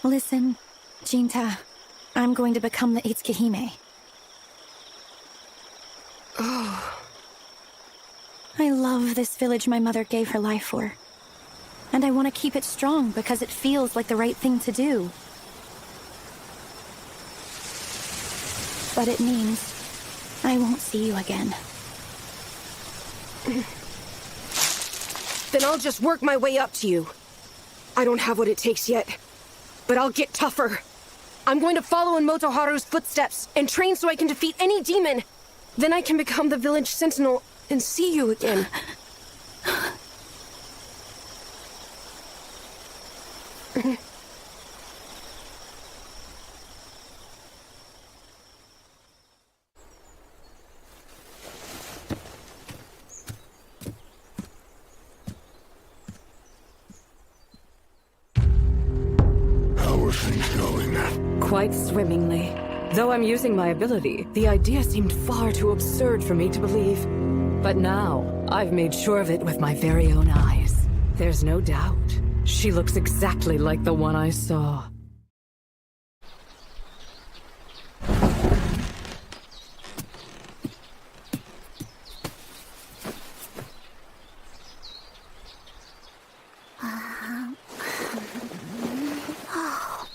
Listen, Jinta, I'm going to become the Itsuki-hime. Oh. I love this village my mother gave her life for. And I want to keep it strong because it feels like the right thing to do. But it means I won't see you again. Then I'll just work my way up to you. I don't have what it takes yet, but I'll get tougher. I'm going to follow in Motoharu's footsteps and train so I can defeat any demon. Then I can become the village sentinel and see you again. How are things going? Quite swimmingly. Though I'm using my ability, the idea seemed far too absurd for me to believe. But now, I've made sure of it with my very own eyes. There's no doubt. She looks exactly like the one I saw.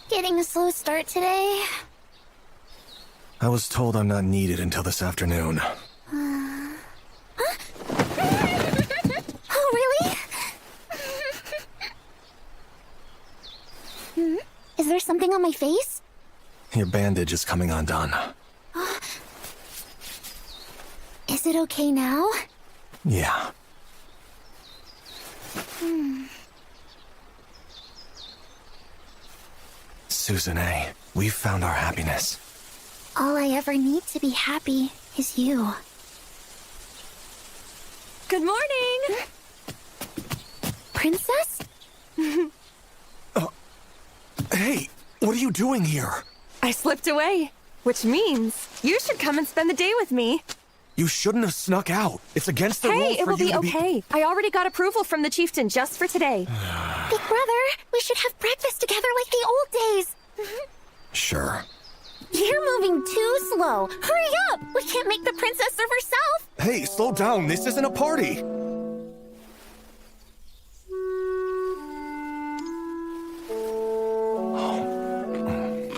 Getting a slow start today. I was told I'm not needed until this afternoon. Oh, really? Is there something on my face? Your bandage is coming undone. Is it okay now? Yeah. Susanne, we've found our happiness. All I ever need to be happy is you. Good morning! Princess? Hey, what are you doing here? I slipped away, which means you should come and spend the day with me. You shouldn't have snuck out. It's against the rules Hey, it for will you be to okay. I already got approval from the chieftain just for today. Big brother, we should have breakfast together like the old days. Sure. You're moving too slow. Hurry up! We can't make the princess serve herself. Hey, slow down. This isn't a party.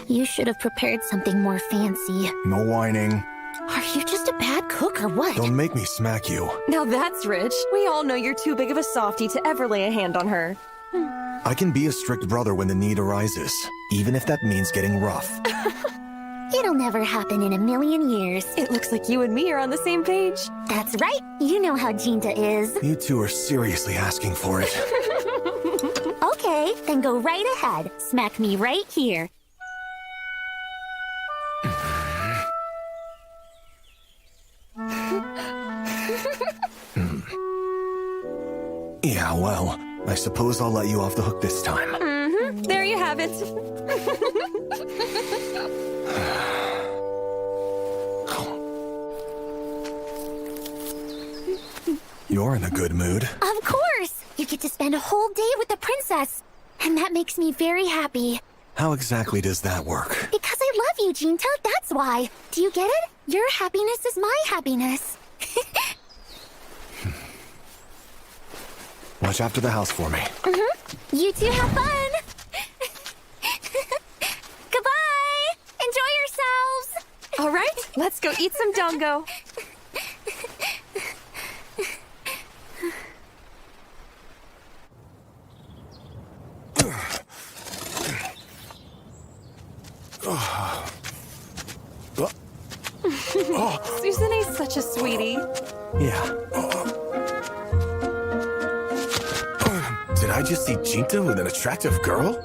You should have prepared something more fancy. No whining. Are you just a bad cook or what? Don't make me smack you. Now that's rich. We all know you're too big of a softie to ever lay a hand on her. I can be a strict brother when the need arises, even if that means getting rough. It'll never happen in a million years. It looks like you and me are on the same page. That's right. You know how Jinta is. You two are seriously asking for it. Okay, then go right ahead. Smack me right here. Yeah, well, I suppose I'll let you off the hook this time. There you have it. You're in a good mood. Of course! You get to spend a whole day with the princess. And that makes me very happy. How exactly does that work? Because I love you, Jinta, that's why. Do you get it? Your happiness is my happiness. Watch after the house for me. You two have fun! Goodbye! Enjoy yourselves! All right, let's go eat some dongo. Susanne's such a sweetie. Yeah. Did I just see Jinta with an attractive girl?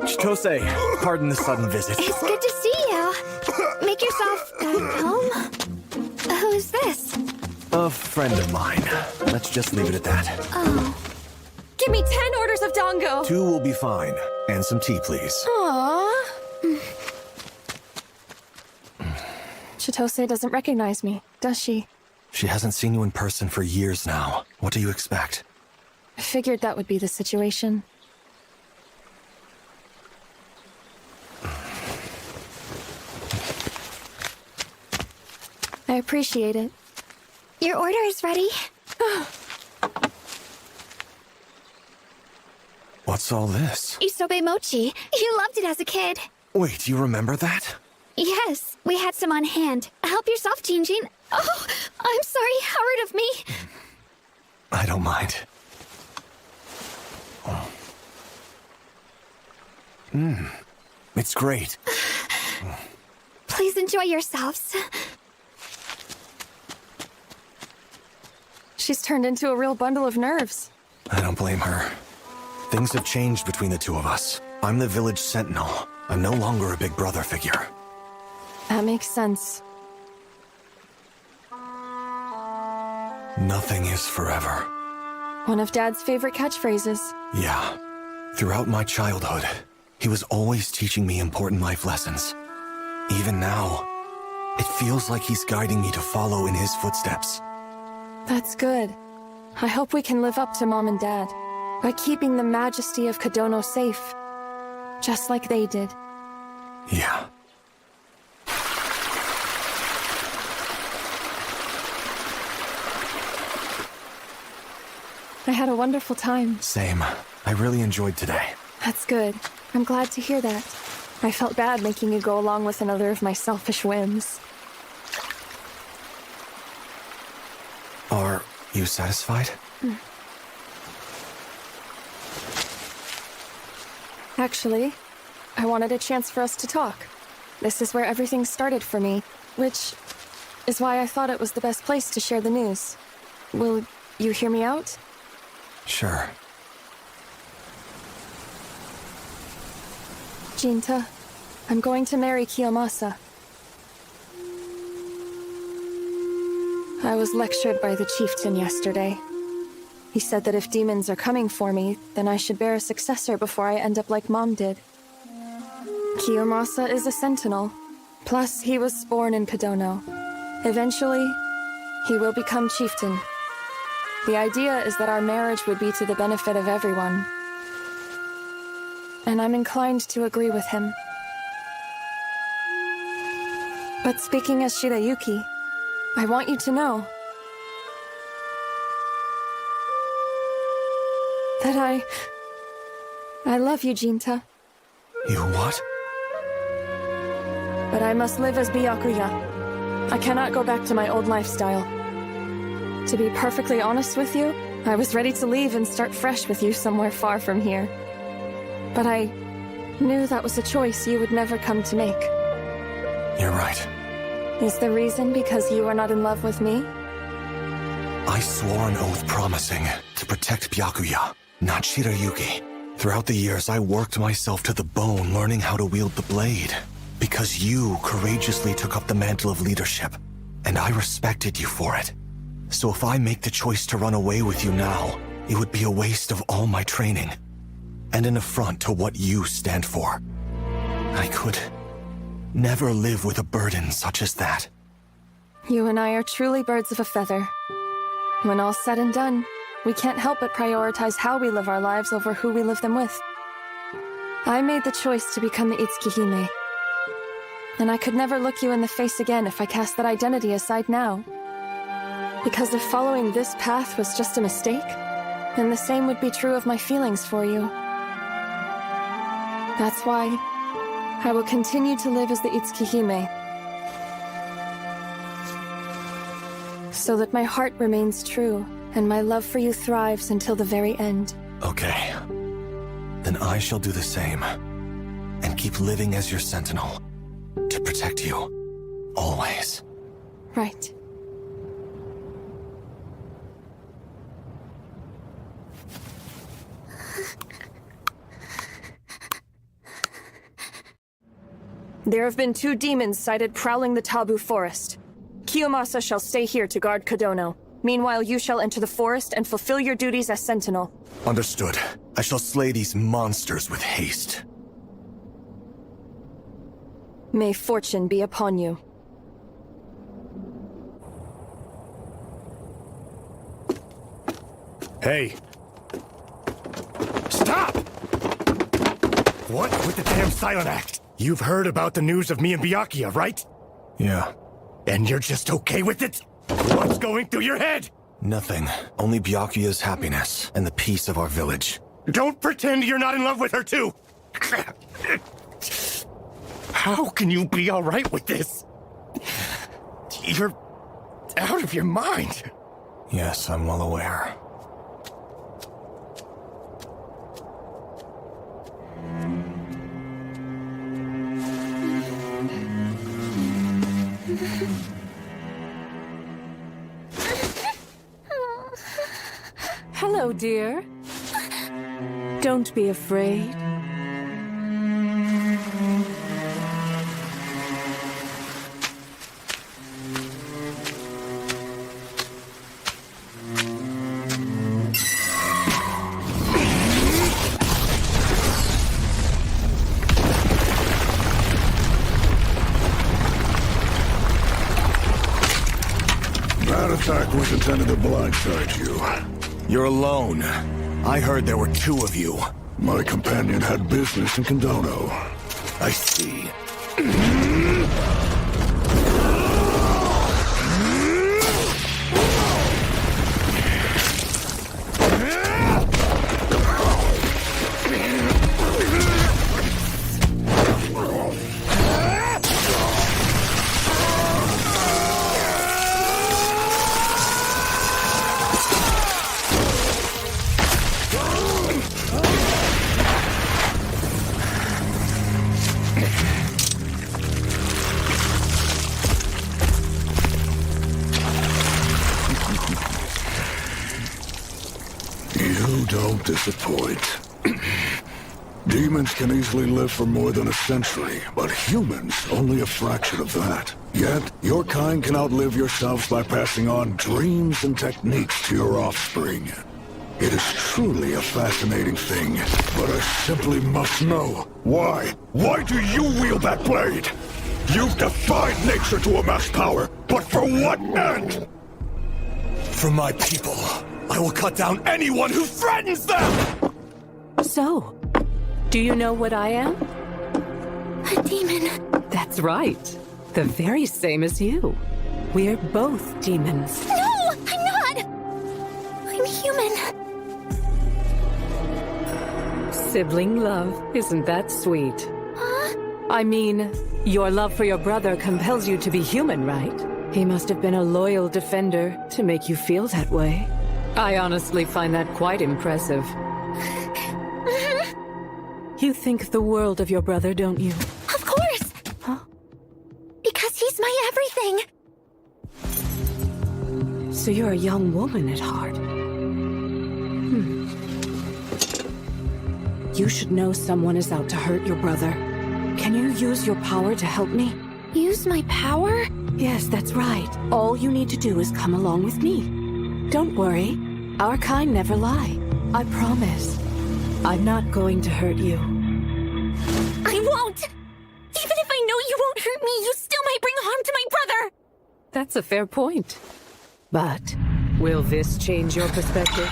Chitose, pardon the sudden visit. It's good to see you. Make yourself at home. Who's this? A friend of mine. Let's just leave it at that. Oh. Give me 10 orders of dongo. 2 will be fine. And some tea, please. Aww. Chitose doesn't recognize me, does she? She hasn't seen you in person for years now. What do you expect? I figured that would be the situation. I appreciate it. Your order is ready. What's all this? Isobe mochi. You loved it as a kid. Wait, you remember that? Yes, we had some on hand. Help yourself, Jinjin. Oh, I'm sorry. How rude of me. I don't mind. It's great. Please enjoy yourselves. She's turned into a real bundle of nerves. I don't blame her. Things have changed between the two of us. I'm the village sentinel. I'm no longer a big brother figure. That makes sense. Nothing is forever. One of Dad's favorite catchphrases. Yeah. Throughout my childhood, he was always teaching me important life lessons. Even now, it feels like he's guiding me to follow in his footsteps. That's good. I hope we can live up to Mom and Dad by keeping the majesty of Kodono safe, just like they did. Yeah. I had a wonderful time. Same. I really enjoyed today. That's good. I'm glad to hear that. I felt bad making you go along with another of my selfish whims. Are you satisfied? Actually, I wanted a chance for us to talk. This is where everything started for me, which is why I thought it was the best place to share the news. Will you hear me out? Sure. Jinta, I'm going to marry Kiyomasa. I was lectured by the chieftain yesterday. He said that if demons are coming for me, then I should bear a successor before I end up like Mom did. Kiyomasa is a sentinel. Plus, he was born in Kodono. Eventually, he will become chieftain. The idea is that our marriage would be to the benefit of everyone. And I'm inclined to agree with him. But speaking as Shirayuki, I want you to know that I love you, Jinta. You what? But I must live as Byakuya. I cannot go back to my old lifestyle. To be perfectly honest with you, I was ready to leave and start fresh with you somewhere far from here. But I knew that was a choice you would never come to make. You're right. Is the reason because you are not in love with me? I swore an oath promising to protect Byakuya, not Shirayuki. Throughout the years, I worked myself to the bone learning how to wield the blade. Because you courageously took up the mantle of leadership, and I respected you for it. So if I make the choice to run away with you now, it would be a waste of all my training, and an affront to what you stand for. I could never live with a burden such as that. You and I are truly birds of a feather. When all's said and done, we can't help but prioritize how we live our lives over who we live them with. I made the choice to become the Itsuki-hime, and I could never look you in the face again if I cast that identity aside now. Because if following this path was just a mistake, then the same would be true of my feelings for you. That's why I will continue to live as the Itsuki-hime, so that my heart remains true and my love for you thrives until the very end. Okay. Then I shall do the same, and keep living as your sentinel, to protect you, always. Right. There have been 2 demons sighted prowling the Taboo Forest. Kiyomasa shall stay here to guard Kodono. Meanwhile, you shall enter the forest and fulfill your duties as sentinel. Understood. I shall slay these monsters with haste. May fortune be upon you. Hey. Stop! What with the damn silent act? You've heard about the news of me and Byakuya, right? Yeah. And you're just okay with it? What's going through your head? Nothing. Only Byakuya's happiness and the peace of our village. Don't pretend you're not in love with her, too! How can you be alright with this? You're out of your mind. Yes, I'm well aware. Hello, dear. Don't be afraid. That attack was intended to blindside you. You're alone. I heard there were two of you. My companion had business in Kondono. I see. You don't disappoint. Demons can easily live for more than a century, but humans only a fraction of that. Yet, your kind can outlive yourselves by passing on dreams and techniques to your offspring. It is truly a fascinating thing, but I simply must know. Why? Why do you wield that blade? You've defied nature to amass power, but for what end? For my people, I will cut down anyone who threatens them! So, do you know what I am? A demon. That's right. The very same as you. We're both demons. No, I'm not. I'm human. Sibling love, isn't that sweet? Huh? I mean, your love for your brother compels you to be human, right? He must have been a loyal defender to make you feel that way. I honestly find that quite impressive. You think the world of your brother, don't you? Of course. Huh? Because he's my everything. So you're a young woman at heart. You should know someone is out to hurt your brother. Can you use your power to help me? Use my power? Yes, that's right. All you need to do is come along with me. Don't worry. Our kind never lie. I promise. I'm not going to hurt you. I won't! Even if I know you won't hurt me, you still might bring harm to my brother! That's a fair point. But will this change your perspective?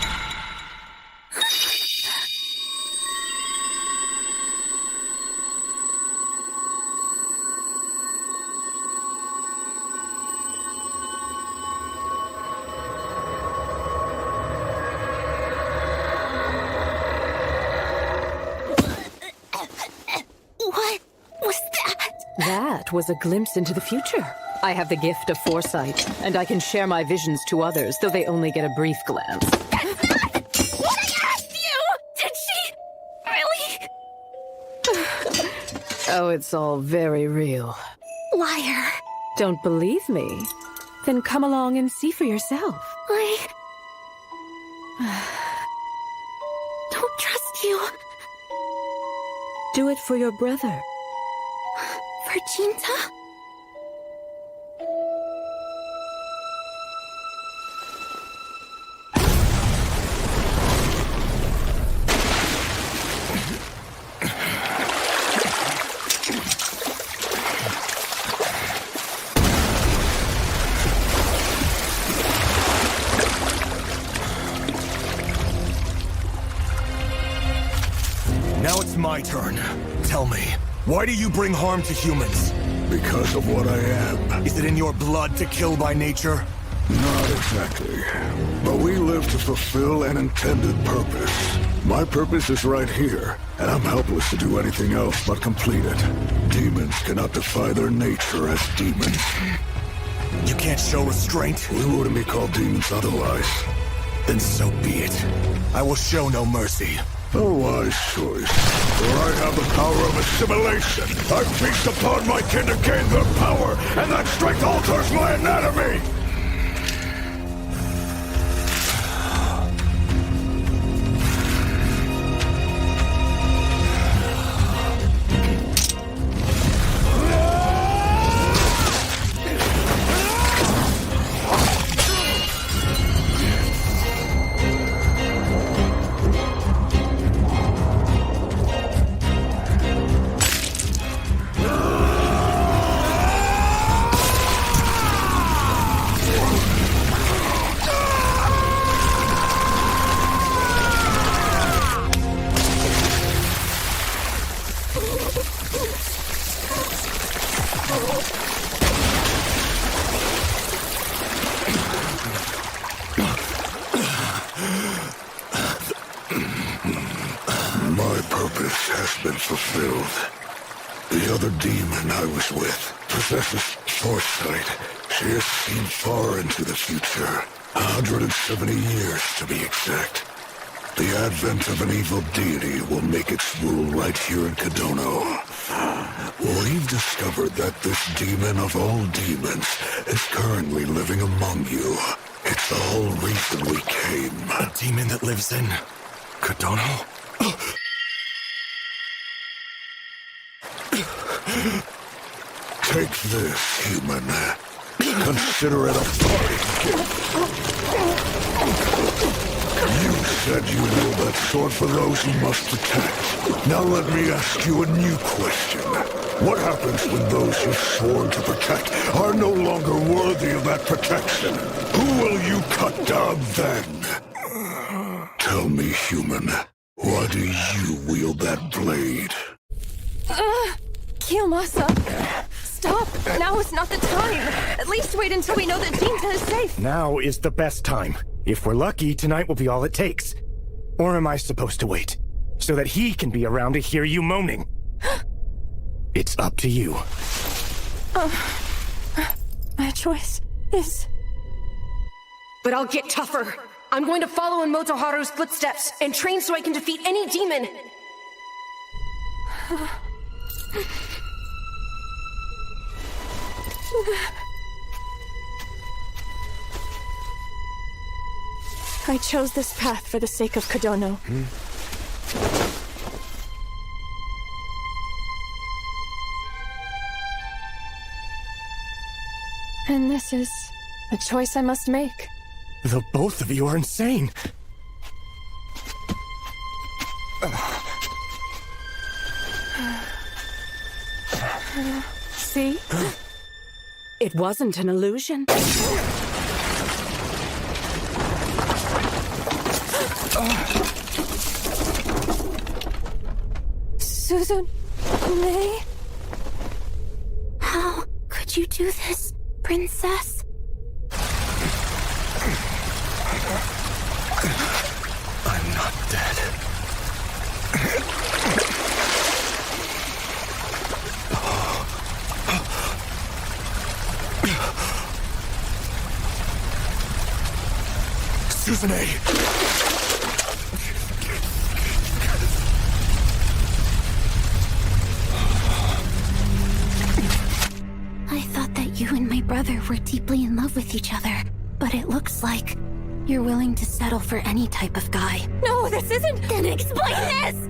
What was that? That was a glimpse into the future. I have the gift of foresight, and I can share my visions to others, though they only get a brief glance. That's not what I asked you! Did she really? Oh, it's all very real. Liar. Don't believe me? Then come along and see for yourself. I don't trust you. Do it for your brother. For Jinta? my turn. Tell me, why do you bring harm to humans? Because of what I am. Is it in your blood to kill by nature? Not exactly. But we live to fulfill an intended purpose. My purpose is right here, and I'm helpless to do anything else but complete it. Demons cannot defy their nature as demons. You can't show restraint? We wouldn't be called demons otherwise. Then so be it. I will show no mercy. A wise choice. For I have the power of assimilation. I feast upon my kin to gain their power, and that strength alters my anatomy! My purpose has been fulfilled. The other demon I was with possesses foresight. She has seen far into the future. 170 years, to be exact. The advent of an evil deity will make its rule right here in Kodono. We've discovered that this demon of all demons is currently living among you. It's the whole reason we came. A demon that lives in Kodono? Take this, human. Consider it a parting gift. You said you wield that sword for those who must protect. Now let me ask you a new question. What happens when those you've sworn to protect are no longer worthy of that protection? Who will you cut down then? Tell me, human, why do you wield that blade? Kiyomasa! Stop! Now is not the time! At least wait until we know that Jinta is safe! Now is the best time. If we're lucky, tonight will be all it takes. Or am I supposed to wait? So that he can be around to hear you moaning? It's up to you. My choice is... But I'll get tougher. I'm going to follow in Motoharu's footsteps and train so I can defeat any demon. I chose this path for the sake of Kodono. And this is a choice I must make. The both of you are insane. See? It wasn't an illusion. Susan... May? How could you do this, Princess? I'm not dead. Susanne! I thought that you and my brother were deeply in love with each other, but it looks like you're willing to settle for any type of guy. No, this isn't... Then explain this!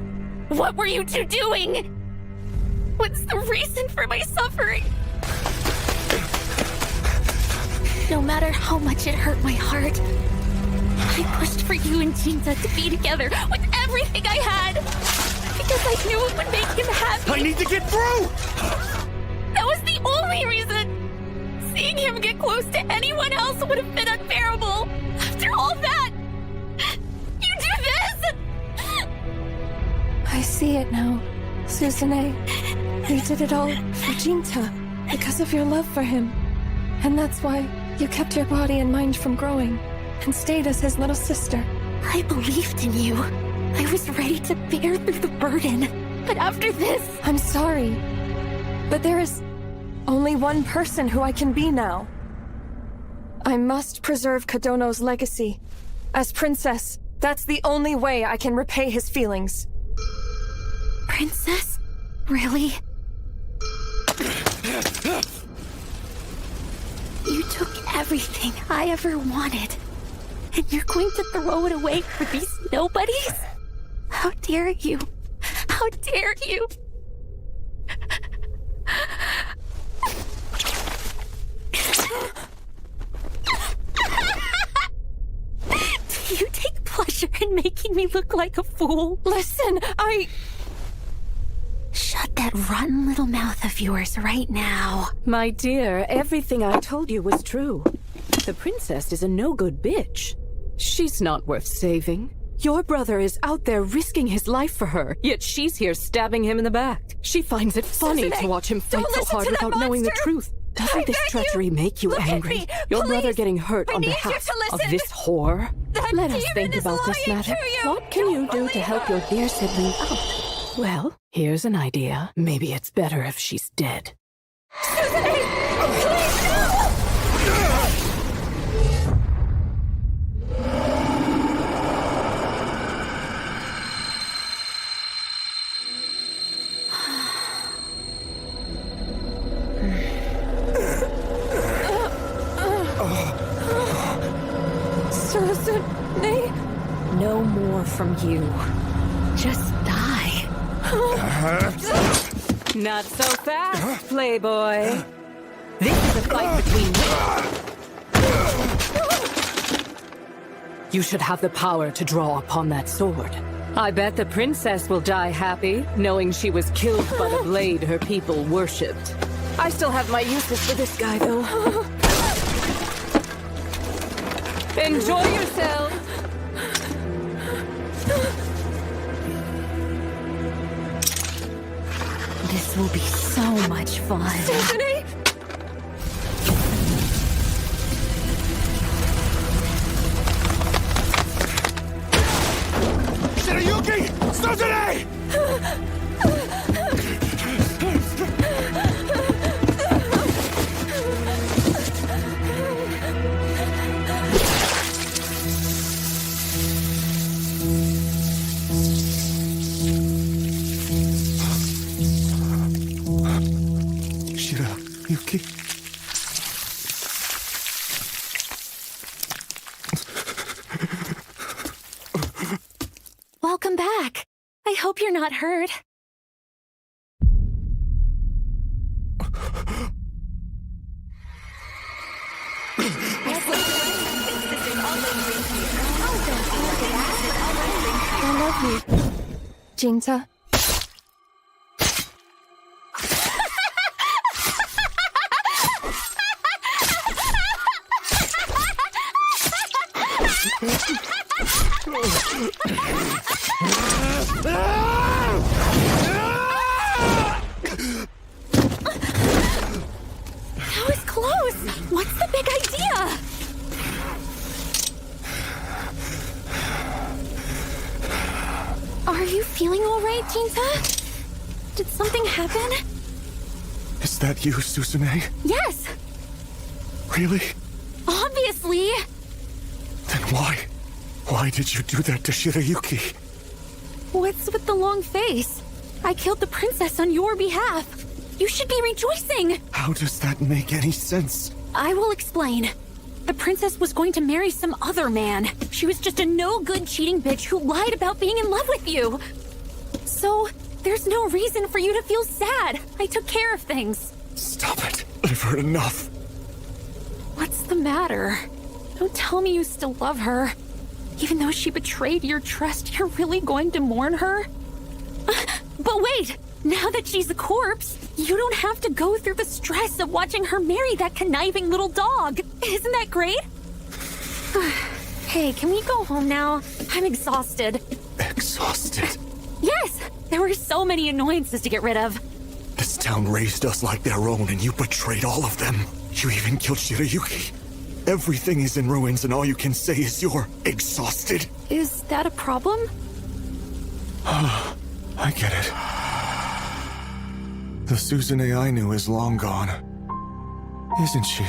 What were you two doing? What's the reason for my suffering? No matter how much it hurt my heart, I pushed for you and Jinta to be together with everything I had. Because I knew it would make him happy. I need to get through! That was the only reason. Seeing him get close to anyone else would have been unbearable. After all that, you do this? I see it now. Susanne, you did it all for Jinta, because of your love for him. And that's why you kept your body and mind from growing, and stayed as his little sister. I believed in you. I was ready to bear through the burden. But after this... I'm sorry, but there is only one person who I can be now. I must preserve Kadono's legacy. As princess, that's the only way I can repay his feelings. Princess? Really? You took everything I ever wanted, and you're going to throw it away for these nobodies? How dare you? How dare you? Do you take pleasure in making me look like a fool? Listen, Shut that rotten little mouth of yours right now. My dear, everything I told you was true. The princess is a no-good bitch. She's not worth saving. Your brother is out there risking his life for her, yet she's here stabbing him in the back. She finds it funny Susanne, to watch him fight don't so listen hard to that without knowing the monster! truth. Doesn't this treachery make you Look at angry? me, Your brother please! getting hurt I on need you behalf to of listen! this whore? That Let us demon think is about this lying matter. to you! What can you do Don't to help your dear sibling out? Well, here's an idea. Maybe it's better if she's dead. Susanne? No more from you. Just die. Not so fast, playboy. This is a fight between you. You should have the power to draw upon that sword. I bet the princess will die happy, knowing she was killed by the blade her people worshipped. I still have my uses for this guy, though. Enjoy yourself! This will be so much fun. Susanne? Shirayuki! Susanne! Shirayuki? Welcome back. I hope you're not hurt. I love you, Jinta. That was close. What's the big idea? Are you feeling all right, Jinta? Did something happen? Is that you, Susanne? Yes, Really? obviously. Then why? Why did you do that to Shirayuki? What's with the long face? I killed the princess on your behalf. You should be rejoicing. How does that make any sense? I will explain. The princess was going to marry some other man. She was just a no-good cheating bitch who lied about being in love with you. So, there's no reason for you to feel sad. I took care of things. Stop it. I've heard enough. What's the matter? Don't tell me you still love her. Even though she betrayed your trust, you're really going to mourn her? But wait! Now that she's a corpse, you don't have to go through the stress of watching her marry that conniving little dog. Isn't that great? Hey, can we go home now? I'm exhausted. Exhausted. Yes! There were so many annoyances to get rid of. This town raised us like their own, and you betrayed all of them. You even killed Shirayuki. Everything is in ruins, and all you can say is you're exhausted. Is that a problem? I get it. The Suzune I knew is long gone. Isn't she?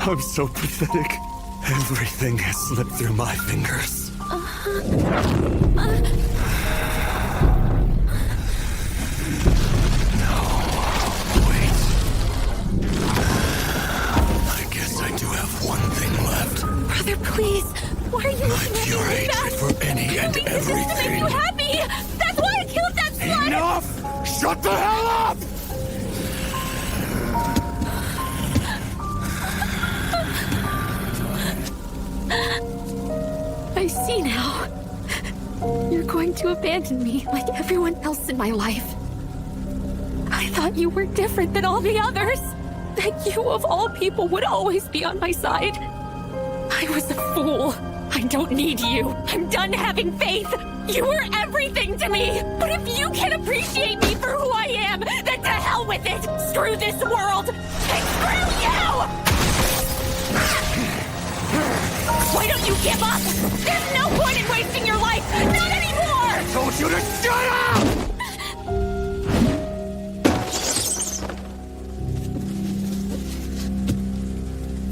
I'm so pathetic. Everything has slipped through my fingers. No, wait. I guess I do have one thing left. Brother, please. Why are you My looking at pure me like that? hatred for any and This is to make everything. you happy. That's why I killed that slut. Enough! Shut the hell up! I see now. You're going to abandon me like everyone else in my life. I thought you were different than all the others. That you, of all people, would always be on my side. I was a fool. I don't need you. I'm done having faith. You were everything to me. But if you can appreciate me for who I am, then to hell with it. Screw this world. And screw you! Why don't you give up? There's no point in wasting your life! Not anymore! I told you to shut up!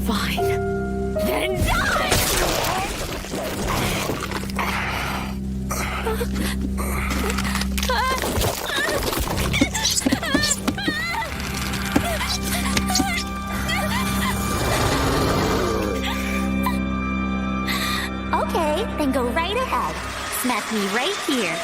Fine. Then die! Okay, then go right ahead. Smack me right here.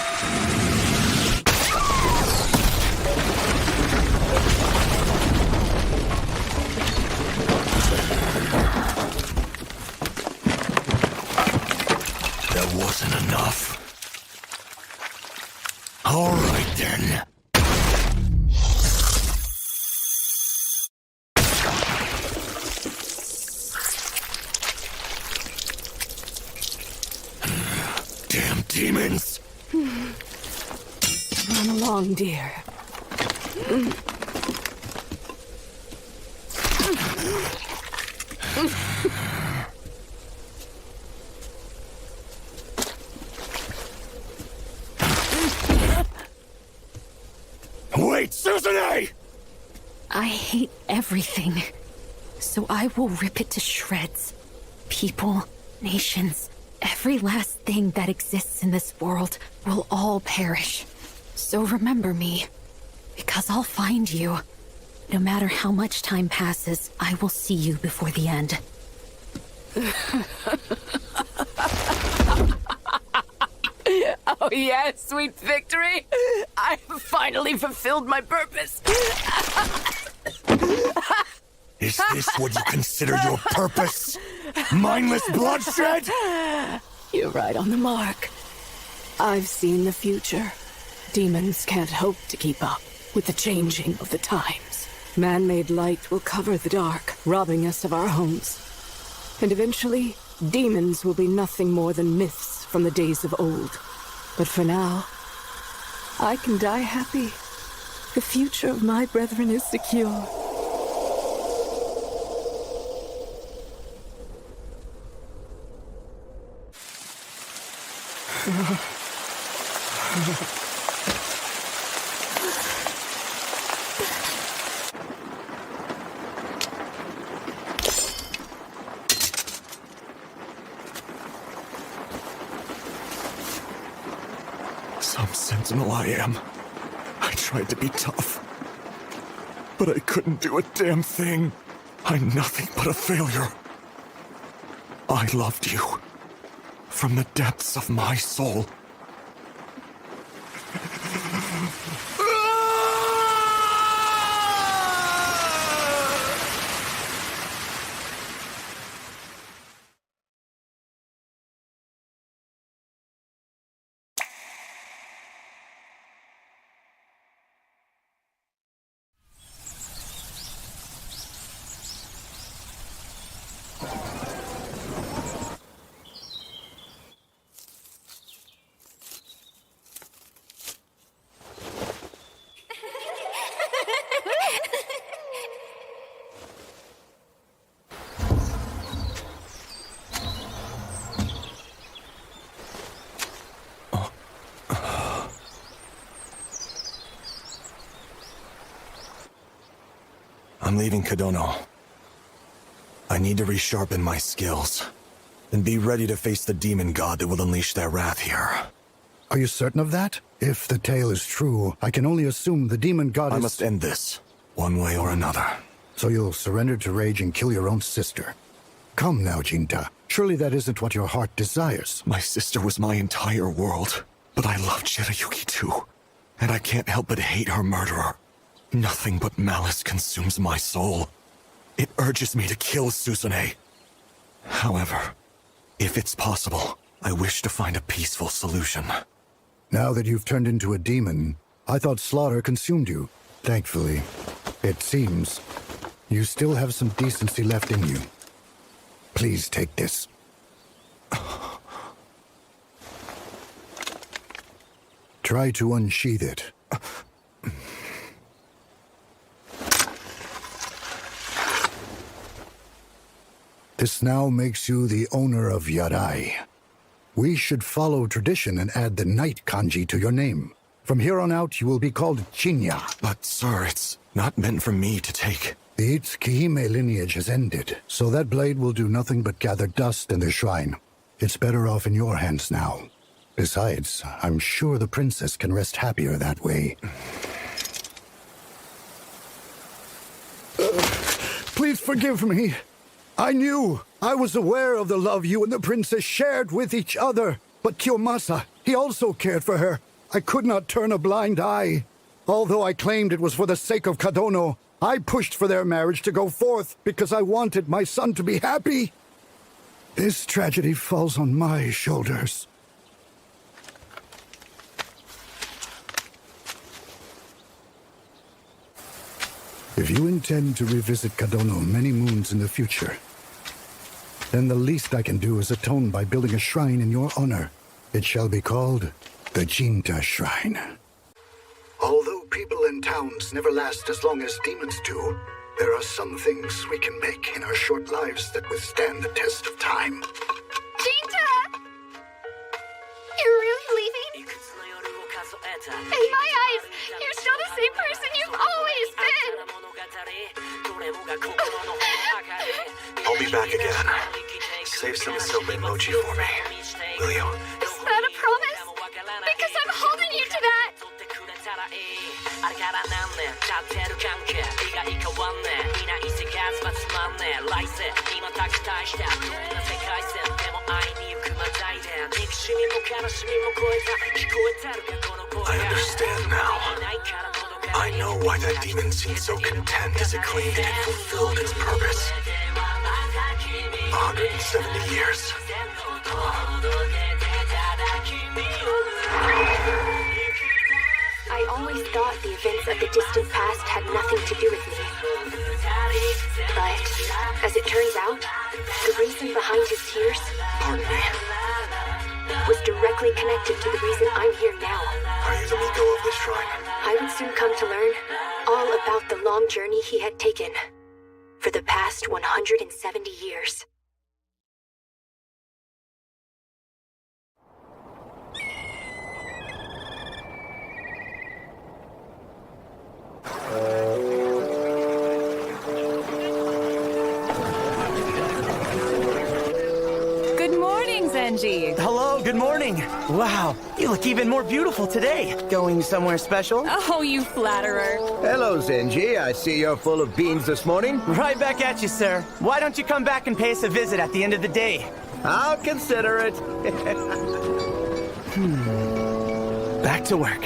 That wasn't enough. All right, then. Damn demons! Run along, dear. Wait, Suzune! I hate everything. So I will rip it to shreds. People, nations, every last thing that exists in this world will all perish. So remember me, because I'll find you. No matter how much time passes, I will see you before the end. Oh yes, sweet victory! I have finally fulfilled my purpose! Is this what you consider your purpose? Mindless bloodshed? You're right on the mark. I've seen the future. Demons can't hope to keep up with the changing of the times. Man-made light will cover the dark, robbing us of our homes. And eventually, demons will be nothing more than myths from the days of old. But for now, I can die happy. The future of my brethren is secure. Some sentinel I am. I tried to be tough. But I couldn't do a damn thing. I'm nothing but a failure. I loved you. From the depths of my soul. I'm leaving Kadono. I need to resharpen my skills, and be ready to face the demon god that will unleash their wrath here. Are you certain of that? If the tale is true, I can only assume the demon god I is... must end this, one way or another. So you'll surrender to rage and kill your own sister. Come now, Jinta. Surely that isn't what your heart desires. My sister was my entire world, but I love Chirayuki too. And I can't help but hate her murderer. Nothing but malice consumes my soul. It urges me to kill Susune. However, if it's possible, I wish to find a peaceful solution. Now that you've turned into a demon, I thought slaughter consumed you. Thankfully, it seems you still have some decency left in you. Please take this. Try to unsheath it. This now makes you the owner of Yarai. We should follow tradition and add the knight kanji to your name. From here on out, you will be called Chinya. But, sir, it's not meant for me to take. The Tsukihime lineage has ended, so that blade will do nothing but gather dust in the shrine. It's better off in your hands now. Besides, I'm sure the princess can rest happier that way. Please forgive me. I was aware of the love you and the princess shared with each other. But Kiyomasa, he also cared for her. I could not turn a blind eye. Although I claimed it was for the sake of Kadono, I pushed for their marriage to go forth because I wanted my son to be happy. This tragedy falls on my shoulders. If you intend to revisit Kadono many moons in the future, then the least I can do is atone by building a shrine in your honor. It shall be called the Jinta Shrine. Although people and towns never last as long as demons do, there are some things we can make in our short lives that withstand the test of time. Jinta! You're really leaving? In my eyes, you're still the same person you've always been! I'll be back again. Save some Asoba emoji for me, will you? Is that a promise? Because I'm holding you to that! I understand now. I know why that demon seemed so content as it claimed it had fulfilled its purpose. 170 years. I always thought the events of the distant past had nothing to do with me. But, as it turns out, the reason behind his tears... Pardon me. ...was directly connected to the reason I'm here now. Are you the Miko of this shrine? I would soon come to learn all about the long journey he had taken for the past 170 years. Good morning, Zenji. Hello, good morning. Wow, you look even more beautiful today. Going somewhere special? Oh, you flatterer. Hello, Zenji. I see you're full of beans this morning. Right back at you, sir. Why don't you come back and pay us a visit at the end of the day? I'll consider it. Back to work.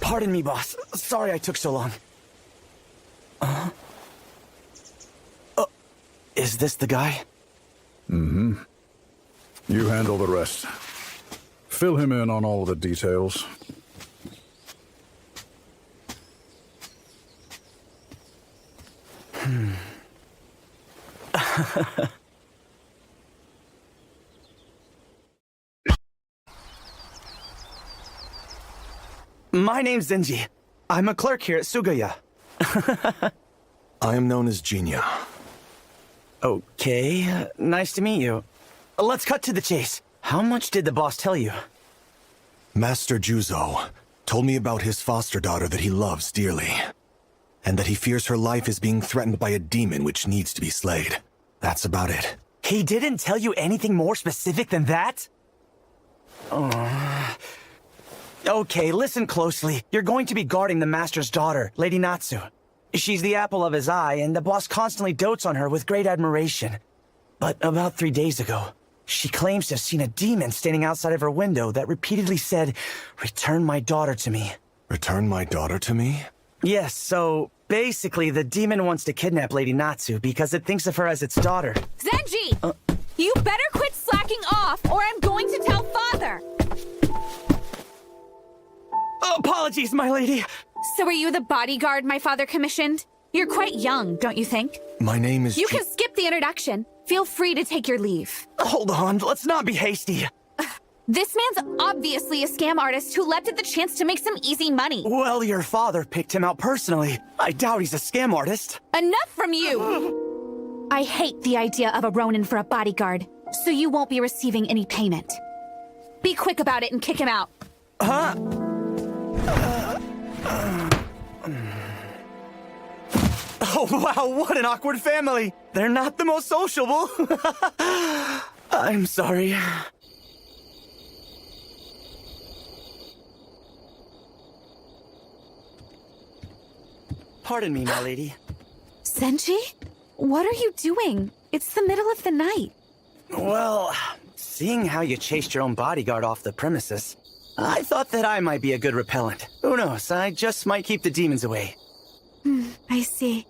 Pardon me, boss. Sorry I took so long. Is this the guy? Mm-hmm. You handle the rest. Fill him in on all the details. My name's Zenji. I'm a clerk here at Sugaya. I am known as Genia. Okay, nice to meet you. Let's cut to the chase. How much did the boss tell you? Master Juzo told me about his foster daughter that he loves dearly, and that he fears her life is being threatened by a demon which needs to be slayed. That's about it. He didn't tell you anything more specific than that? Okay, listen closely. You're going to be guarding the Master's daughter, Lady Natsu. She's the apple of his eye, and the boss constantly dotes on her with great admiration. But about 3 days ago, she claims to have seen a demon standing outside of her window that repeatedly said, "Return my daughter to me." Return my daughter to me? Yes, so basically the demon wants to kidnap Lady Natsu because it thinks of her as its daughter. Zenji! You better quit slacking off, or I'm going to tell Father! Apologies, my lady. So are you the bodyguard my father commissioned? You're quite young, don't you think? My name is You can skip the introduction. Feel free to take your leave. Hold on, let's not be hasty. This man's obviously a scam artist who leapt at the chance to make some easy money. Well, your father picked him out personally. I doubt he's a scam artist. Enough from you! I hate the idea of a Ronin for a bodyguard, so you won't be receiving any payment. Be quick about it and kick him out. Huh? Oh, wow, what an awkward family. They're not the most sociable. I'm sorry. Pardon me, my lady. Zenji? What are you doing? It's the middle of the night. Well, seeing how you chased your own bodyguard off the premises, I thought that I might be a good repellent. Who knows, I just might keep the demons away. I see.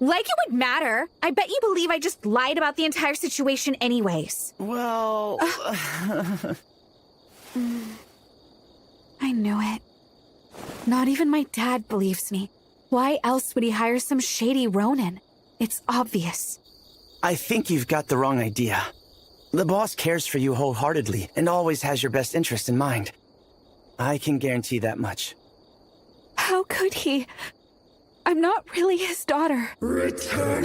Like it would matter. I bet you believe I just lied about the entire situation anyways. Well... I knew it. Not even my dad believes me. Why else would he hire some shady Ronin? It's obvious. I think you've got the wrong idea. The boss cares for you wholeheartedly and always has your best interest in mind. I can guarantee that much. How could he? I'm not really his daughter. Return.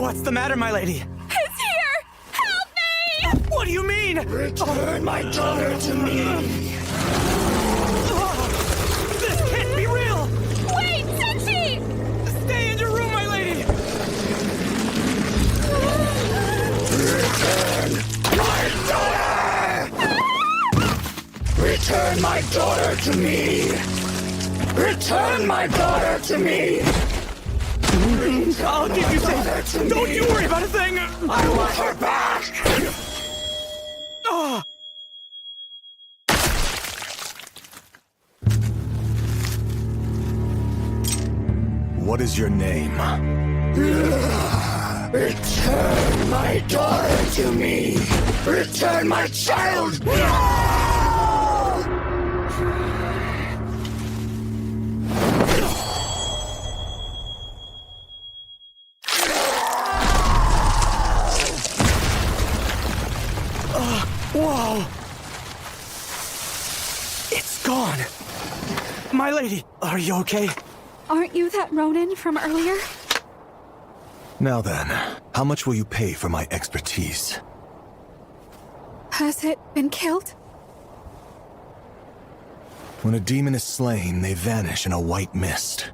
What's the matter, my lady? It's here! Help me! What do you mean? Return my daughter to me. This can't be real! Wait, Zenji! Stay in your room, my lady! Return my daughter! Return my daughter to me! Return my daughter to me! I'll keep you safe! Don't you worry about a thing! I want her back! What is your name? Return my daughter to me! Return my child! Whoa! It's gone! My lady, are you okay? Aren't you that Ronin from earlier? Now then, how much will you pay for my expertise? Has it been killed? When a demon is slain, they vanish in a white mist.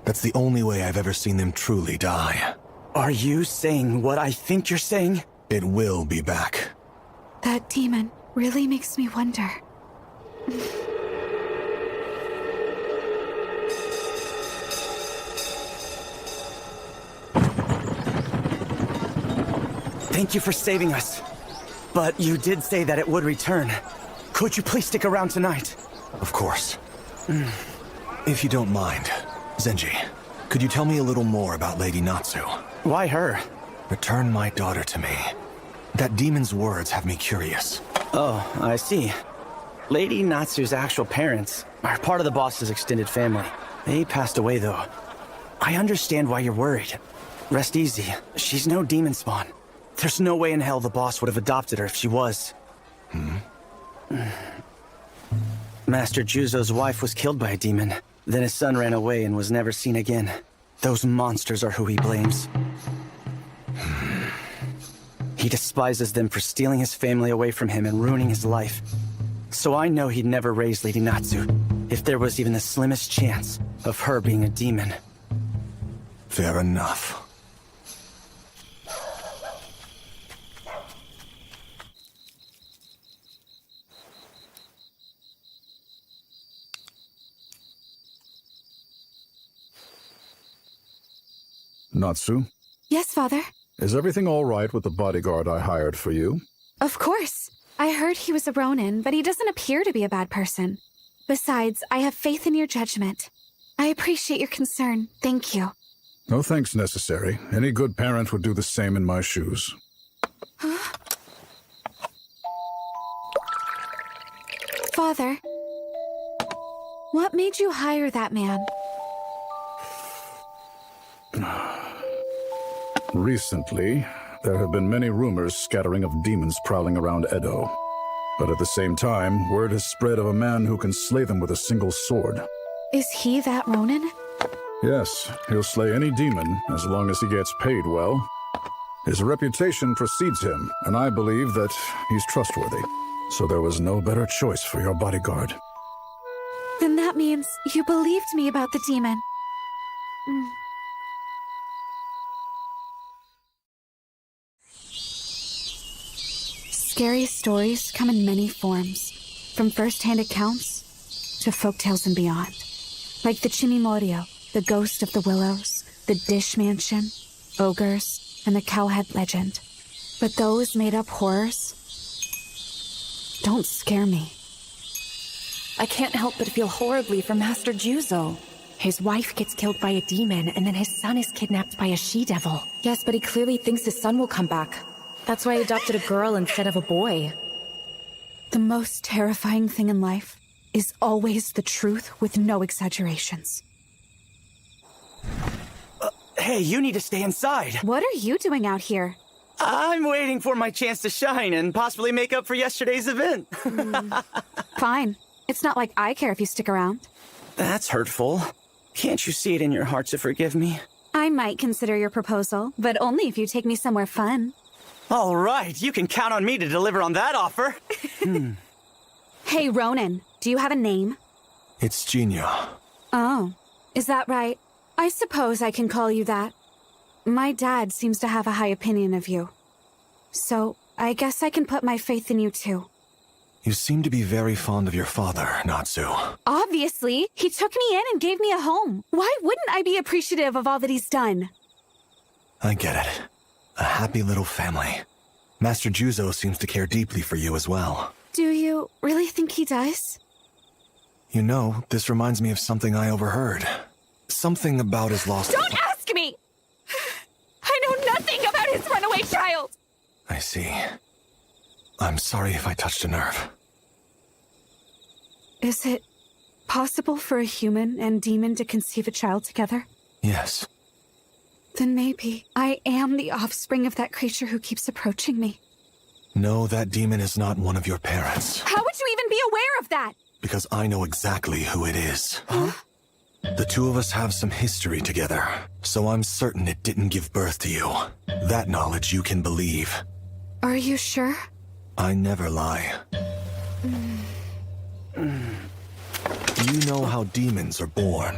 That's the only way I've ever seen them truly die. Are you saying what I think you're saying? It will be back. That demon really makes me wonder. Thank you for saving us. But you did say that it would return. Could you please stick around tonight? Of course. If you don't mind, Zenji, could you tell me a little more about Lady Natsu? Why her? Return my daughter to me. That demon's words have me curious. Oh, I see. Lady Natsu's actual parents are part of the boss's extended family. They passed away, though. I understand why you're worried. Rest easy. She's no demon spawn. There's no way in hell the boss would have adopted her if she was. Master Juzo's wife was killed by a demon. Then his son ran away and was never seen again. Those monsters are who he blames. He despises them for stealing his family away from him and ruining his life. So I know he'd never raise Lady Natsu, if there was even the slimmest chance of her being a demon. Fair enough. Natsu, Yes, Father. is everything all right with the bodyguard I hired for you? Of course. I heard he was a Ronin, but he doesn't appear to be a bad person. Besides, I have faith in your judgment. I appreciate your concern. Thank you. No thanks necessary. Any good parent would do the same in my shoes. Father, what made you hire that man? Recently, there have been many rumors scattering of demons prowling around Edo. But at the same time, word has spread of a man who can slay them with a single sword. Is he that Ronin? Yes, he'll slay any demon as long as he gets paid well. His reputation precedes him, and I believe that he's trustworthy. So there was no better choice for your bodyguard. Then that means you believed me about the demon. Scary stories come in many forms, from first-hand accounts to folktales and beyond. Like the Chimimorio, the ghost of the willows, the dish mansion, ogres, and the cowhead legend. But those made-up horrors don't scare me. I can't help but feel horribly for Master Juzo. His wife gets killed by a demon, and then his son is kidnapped by a she-devil. Yes, but he clearly thinks his son will come back. That's why he adopted a girl instead of a boy. The most terrifying thing in life is always the truth with no exaggerations. Hey, you need to stay inside. What are you doing out here? I'm waiting for my chance to shine and possibly make up for yesterday's event. Fine. It's not like I care if you stick around. That's hurtful. Can't you see it in your heart to forgive me? I might consider your proposal, but only if you take me somewhere fun. All right, you can count on me to deliver on that offer. Hey, Ronin, do you have a name? It's Jinya. Oh, is that right? I suppose I can call you that. My dad seems to have a high opinion of you. So, I guess I can put my faith in you too. You seem to be very fond of your father, Natsu. Obviously, he took me in and gave me a home. Why wouldn't I be appreciative of all that he's done? I get it. A happy little family. Master Juzo seems to care deeply for you as well. Do you really think he does? You know, this reminds me of something I overheard. Something about his lost... Don't ask me! I know nothing about his runaway child! I see. I'm sorry if I touched a nerve. Is it possible for a human and demon to conceive a child together? Yes. Then maybe I am the offspring of that creature who keeps approaching me. No, that demon is not one of your parents. How would you even be aware of that? Because I know exactly who it is. Huh? The two of us have some history together, so I'm certain it didn't give birth to you. That knowledge you can believe. Are you sure? I never lie. You know how demons are born.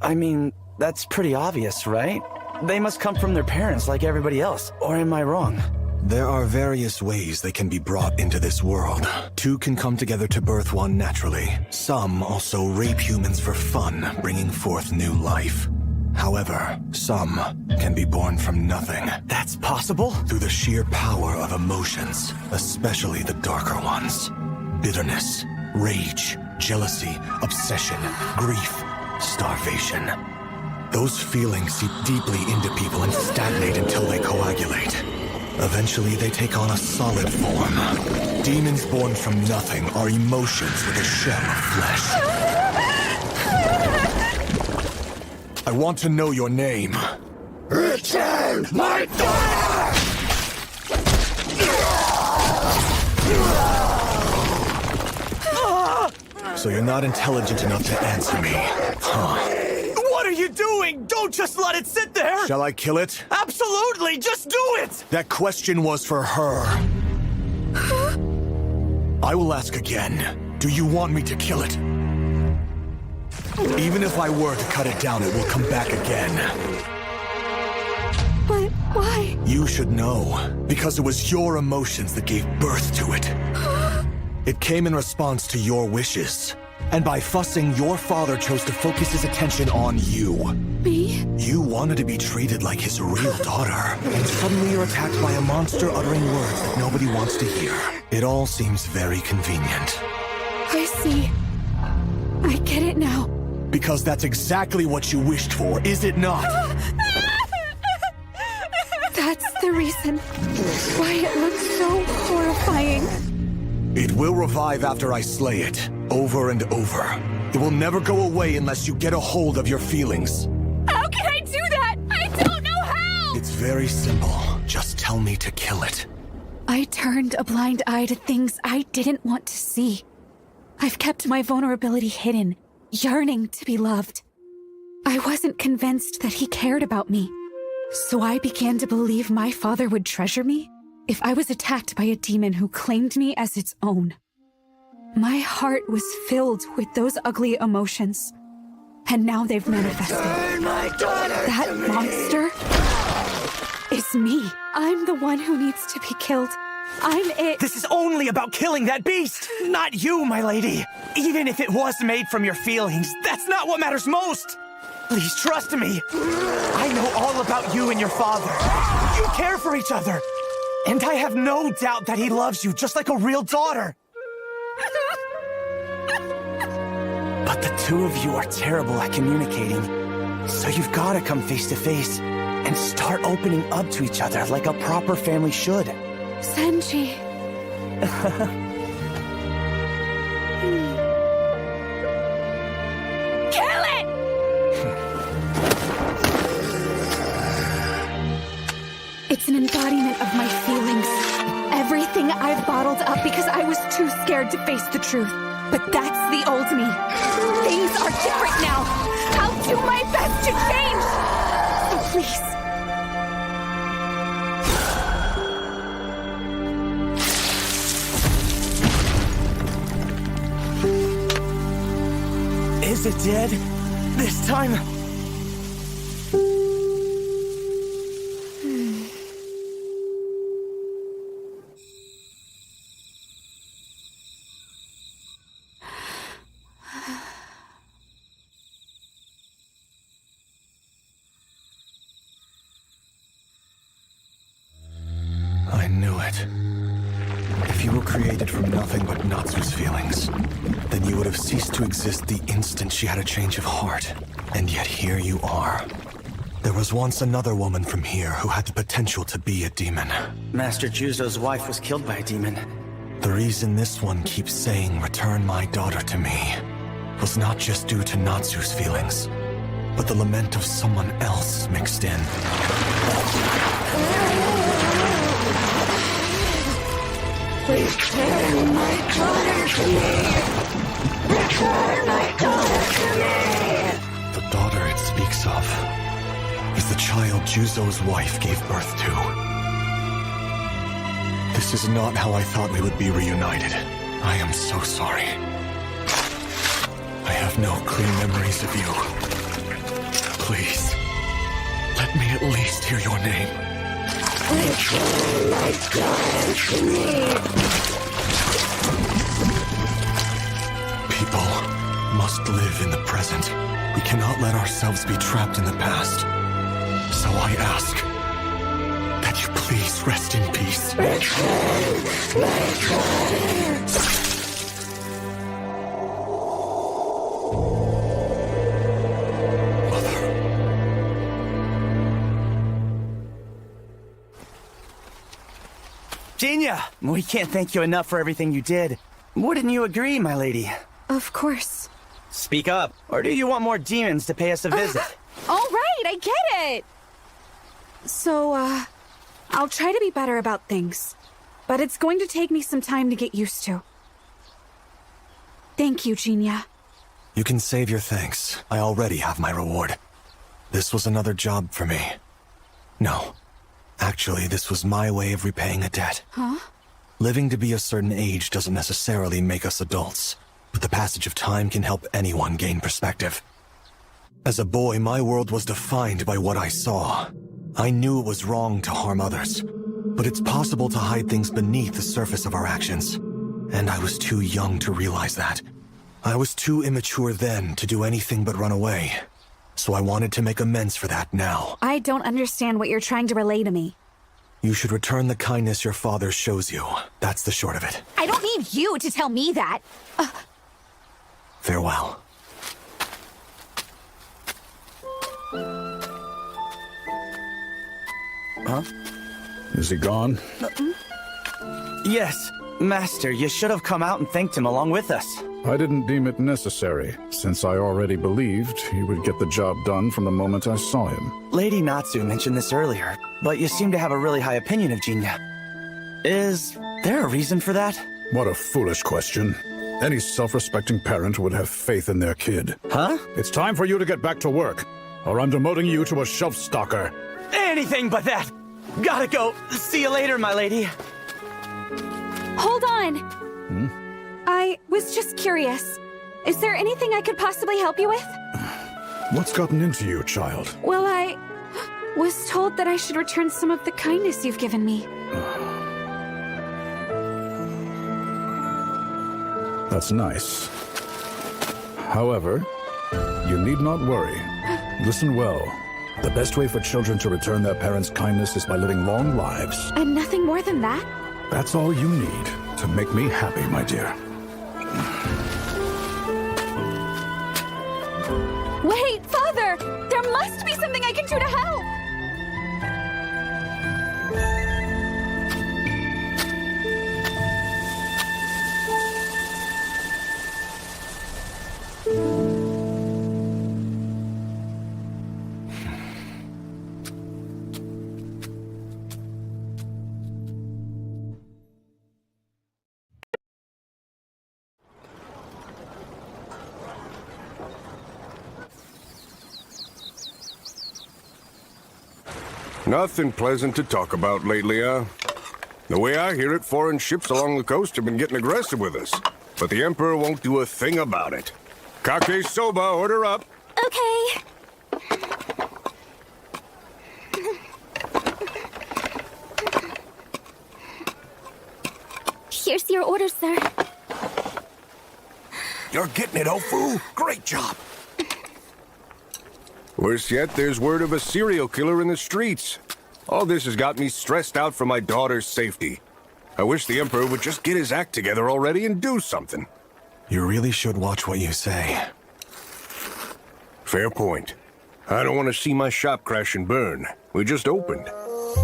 I mean, that's pretty obvious, right? They must come from their parents like everybody else. Or am I wrong? There are various ways they can be brought into this world. Two can come together to birth one naturally. Some also rape humans for fun, bringing forth new life. However, some can be born from nothing. That's possible? Through the sheer power of emotions, especially the darker ones. Bitterness, rage, jealousy, obsession, grief, starvation. Those feelings seep deeply into people and stagnate until they coagulate. Eventually, they take on a solid form. Demons born from nothing are emotions with a shell of flesh. I want to know your name. Return my daughter! So you're not intelligent enough to answer me, huh? What are you doing? Don't just let it sit there! Shall I kill it? Absolutely! Just do it! That question was for her. I will ask again. Do you want me to kill it? Even if I were to cut it down, it will come back again. But why? You should know, because it was your emotions that gave birth to it. It came in response to your wishes. And by fussing, your father chose to focus his attention on you. Me? You wanted to be treated like his real daughter, and suddenly you're attacked by a monster uttering words that nobody wants to hear. It all seems very convenient. I see. I get it now. Because that's exactly what you wished for, is it not? That's the reason why it looks so horrifying. It will revive after I slay it, over and over. It will never go away unless you get a hold of your feelings. How can I do that? I don't know how! It's very simple. Just tell me to kill it. I turned a blind eye to things I didn't want to see. I've kept my vulnerability hidden, yearning to be loved. I wasn't convinced that he cared about me, so I began to believe my father would treasure me if I was attacked by a demon who claimed me as its own. My heart was filled with those ugly emotions, and now they've manifested. That monster is me. I'm the one who needs to be killed. I'm it. This is only about killing that beast, not you, my lady. Even if it was made from your feelings, that's not what matters most. Please trust me. I know all about you and your father. You care for each other. And I have no doubt that he loves you just like a real daughter. But the two of you are terrible at communicating. So you've got to come face to face and start opening up to each other like a proper family should. Senji. Kill it! It's an embodiment of my feelings. Everything I've bottled up because I was too scared to face the truth. But that's the old me. Things are different now. I'll do my best to change. So please. Is it dead? This time? I knew it. If you were created from nothing but Natsu's feelings, then you would have ceased to exist the instant she had a change of heart. And yet here you are. There was once another woman from here who had the potential to be a demon. Master Juzo's wife was killed by a demon. The reason this one keeps saying, "Return my daughter to me," was not just due to Natsu's feelings, but the lament of someone else mixed in. Return my daughter to me! Return my daughter to me! The daughter it speaks of is the child Juzo's wife gave birth to. This is not how I thought we would be reunited. I am so sorry. I have no clear memories of you. Please, let me at least hear your name. Return my daughter to me! People must live in the present. We cannot let ourselves be trapped in the past. So I ask that you please rest in peace. Return my daughter! Genia, we can't thank you enough for everything you did. Wouldn't you agree, my lady? Of course. Speak up, or do you want more demons to pay us a visit? All right, I get it. So, I'll try to be better about things. But it's going to take me some time to get used to. Thank you, Genia. You can save your thanks. I already have my reward. This was another job for me. No. Actually, this was my way of repaying a debt. Huh? Living to be a certain age doesn't necessarily make us adults, but the passage of time can help anyone gain perspective. As a boy, my world was defined by what I saw. I knew it was wrong to harm others, but it's possible to hide things beneath the surface of our actions. And I was too young to realize that. I was too immature then to do anything but run away. So I wanted to make amends for that now. I don't understand what you're trying to relay to me. You should return the kindness your father shows you. That's the short of it. I don't need you to tell me that. Farewell. Huh? Is he gone? Yes. Master, you should have come out and thanked him along with us. I didn't deem it necessary, since I already believed he would get the job done from the moment I saw him. Lady Natsu mentioned this earlier, but you seem to have a really high opinion of Genia. Is there a reason for that? What a foolish question. Any self-respecting parent would have faith in their kid. Huh? It's time for you to get back to work, or I'm demoting you to a shelf stalker. Anything but that! Gotta go. See you later, my lady. Hold on. I was just curious. Is there anything I could possibly help you with? What's gotten into you, child? Well, I was told that I should return some of the kindness you've given me. That's nice. However, you need not worry. Listen well. The best way for children to return their parents' kindness is by living long lives. And nothing more than that? That's all you need to make me happy, my dear. Wait, Father! There must be something I can do to help! Nothing pleasant to talk about lately, huh? The way I hear it, foreign ships along the coast have been getting aggressive with us. But the Emperor won't do a thing about it. Kake soba, order up. Okay. Here's your order, sir. You're getting it, Ofu. Great job. Worse yet, there's word of a serial killer in the streets. All this has got me stressed out for my daughter's safety. I wish the Emperor would just get his act together already and do something. You really should watch what you say. Fair point. I don't want to see my shop crash and burn. We just opened.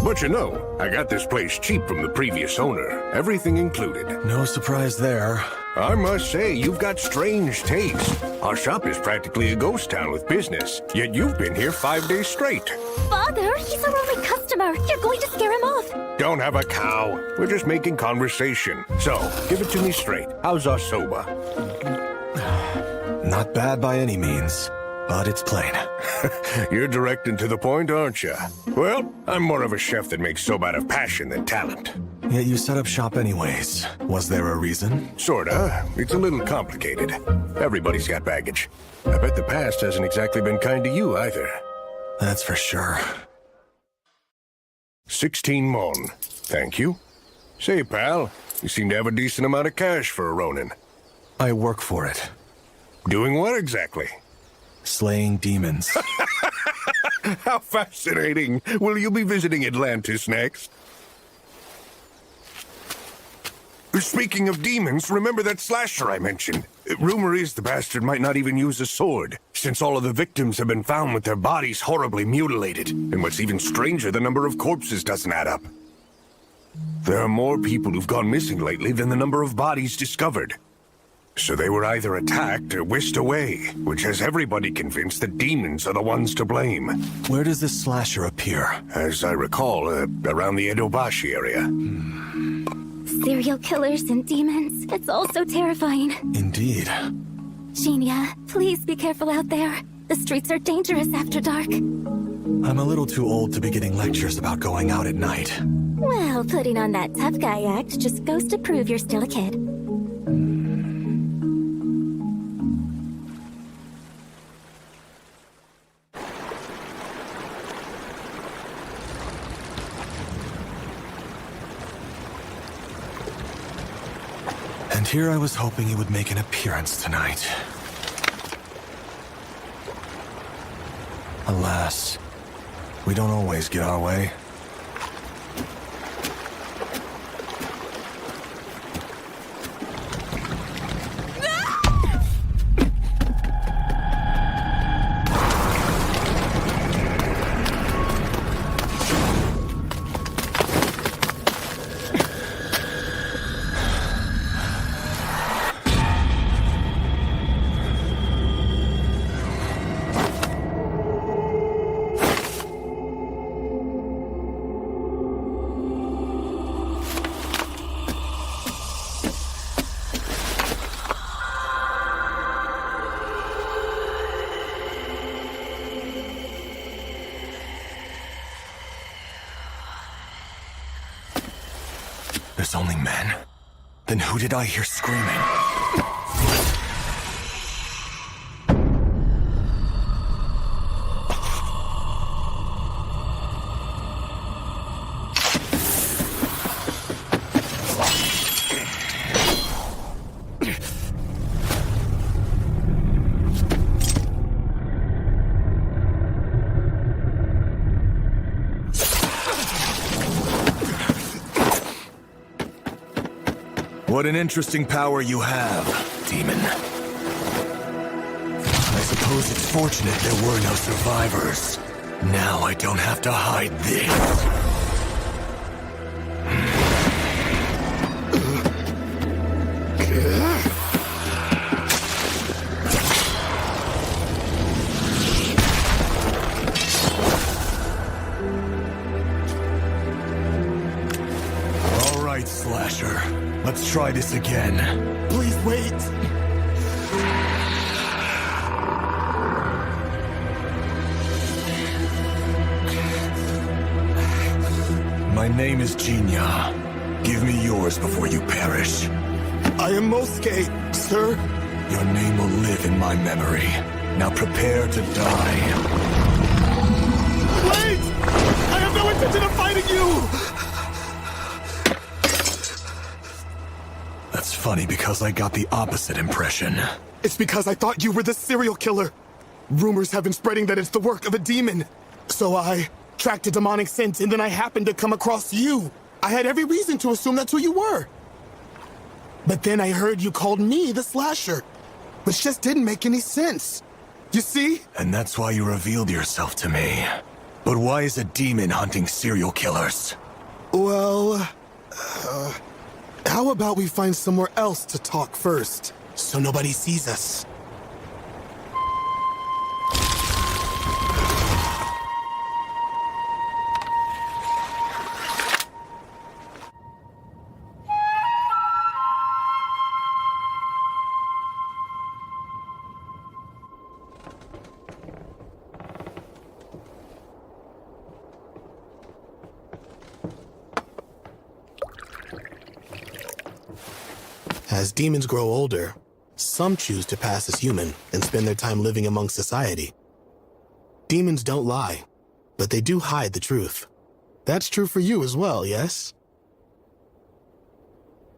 But you know, I got this place cheap from the previous owner. Everything included. No surprise there. I must say, you've got strange taste. Our shop is practically a ghost town with business, yet you've been here 5 days straight. Father, he's our only customer. You're going to scare him off. Don't have a cow. We're just making conversation. So, give it to me straight. How's our soba? Not bad by any means, but it's plain. You're direct and to the point, aren't you? Well, I'm more of a chef that makes soba out of passion than talent. Yet you set up shop anyways. Was there a reason? Sorta. It's a little complicated. Everybody's got baggage. I bet the past hasn't exactly been kind to you either. That's for sure. 16 mon. Thank you. Say, pal, you seem to have a decent amount of cash for a Ronin. I work for it. Doing what exactly? Slaying demons. How fascinating. Will you be visiting Atlantis next? Speaking of demons, remember that slasher I mentioned? Rumor is the bastard might not even use a sword, since all of the victims have been found with their bodies horribly mutilated. And what's even stranger, the number of corpses doesn't add up. There are more people who've gone missing lately than the number of bodies discovered. So they were either attacked or whisked away, which has everybody convinced that demons are the ones to blame. Where does this slasher appear? As I recall, around the Edobashi area. Serial killers and demons. It's all so terrifying. Indeed. Genia, please be careful out there. The streets are dangerous after dark. I'm a little too old to be getting lectures about going out at night. Well, putting on that tough guy act just goes to prove you're still a kid. And here I was hoping he would make an appearance tonight. Alas, we don't always get our way. There's only men? Then who did I hear screaming? What an interesting power you have, demon. I suppose it's fortunate there were no survivors. Now I don't have to hide this. All right, Slasher. Let's try this again. Please wait. My name is Genia. Give me yours before you perish. I am Mosuke, sir. Your name will live in my memory. Now prepare to die. Wait! I have no intention of fighting you! That's funny because I got the opposite impression. It's because I thought you were the serial killer. Rumors have been spreading that it's the work of a demon. So I tracked a demonic scent and then I happened to come across you. I had every reason to assume that's who you were. But then I heard you called me the Slasher, which just didn't make any sense. You see? And that's why you revealed yourself to me. But why is a demon hunting serial killers? Well, how about we find somewhere else to talk first, so nobody sees us? As demons grow older, some choose to pass as human and spend their time living among society. Demons don't lie, but they do hide the truth. That's true for you as well, yes?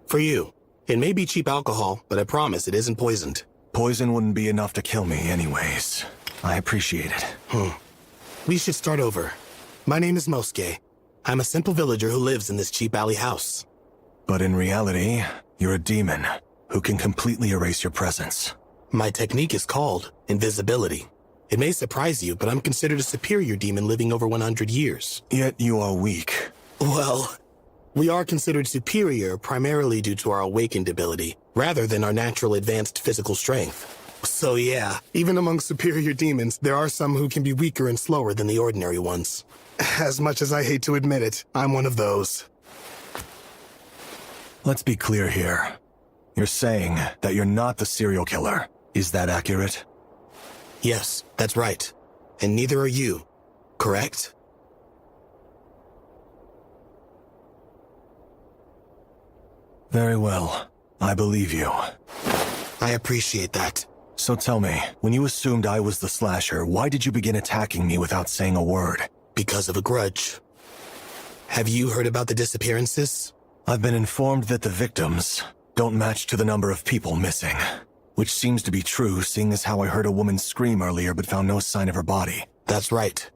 For you, it may be cheap alcohol, but I promise it isn't poisoned. Poison wouldn't be enough to kill me anyways. I appreciate it. We should start over. My name is Mosuke. I'm a simple villager who lives in this cheap alley house. But in reality, you're a demon who can completely erase your presence. My technique is called invisibility. It may surprise you, but I'm considered a superior demon living over 100 years. Yet you are weak. Well, we are considered superior primarily due to our awakened ability, rather than our natural advanced physical strength. So yeah, even among superior demons, there are some who can be weaker and slower than the ordinary ones. As much as I hate to admit it, I'm one of those. Let's be clear here. You're saying that you're not the serial killer. Is that accurate? Yes, that's right. And neither are you, correct? Very well. I believe you. I appreciate that. So tell me, when you assumed I was the slasher, why did you begin attacking me without saying a word? Because of a grudge. Have you heard about the disappearances? I've been informed that the victims don't match to the number of people missing. Which seems to be true, seeing as how I heard a woman scream earlier but found no sign of her body. That's right.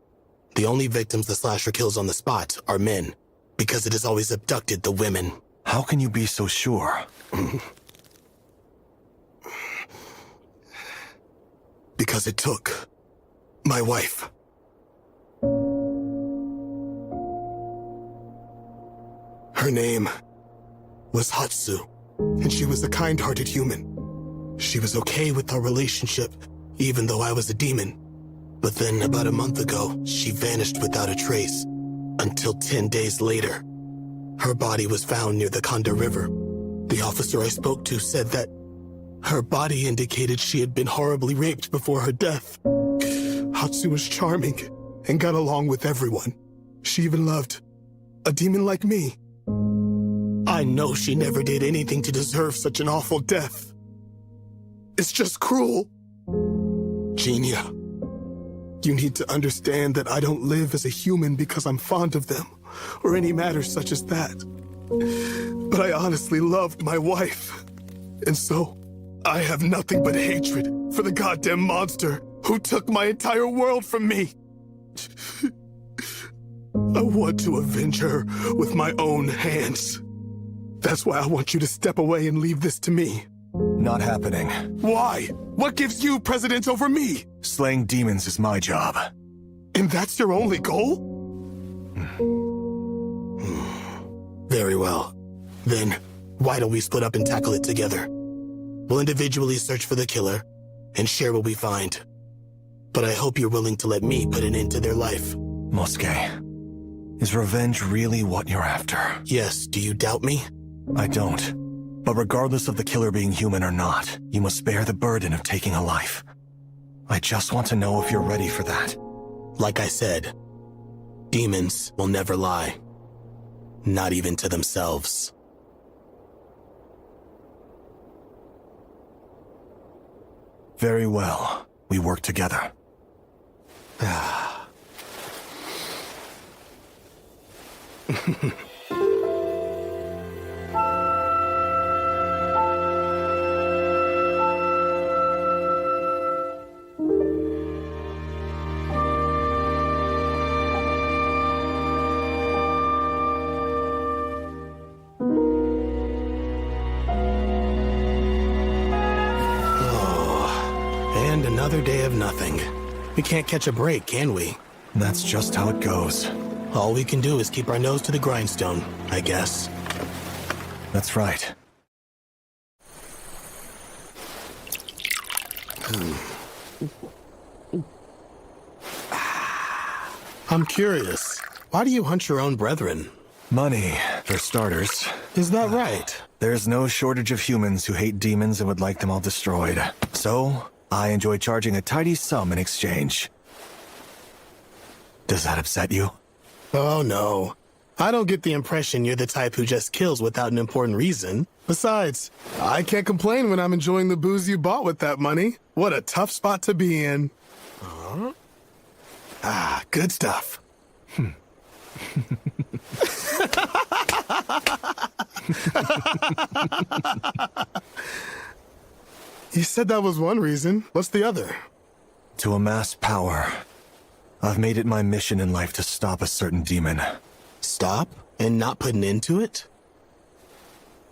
The only victims the slasher kills on the spot are men, because it has always abducted the women. How can you be so sure? Because it took my wife. Her name was Hatsu, and she was a kind-hearted human. She was okay with our relationship, even though I was a demon. But then, about a month ago, she vanished without a trace, until 10 days later. Her body was found near the Kanda River. The officer I spoke to said that her body indicated she had been horribly raped before her death. Hatsu was charming and got along with everyone. She even loved a demon like me. I know she never did anything to deserve such an awful death. It's just cruel. Genia, you need to understand that I don't live as a human because I'm fond of them, or any matter such as that. But I honestly loved my wife. And so, I have nothing but hatred for the goddamn monster who took my entire world from me. I want to avenge her with my own hands. That's why I want you to step away and leave this to me. Not happening. Why? What gives you precedence over me? Slaying demons is my job. And that's your only goal? Very well. Then, why don't we split up and tackle it together? We'll individually search for the killer, and share what we find. But I hope you're willing to let me put an end to their life. Mosuke, is revenge really what you're after? Yes, do you doubt me? I don't. But regardless of the killer being human or not, you must bear the burden of taking a life. I just want to know if you're ready for that. Like I said, demons will never lie. Not even to themselves. Very well. We work together. And another day of nothing. We can't catch a break, can we? That's just how it goes. All we can do is keep our nose to the grindstone, I guess. That's right. I'm curious. Why do you hunt your own brethren? Money, for starters. Is that right? There's no shortage of humans who hate demons and would like them all destroyed. So, I enjoy charging a tidy sum in exchange. Does that upset you? Oh, no. I don't get the impression you're the type who just kills without an important reason. Besides, I can't complain when I'm enjoying the booze you bought with that money. What a tough spot to be in. Good stuff. You said that was one reason. What's the other? To amass power. I've made it my mission in life to stop a certain demon. Stop? And not put an end to it?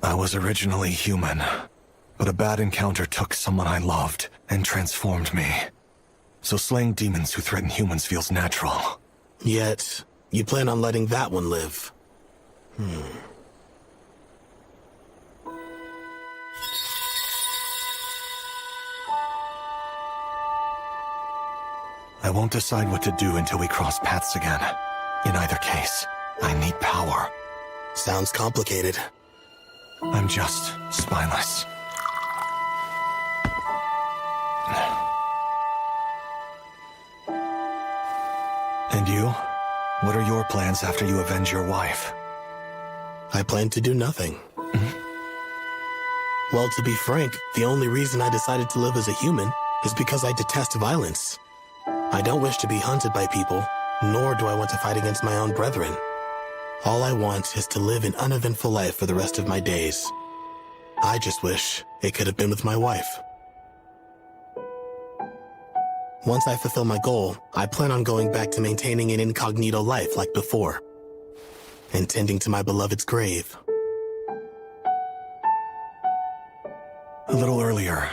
I was originally human, but a bad encounter took someone I loved and transformed me. So slaying demons who threaten humans feels natural. Yet, you plan on letting that one live. I won't decide what to do until we cross paths again. In either case, I need power. Sounds complicated. I'm just spineless. And you? What are your plans after you avenge your wife? I plan to do nothing. Well, to be frank, the only reason I decided to live as a human is because I detest violence. I don't wish to be hunted by people, nor do I want to fight against my own brethren. All I want is to live an uneventful life for the rest of my days. I just wish it could have been with my wife. Once I fulfill my goal, I plan on going back to maintaining an incognito life like before, and tending to my beloved's grave. A little earlier,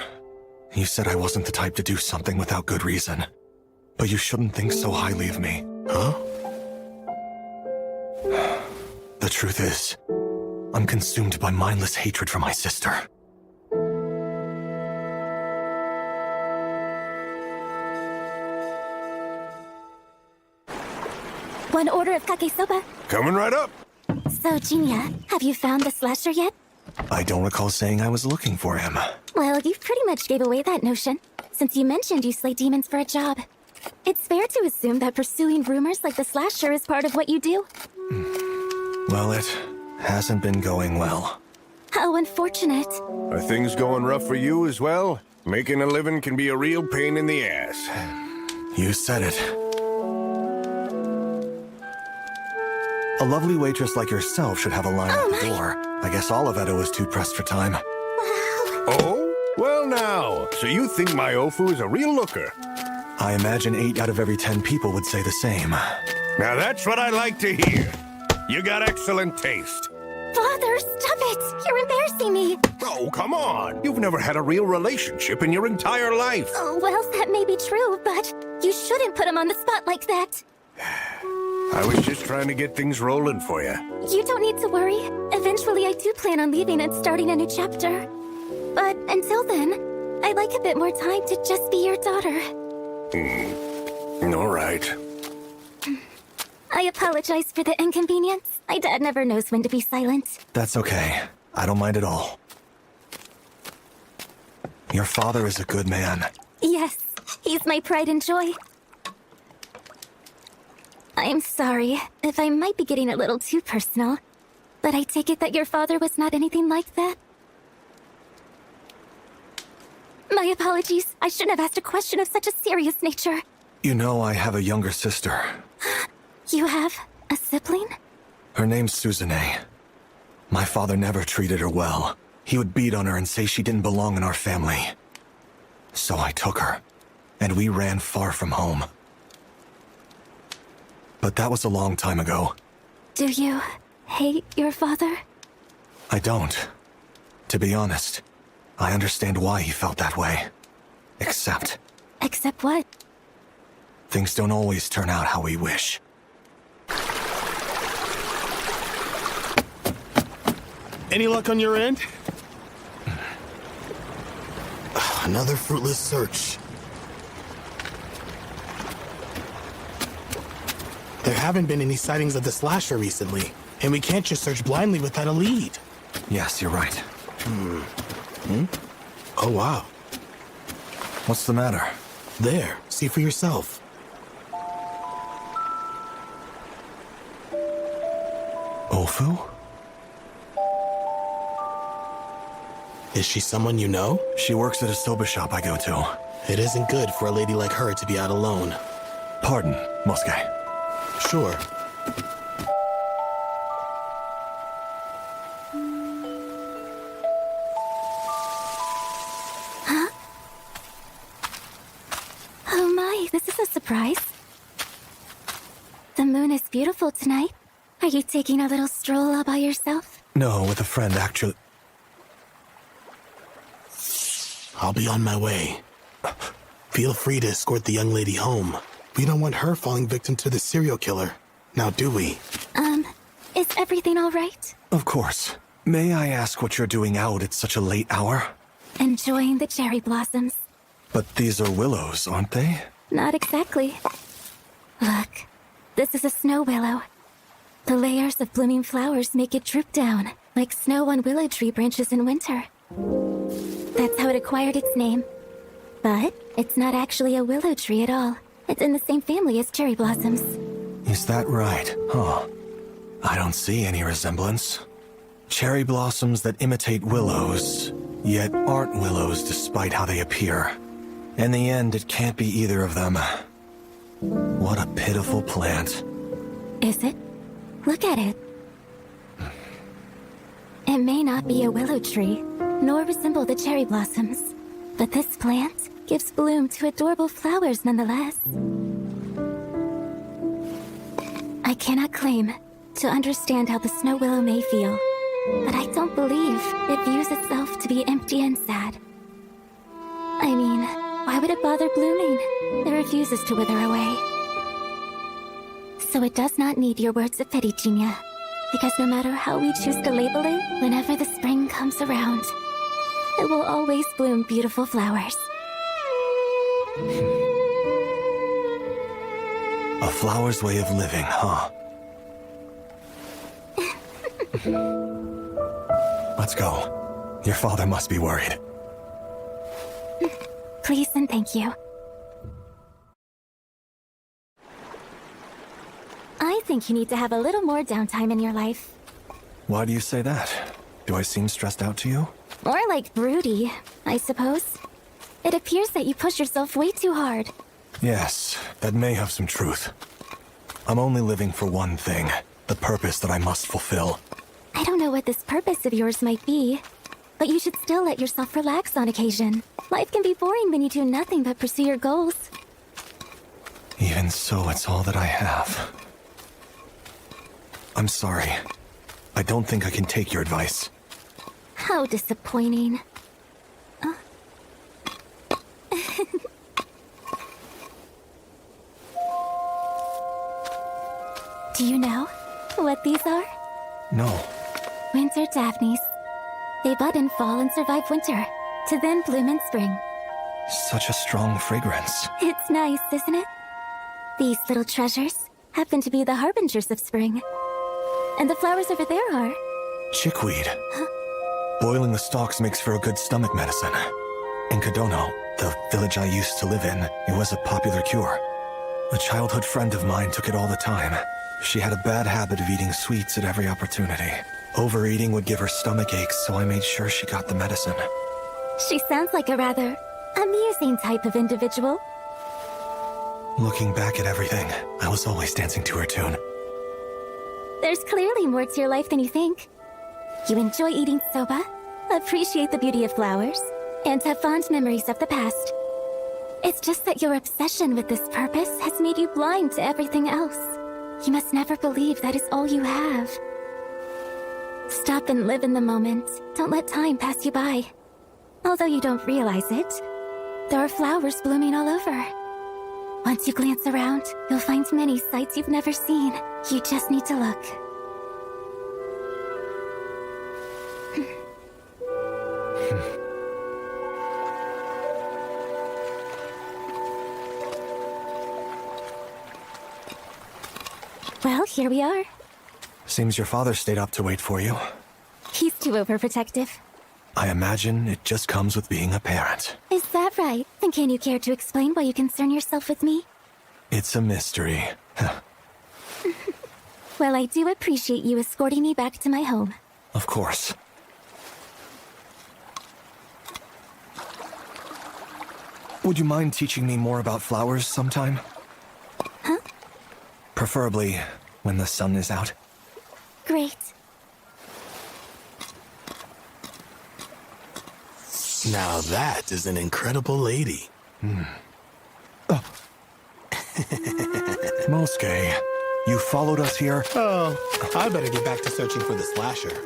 you said I wasn't the type to do something without good reason. But you shouldn't think so highly of me. Huh? The truth is, I'm consumed by mindless hatred for my sister. One order of kake soba. Coming right up. So, Jinya, have you found the slasher yet? I don't recall saying I was looking for him. Well, you pretty much gave away that notion, since you mentioned you slay demons for a job. It's fair to assume that pursuing rumors like the slasher is part of what you do. Well, it hasn't been going well. How unfortunate. Are things going rough for you as well? Making a living can be a real pain in the ass. You said it. A lovely waitress like yourself should have a line at the door. I guess all of Edo is too pressed for time. Wow. Oh? Well now, so you think my Ofu is a real looker? I imagine 8 out of every 10 people would say the same. Now that's what I like to hear. You got excellent taste. Father, stop it! You're embarrassing me! Oh, come on. You've never had a real relationship in your entire life. Oh, well, that may be true, but you shouldn't put him on the spot like that. I was just trying to get things rolling for you. You don't need to worry. Eventually, I do plan on leaving and starting a new chapter. But until then, I'd like a bit more time to just be your daughter. All right. I apologize for the inconvenience. My dad never knows when to be silent. That's okay. I don't mind at all. Your father is a good man. Yes, he's my pride and joy. I'm sorry if I might be getting a little too personal, but I take it that your father was not anything like that? My apologies. I shouldn't have asked a question of such a serious nature. You know I have a younger sister. You have a sibling? Her name's Suzune. My father never treated her well. He would beat on her and say she didn't belong in our family. So I took her, and we ran far from home. But that was a long time ago. Do you hate your father? I don't. To be honest, I understand why he felt that way. Except... Except what? Things don't always turn out how we wish. Any luck on your end? Another fruitless search. There haven't been any sightings of the slasher recently, and we can't just search blindly without a lead. Yes, you're right. Oh, wow. What's the matter? There, see for yourself. Ofu? Is she someone you know? She works at a soba shop I go to. It isn't good for a lady like her to be out alone. Pardon, Mosuke. Sure. Huh? Oh my, this is a surprise. The moon is beautiful tonight. Are you taking a little stroll all by yourself? No, with a friend, actually. I'll be on my way. Feel free to escort the young lady home. We don't want her falling victim to the serial killer. Now, do we? Is everything all right? Of course. May I ask what you're doing out at such a late hour? Enjoying the cherry blossoms. But these are willows, aren't they? Not exactly. Look, this is a snow willow. The layers of blooming flowers make it droop down, like snow on willow tree branches in winter. That's how it acquired its name. But it's not actually a willow tree at all. It's in the same family as cherry blossoms. Is that right? Huh. I don't see any resemblance. Cherry blossoms that imitate willows, yet aren't willows despite how they appear. In the end, it can't be either of them. What a pitiful plant. Is it? Look at it. It may not be a willow tree, nor resemble the cherry blossoms, but this plant gives bloom to adorable flowers nonetheless. I cannot claim to understand how the snow willow may feel, but I don't believe it views itself to be empty and sad. I mean, why would it bother blooming? It refuses to wither away. So it does not need your words of pity, Jinya, because no matter how we choose to label it, whenever the spring comes around, it will always bloom beautiful flowers. A flower's way of living, huh? Let's go. Your father must be worried. Please and thank you. I think you need to have a little more downtime in your life. Why do you say that? Do I seem stressed out to you? More like broody, I suppose. It appears that you push yourself way too hard. Yes, that may have some truth. I'm only living for one thing, the purpose that I must fulfill. I don't know what this purpose of yours might be, but you should still let yourself relax on occasion. Life can be boring when you do nothing but pursue your goals. Even so, it's all that I have. I'm sorry. I don't think I can take your advice. How disappointing. Do you know what these are? No. Winter daphnes. They bud in fall and survive winter, to then bloom in spring. Such a strong fragrance. It's nice, isn't it? These little treasures happen to be the harbingers of spring. And the flowers over there are... Chickweed. Huh? Boiling the stalks makes for a good stomach medicine. In Kadono, the village I used to live in, it was a popular cure. A childhood friend of mine took it all the time. She had a bad habit of eating sweets at every opportunity. Overeating would give her stomach aches, so I made sure she got the medicine. She sounds like a rather amusing type of individual. Looking back at everything, I was always dancing to her tune. There's clearly more to your life than you think. You enjoy eating soba, appreciate the beauty of flowers, and have fond memories of the past. It's just that your obsession with this purpose has made you blind to everything else. You must never believe that is all you have. Stop and live in the moment. Don't let time pass you by. Although you don't realize it, there are flowers blooming all over. Once you glance around, you'll find many sights you've never seen. You just need to look. Well, here we are. Seems your father stayed up to wait for you. He's too overprotective. I imagine it just comes with being a parent. Is that right? Then can you care to explain why you concern yourself with me? It's a mystery. Well, I do appreciate you escorting me back to my home. Of course. Would you mind teaching me more about flowers sometime? Huh? Preferably when the sun is out. Great. Now that is an incredible lady. Mosuke, you followed us here? Oh, I better get back to searching for the slasher.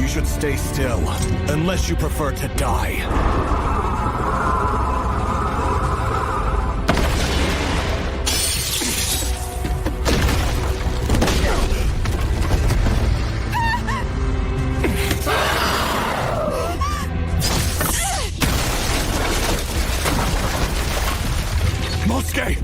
You should stay still, unless you prefer to die. Mosuke!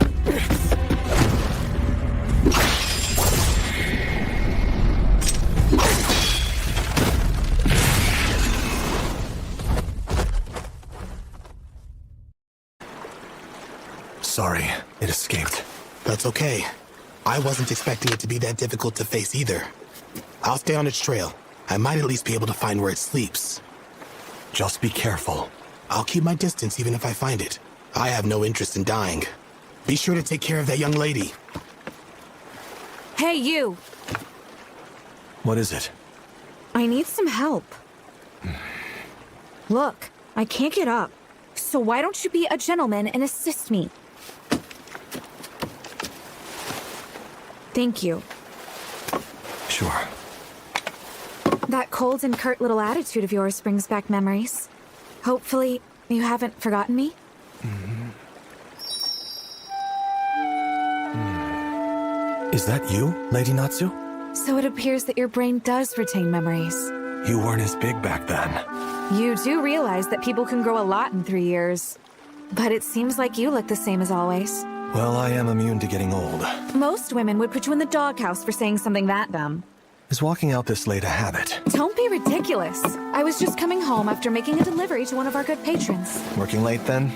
Sorry, it escaped. That's okay. I wasn't expecting it to be that difficult to face either. I'll stay on its trail. I might at least be able to find where it sleeps. Just be careful. I'll keep my distance even if I find it. I have no interest in dying. Be sure to take care of that young lady. Hey, you! What is it? I need some help. Look, I can't get up. So why don't you be a gentleman and assist me? Thank you. Sure. That cold and curt little attitude of yours brings back memories. Hopefully, you haven't forgotten me? Is that you, Lady Natsu? So it appears that your brain does retain memories. You weren't as big back then. You do realize that people can grow a lot in 3 years. But it seems like you look the same as always. Well, I am immune to getting old. Most women would put you in the doghouse for saying something that dumb. Is walking out this late a habit? Don't be ridiculous. I was just coming home after making a delivery to one of our good patrons. Working late then?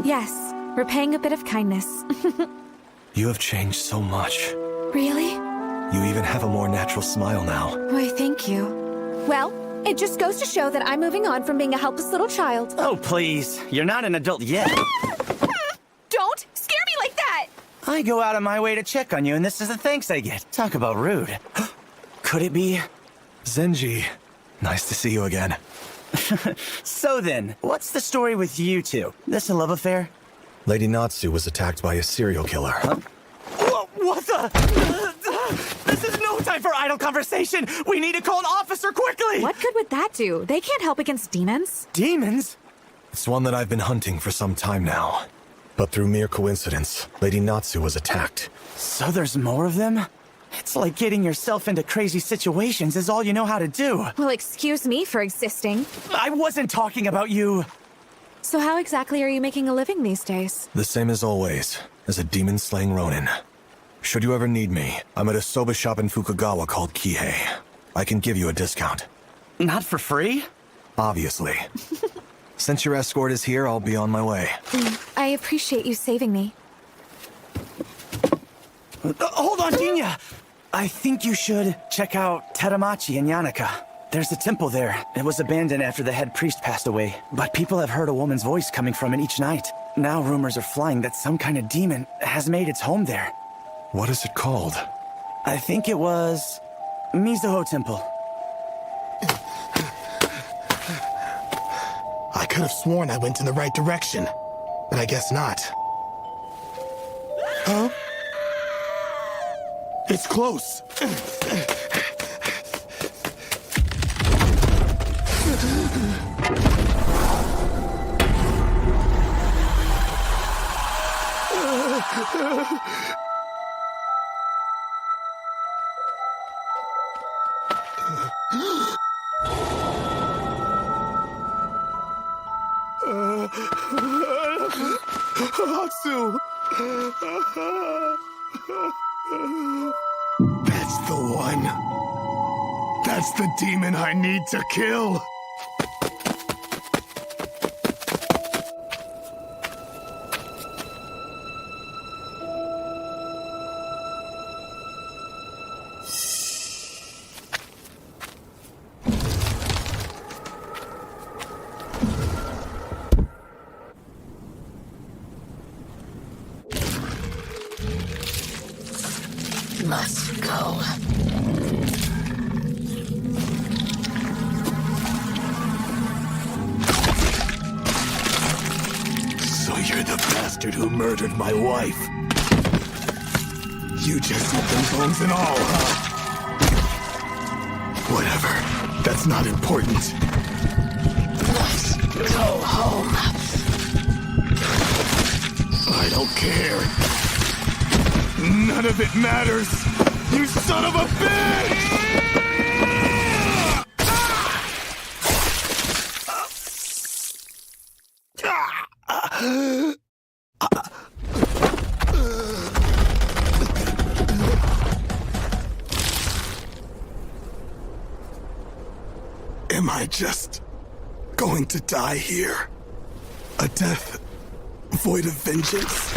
Yes, repaying a bit of kindness. You have changed so much. Really? You even have a more natural smile now. Why, thank you. Well, it just goes to show that I'm moving on from being a helpless little child. Oh, please. You're not an adult yet. Don't scare me like that! I go out of my way to check on you, and this is the thanks I get. Talk about rude. Could it be? Zenji, nice to see you again. So then, what's the story with you two? This a love affair? Lady Natsu was attacked by a serial killer. Huh? What the? This is no time for idle conversation! We need to call an officer quickly! What good would that do? They can't help against demons. Demons? It's one that I've been hunting for some time now. But through mere coincidence, Lady Natsu was attacked. So there's more of them? It's like getting yourself into crazy situations is all you know how to do. Well, excuse me for existing. I wasn't talking about you. So how exactly are you making a living these days? The same as always, as a demon-slaying Ronin. Should you ever need me, I'm at a soba shop in Fukagawa called Kihei. I can give you a discount. Not for free? Obviously. Since your escort is here, I'll be on my way. I appreciate you saving me. Hold on, Dinya! I think you should check out Teramachi in Yanaka. There's a temple there. It was abandoned after the head priest passed away, but people have heard a woman's voice coming from it each night. Now rumors are flying that some kind of demon has made its home there. What is it called? I think it was Mizuho Temple. I could have sworn I went in the right direction, but I guess not. Huh? It's close. Hatsu! That's the one. That's the demon I need to kill. Must go. So you're the bastard who murdered my wife. You just eat them bones and all, huh? Whatever. That's not important. Let's go home. I don't care. None of it matters. You son of a bitch! Am I just going to die here? A death void of vengeance?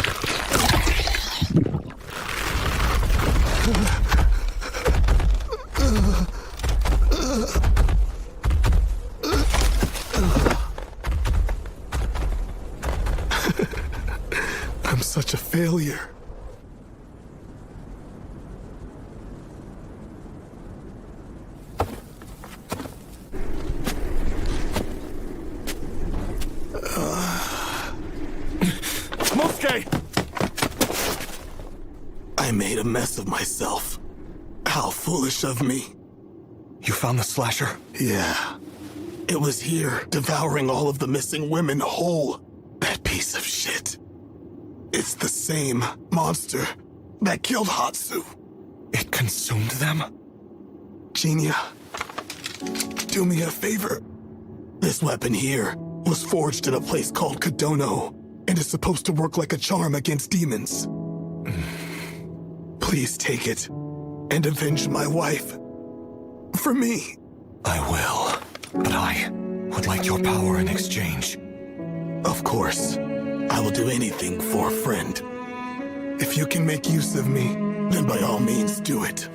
I'm such a failure. I made a mess of myself. How foolish of me. You found the slasher? Yeah. It was here, devouring all of the missing women whole. That piece of shit. It's the same monster that killed Hatsu. It consumed them? Genia, do me a favor. This weapon here was forged in a place called Kodono and is supposed to work like a charm against demons. Please take it and avenge my wife. For me. I will, but I would like your power in exchange. Of course. I will do anything for a friend. If you can make use of me, then by all means do it.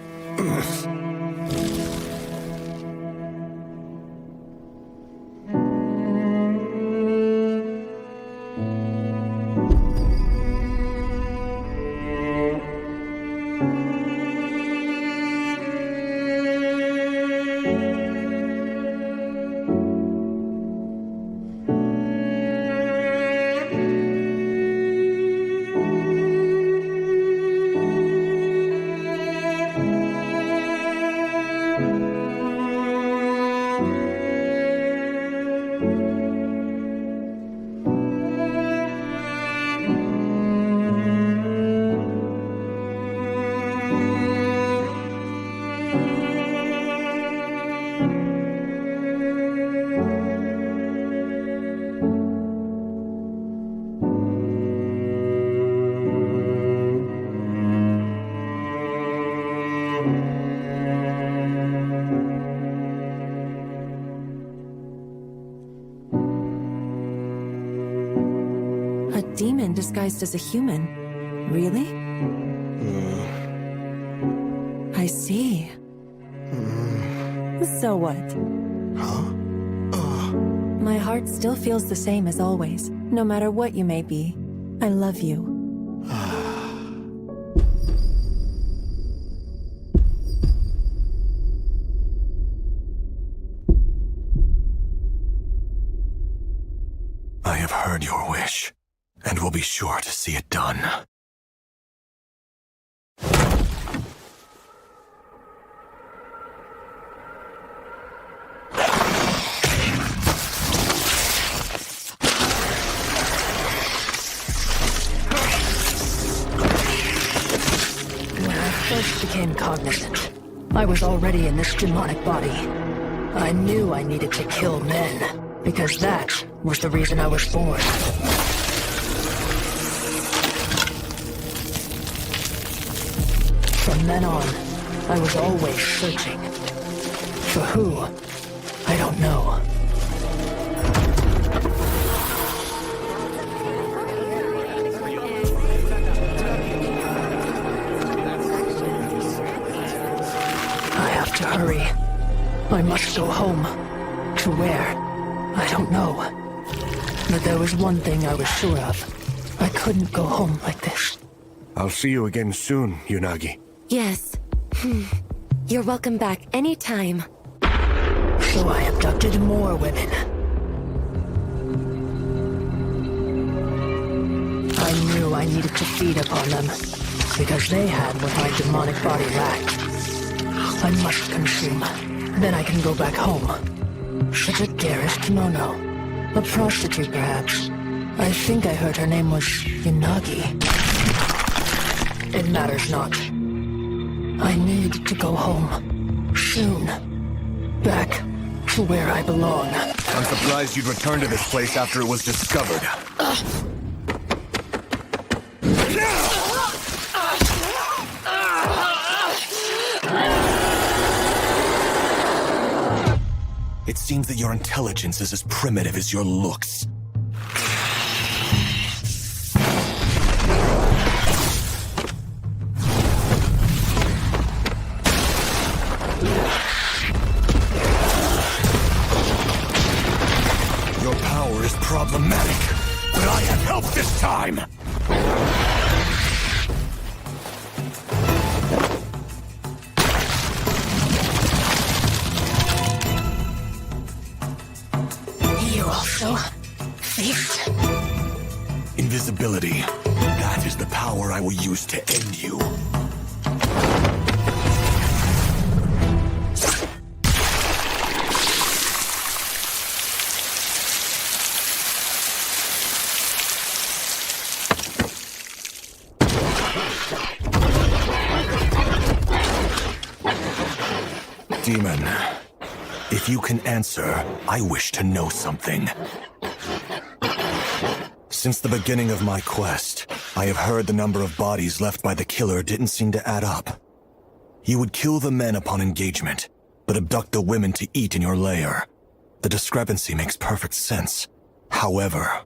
Demon disguised as a human. Really? I see. So what? My heart still feels the same as always, no matter what you may be. I love you. I have heard your wish, and will be sure to see it done. When I first became cognizant, I was already in this demonic body. I knew I needed to kill men, because that was the reason I was born. From then on, I was always searching. For who? I don't know. I have to hurry. I must go home. To where? I don't know. But there was one thing I was sure of. I couldn't go home like this. I'll see you again soon, Unagi. Yes. You're welcome back anytime. So I abducted more women. I knew I needed to feed upon them, because they had what my demonic body lacked. I must consume. Then I can go back home. Such a garish kimono. A prostitute, perhaps. I think I heard her name was Yanagi. It matters not. I need to go home. Soon. Back to where I belong. I'm surprised you'd return to this place after it was discovered. It seems that your intelligence is as primitive as your looks. Your power is problematic, but I have help this time! You also feast. Invisibility. That is the power I will use to end you. Demon, if you can answer, I wish to know something. Since the beginning of my quest, I have heard the number of bodies left by the killer didn't seem to add up. You would kill the men upon engagement, but abduct the women to eat in your lair. The discrepancy makes perfect sense. However,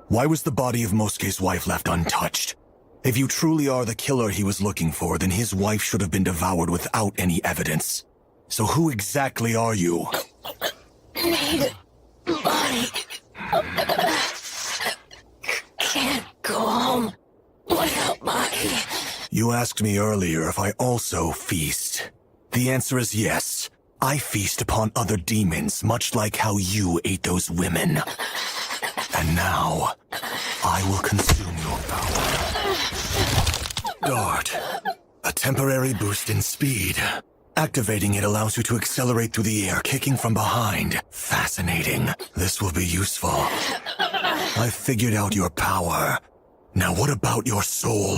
why was the body of Mosuke's wife left untouched? If you truly are the killer he was looking for, then his wife should have been devoured without any evidence. So who exactly are you? Need body. Can't go home without body. You asked me earlier if I also feast. The answer is yes. I feast upon other demons, much like how you ate those women. And now, I will consume your power. Dart. A temporary boost in speed. Activating it allows you to accelerate through the air, kicking from behind. Fascinating. This will be useful. I figured out your power. Now what about your soul?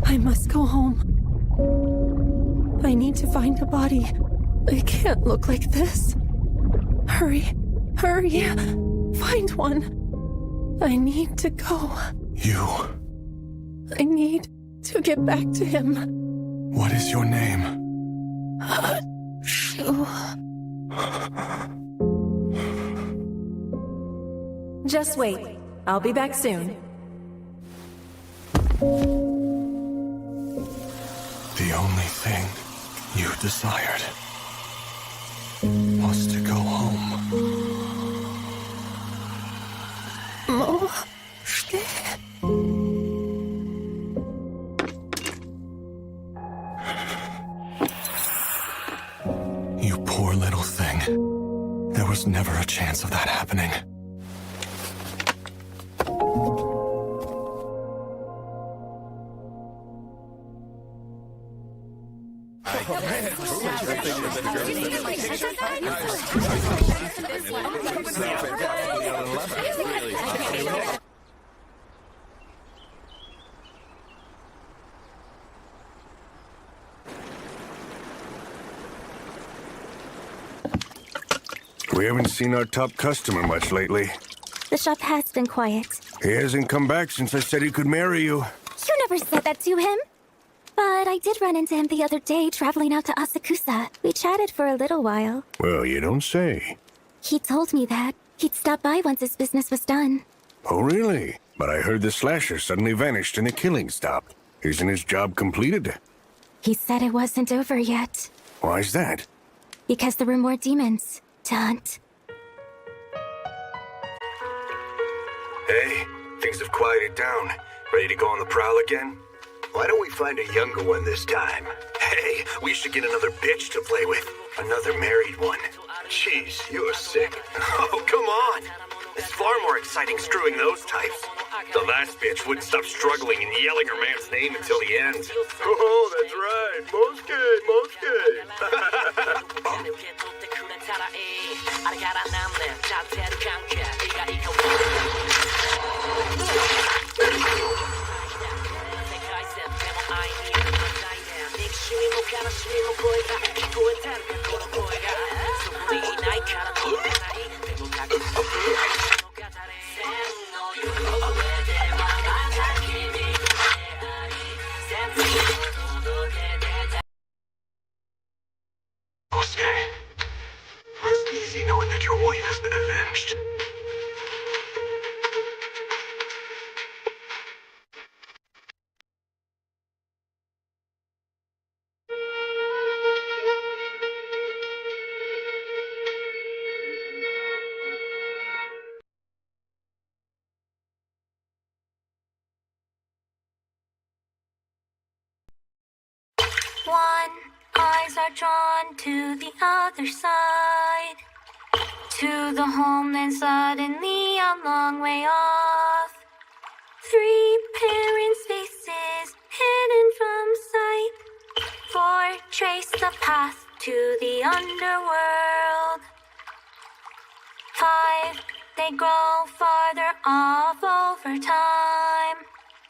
I must go home. I need to find a body. I can't look like this. Hurry, hurry. Find one. I need to go. You. I need to get back to him. What is your name? Just wait. I'll be back soon. The only thing you desired was to go home. You poor little thing. There was never a chance of that happening. We haven't seen our top customer much lately. The shop has been quiet. He hasn't come back since I said he could marry you. You never said that to him. But I did run into him the other day traveling out to Asakusa. We chatted for a little while. Well, you don't say. He told me that he'd stop by once his business was done. Oh, really? But I heard the slasher suddenly vanished and the killing stopped. Isn't his job completed? He said it wasn't over yet. Why's that? Because there were more demons to hunt. Hey, things have quieted down. Ready to go on the prowl again? Why don't we find a younger one this time? Hey, we should get another bitch to play with. Another married one. Jeez, you're sick. Oh, come on. It's far more exciting screwing those types. The last bitch wouldn't stop struggling and yelling her man's name until the end. Oh, that's right. Okay. It's easy knowing that your wife has been avenged. One, eyes are drawn to the other side, to the home, then suddenly a long way off. Three parents' faces hidden from sight. Four, trace the path to the underworld. Five, they grow farther off over time.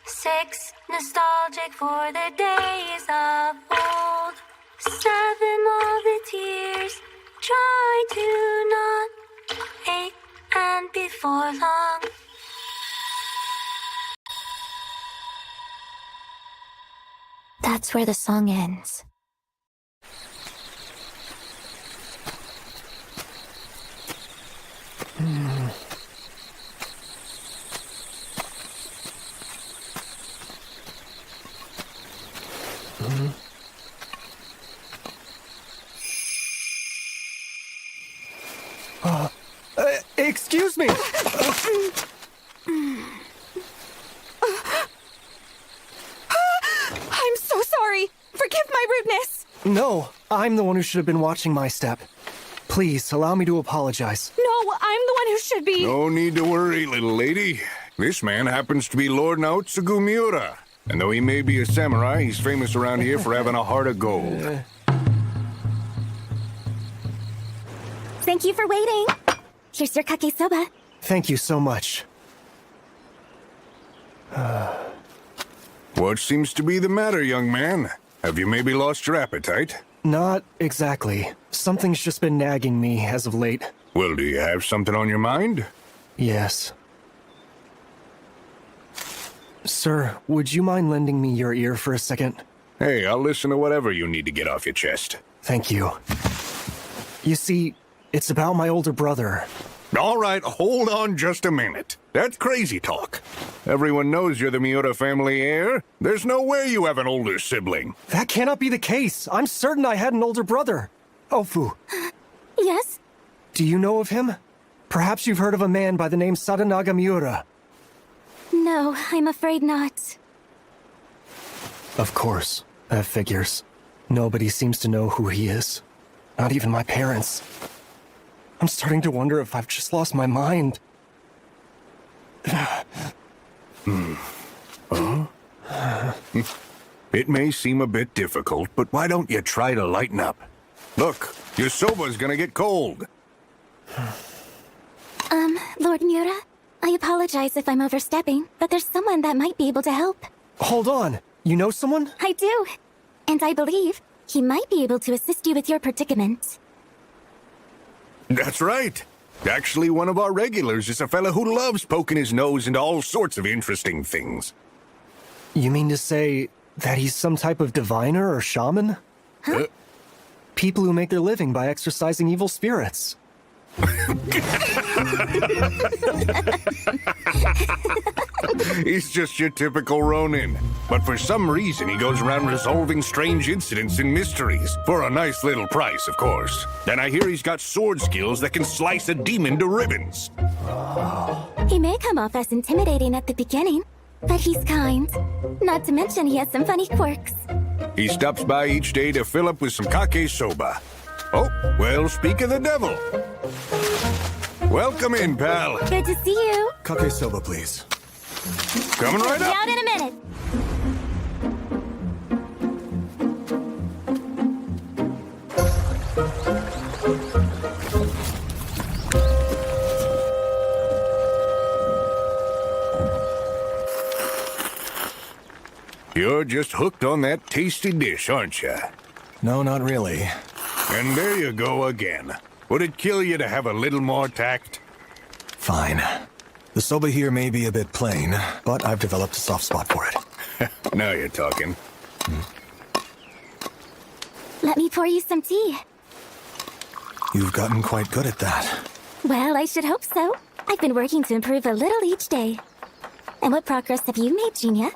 Six, nostalgic for the days of old. Seven, all the tears, try to not. 8, and before long. That's where the song ends. Excuse me! I'm so sorry! Forgive my rudeness! No, I'm the one who should have been watching my step. Please, allow me to apologize. No, I'm the one who should be. No need to worry, little lady. This man happens to be Lord Naotsugu Miura. And though he may be a samurai, he's famous around here for having a heart of gold. Thank you for waiting. Here's your kake soba. Thank you so much. What seems to be the matter, young man? Have you maybe lost your appetite? Not exactly. Something's just been nagging me as of late. Well, do you have something on your mind? Yes. Sir, would you mind lending me your ear for a second? Hey, I'll listen to whatever you need to get off your chest. Thank you. You see, it's about my older brother. All right, hold on just a minute. That's crazy talk. Everyone knows you're the Miura family heir. There's no way you have an older sibling. That cannot be the case. I'm certain I had an older brother. Ofu. Yes? Do you know of him? Perhaps you've heard of a man by the name Sadanaga Miura. No, I'm afraid not. Of course. That figures. Nobody seems to know who he is. Not even my parents. I'm starting to wonder if I've just lost my mind. It may seem a bit difficult, but why don't you try to lighten up? Look, your soba's gonna get cold. Lord Miura, I apologize if I'm overstepping, but there's someone that might be able to help. Hold on. You know someone? I do. And I believe he might be able to assist you with your predicament. That's right. Actually, one of our regulars is a fella who loves poking his nose into all sorts of interesting things. You mean to say that he's some type of diviner or shaman? Huh? People who make their living by exorcising evil spirits. He's just your typical Ronin. But for some reason, he goes around resolving strange incidents and mysteries. For a nice little price, of course. And I hear he's got sword skills that can slice a demon to ribbons. He may come off as intimidating at the beginning, But he's kind. Not to mention he has some funny quirks. He stops by each day to fill up with some kake soba. Oh, well, speak of the devil. Welcome in, pal. Good to see you. Kake soba, please. Coming right Be up. out in a minute. You're just hooked on that tasty dish, aren't you? No, not really. And there you go again. Would it kill you to have a little more tact? Fine. The soba here may be a bit plain, but I've developed a soft spot for it. Now you're talking. Let me pour you some tea. You've gotten quite good at that. Well, I should hope so. I've been working to improve a little each day. And what progress have you made, Genia?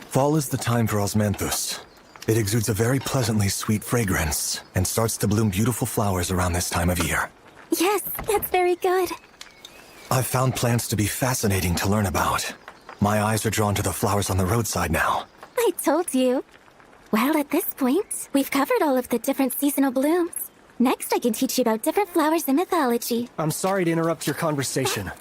Fall is the time for osmanthus. It exudes a very pleasantly sweet fragrance and starts to bloom beautiful flowers around this time of year. Yes, that's very good. I've found plants to be fascinating to learn about. My eyes are drawn to the flowers on the roadside now. I told you. Well, at this point, we've covered all of the different seasonal blooms. Next, I can teach you about different flowers in mythology. I'm sorry to interrupt your conversation.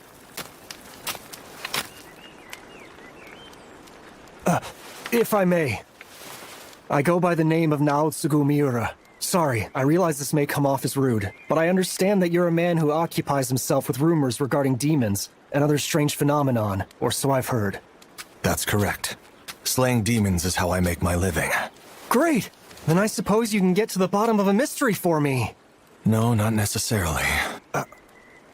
If I may. I go by the name of Naotsugu Miura. Sorry, I realize this may come off as rude, but I understand that you're a man who occupies himself with rumors regarding demons and other strange phenomenon, or so I've heard. That's correct. Slaying demons is how I make my living. Great! Then I suppose you can get to the bottom of a mystery for me. No, not necessarily.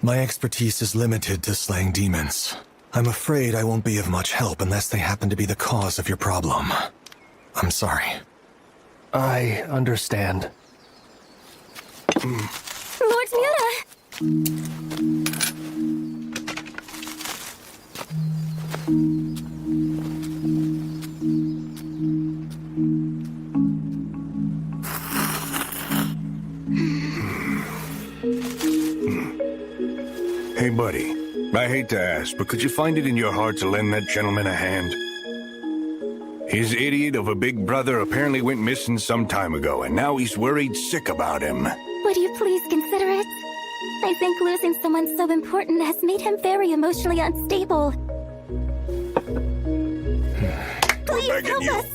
My expertise is limited to slaying demons. I'm afraid I won't be of much help unless they happen to be the cause of your problem. I'm sorry. I understand. Lord Miura! Hey, buddy. I hate to ask, but could you find it in your heart to lend that gentleman a hand? His idiot of a big brother apparently went missing some time ago, and now he's worried sick about him. Would you please consider it? I think losing someone so important has made him very emotionally unstable. Please help us!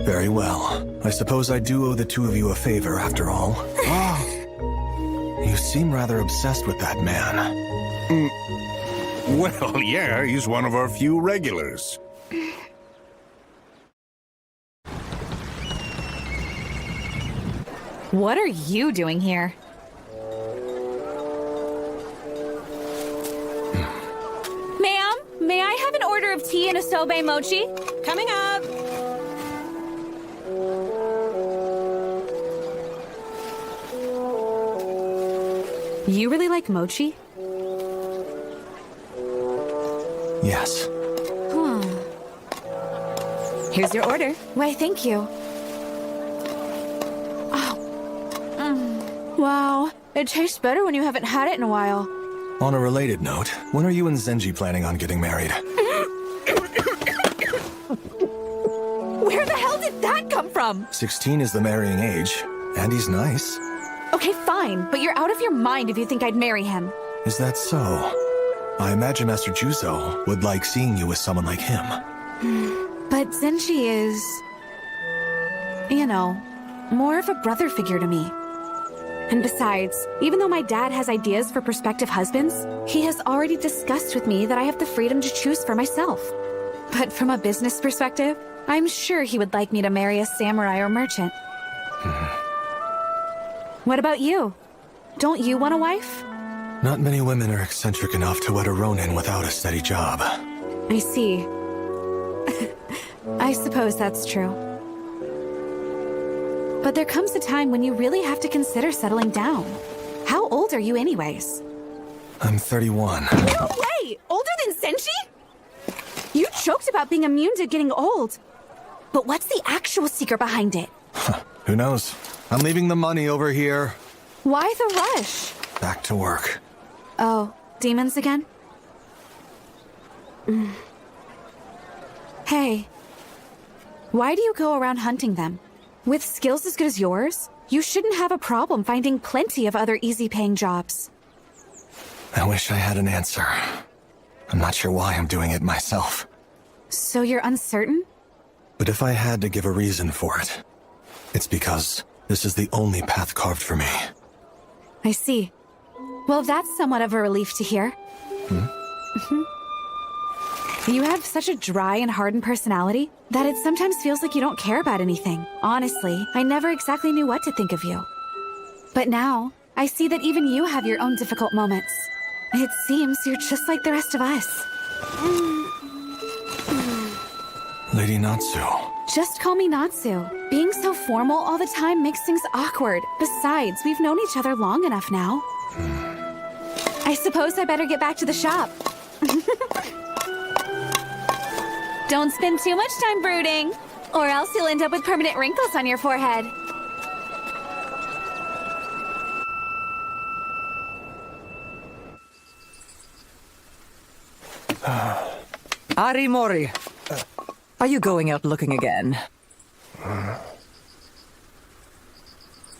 Very well. I suppose I do owe the two of you a favor, after all. You seem rather obsessed with that man. Well, yeah, he's one of our few regulars. What are you doing here? Ma'am, may I have an order of tea and a soba mochi? Coming up. You really like mochi? Yes. Here's your order. Why, thank you. Wow, it tastes better when you haven't had it in a while. On a related note, when are you and Zenji planning on getting married? Where the hell did that come from? 16 is the marrying age, and he's nice. Okay, fine, but you're out of your mind if you think I'd marry him. Is that so? I imagine Master Juzo would like seeing you with someone like him. But Zenji is, you know, more of a brother figure to me. And besides, even though my dad has ideas for prospective husbands, he has already discussed with me that I have the freedom to choose for myself. But from a business perspective, I'm sure he would like me to marry a samurai or merchant. What about you? Don't you want a wife? Not many women are eccentric enough to wed a ronin without a steady job. I see. I suppose that's true. But there comes a time when you really have to consider settling down. How old are you anyways? I'm 31. No way! Older than Senshi? You joked about being immune to getting old. But what's the actual secret behind it? Who knows? I'm leaving the money over here. Why the rush? Back to work. Oh, demons again? Hey, why do you go around hunting them? With skills as good as yours, you shouldn't have a problem finding plenty of other easy-paying jobs. I wish I had an answer. I'm not sure why I'm doing it myself. So you're uncertain? But if I had to give a reason for it, it's because this is the only path carved for me. I see. Well, that's somewhat of a relief to hear. You have such a dry and hardened personality that it sometimes feels like you don't care about anything. Honestly, I never exactly knew what to think of you. But now, I see that even you have your own difficult moments. It seems you're just like the rest of us. Lady Natsu. Just call me Natsu. Being so formal all the time makes things awkward. Besides, we've known each other long enough now. I suppose I better get back to the shop. Don't spend too much time brooding, or else you'll end up with permanent wrinkles on your forehead. Arimori, are you going out looking again?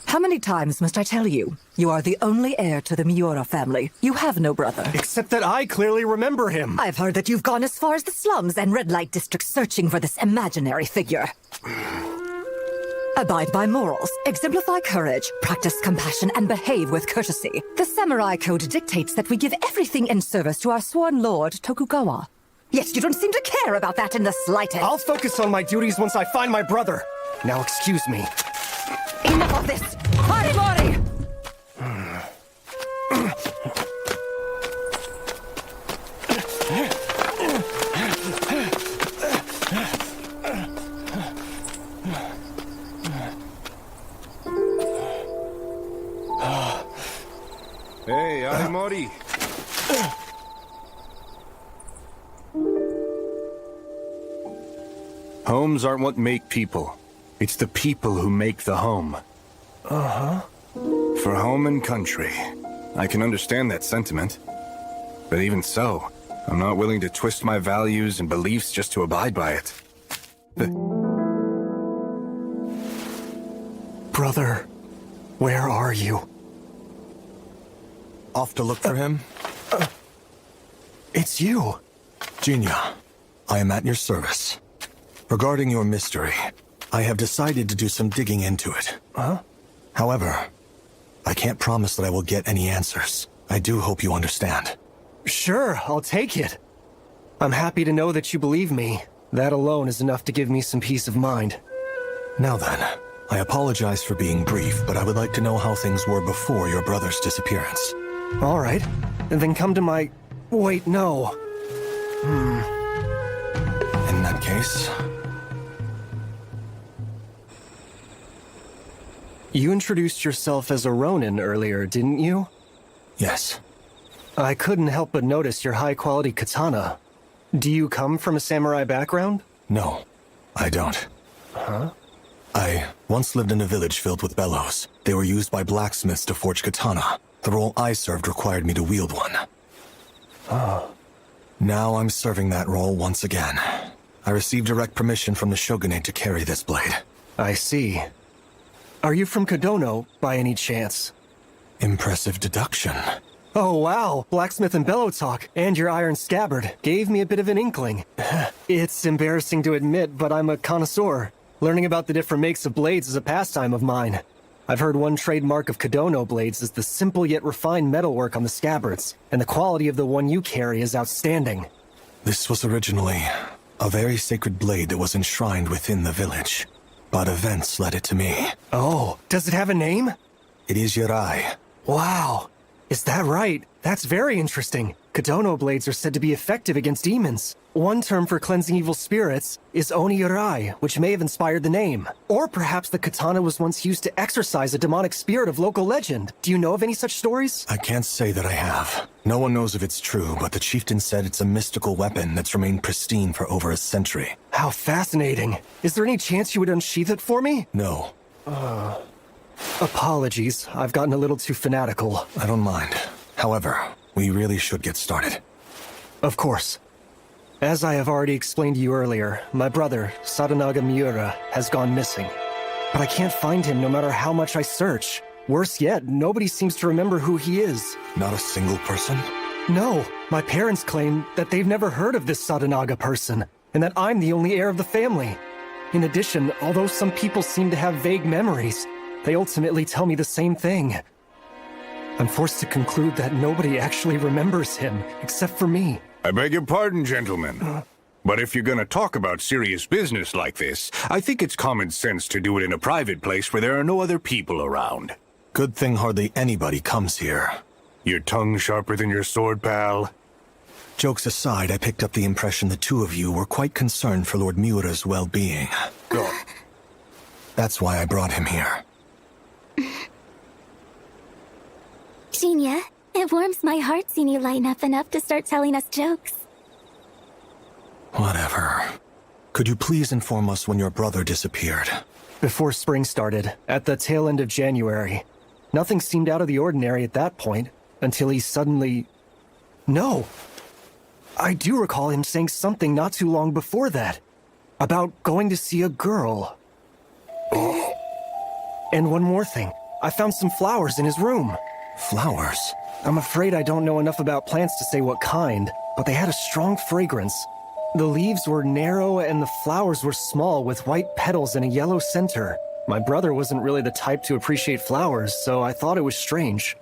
How many times must I tell you? You are the only heir to the Miura family. You have no brother. Except that I clearly remember him. I've heard that you've gone as far as the slums and red light districts searching for this imaginary figure. Abide by morals, exemplify courage, practice compassion, and behave with courtesy. The samurai code dictates that we give everything in service to our sworn lord, Tokugawa. Yet you don't seem to care about that in the slightest. I'll focus on my duties once I find my brother. Now excuse me. Enough of this! Harimori! Hey, Harimori. Homes aren't what make people. It's the people who make the home. Uh-huh. For home and country. I can understand that sentiment. But even so, I'm not willing to twist my values and beliefs just to abide by it. Brother, where are you? Off to look for him? It's you. Jinya, I am at your service. Regarding your mystery, I have decided to do some digging into it. Huh? However, I can't promise that I will get any answers. I do hope you understand. Sure, I'll take it. I'm happy to know that you believe me. That alone is enough to give me some peace of mind. Now then, I apologize for being brief, but I would like to know how things were before your brother's disappearance. All right, and then come to my... Wait, no. In that case... You introduced yourself as a Ronin earlier, didn't you? Yes. I couldn't help but notice your high-quality katana. Do you come from a samurai background? No, I don't. Huh? I once lived in a village filled with bellows. They were used by blacksmiths to forge katana. The role I served required me to wield one. Oh. Now I'm serving that role once again. I received direct permission from the shogunate to carry this blade. I see. Are you from Kodono, by any chance? Impressive deduction. Oh wow, blacksmith and bellow talk, and your iron scabbard gave me a bit of an inkling. It's embarrassing to admit, but I'm a connoisseur. Learning about the different makes of blades is a pastime of mine. I've heard one trademark of Kodono blades is the simple yet refined metalwork on the scabbards, and the quality of the one you carry is outstanding. This was originally a very sacred blade that was enshrined within the village. But events led it to me. Oh, does it have a name? It is Yurai. Wow. Is that right? That's very interesting. Kodono blades are said to be effective against demons. One term for cleansing evil spirits is Oni-Yurai, which may have inspired the name. Or perhaps the katana was once used to exorcise a demonic spirit of local legend. Do you know of any such stories? I can't say that I have. No one knows if it's true, but the chieftain said it's a mystical weapon that's remained pristine for over a century. How fascinating. Is there any chance you would unsheath it for me? No. Apologies. I've gotten a little too fanatical. I don't mind. However, We really should get started. Of course. As I have already explained to you earlier, my brother, Sadanaga Miura, has gone missing. But I can't find him no matter how much I search. Worse yet, nobody seems to remember who he is. Not a single person? No. My parents claim that they've never heard of this Sadanaga person, and that I'm the only heir of the family. In addition, although some people seem to have vague memories, they ultimately tell me the same thing. I'm forced to conclude that nobody actually remembers him, except for me. I beg your pardon, gentlemen. But if you're gonna talk about serious business like this, I think it's common sense to do it in a private place where there are no other people around. Good thing hardly anybody comes here. Your tongue sharper than your sword, pal? Jokes aside, I picked up the impression the two of you were quite concerned for Lord Miura's well-being. That's why I brought him here. Genia, it warms my heart seeing you lighten up enough to start telling us jokes. Whatever. Could you please inform us when your brother disappeared? Before spring started, at the tail end of January. Nothing seemed out of the ordinary at that point, until he suddenly... No! I do recall him saying something not too long before that. About going to see a girl. And one more thing. I found some flowers in his room. Flowers? I'm afraid I don't know enough about plants to say what kind, but they had a strong fragrance. The leaves were narrow and the flowers were small with white petals and a yellow center. My brother wasn't really the type to appreciate flowers, so I thought it was strange.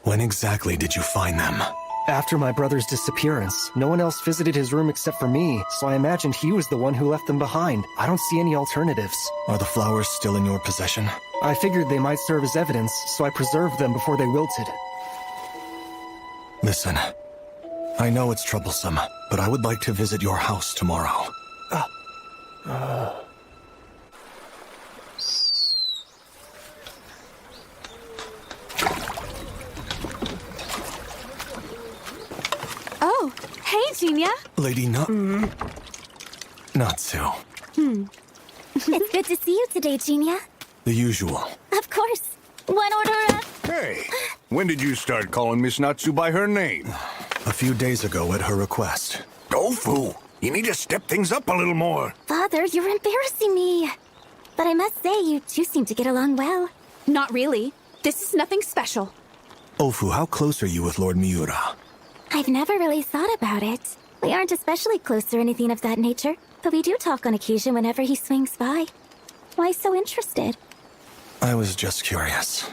When exactly did you find them? After my brother's disappearance, no one else visited his room except for me, so I imagined he was the one who left them behind. I don't see any alternatives. Are the flowers still in your possession? I figured they might serve as evidence, so I preserved them before they wilted. Listen, I know it's troublesome, but I would like to visit your house tomorrow. Oh, hey, Genia. Lady Natsu. It's good to see you today, Genia. The usual. Of course. One order Hey, when did you start calling Miss Natsu by her name? A few days ago at her request. Tofu, you need to step things up a little more. Father, you're embarrassing me. But I must say, you two seem to get along well. Not really. This is nothing special. Ofu, how close are you with Lord Miura? I've never really thought about it. We aren't especially close or anything of that nature, but we do talk on occasion whenever he swings by. Why so interested? I was just curious.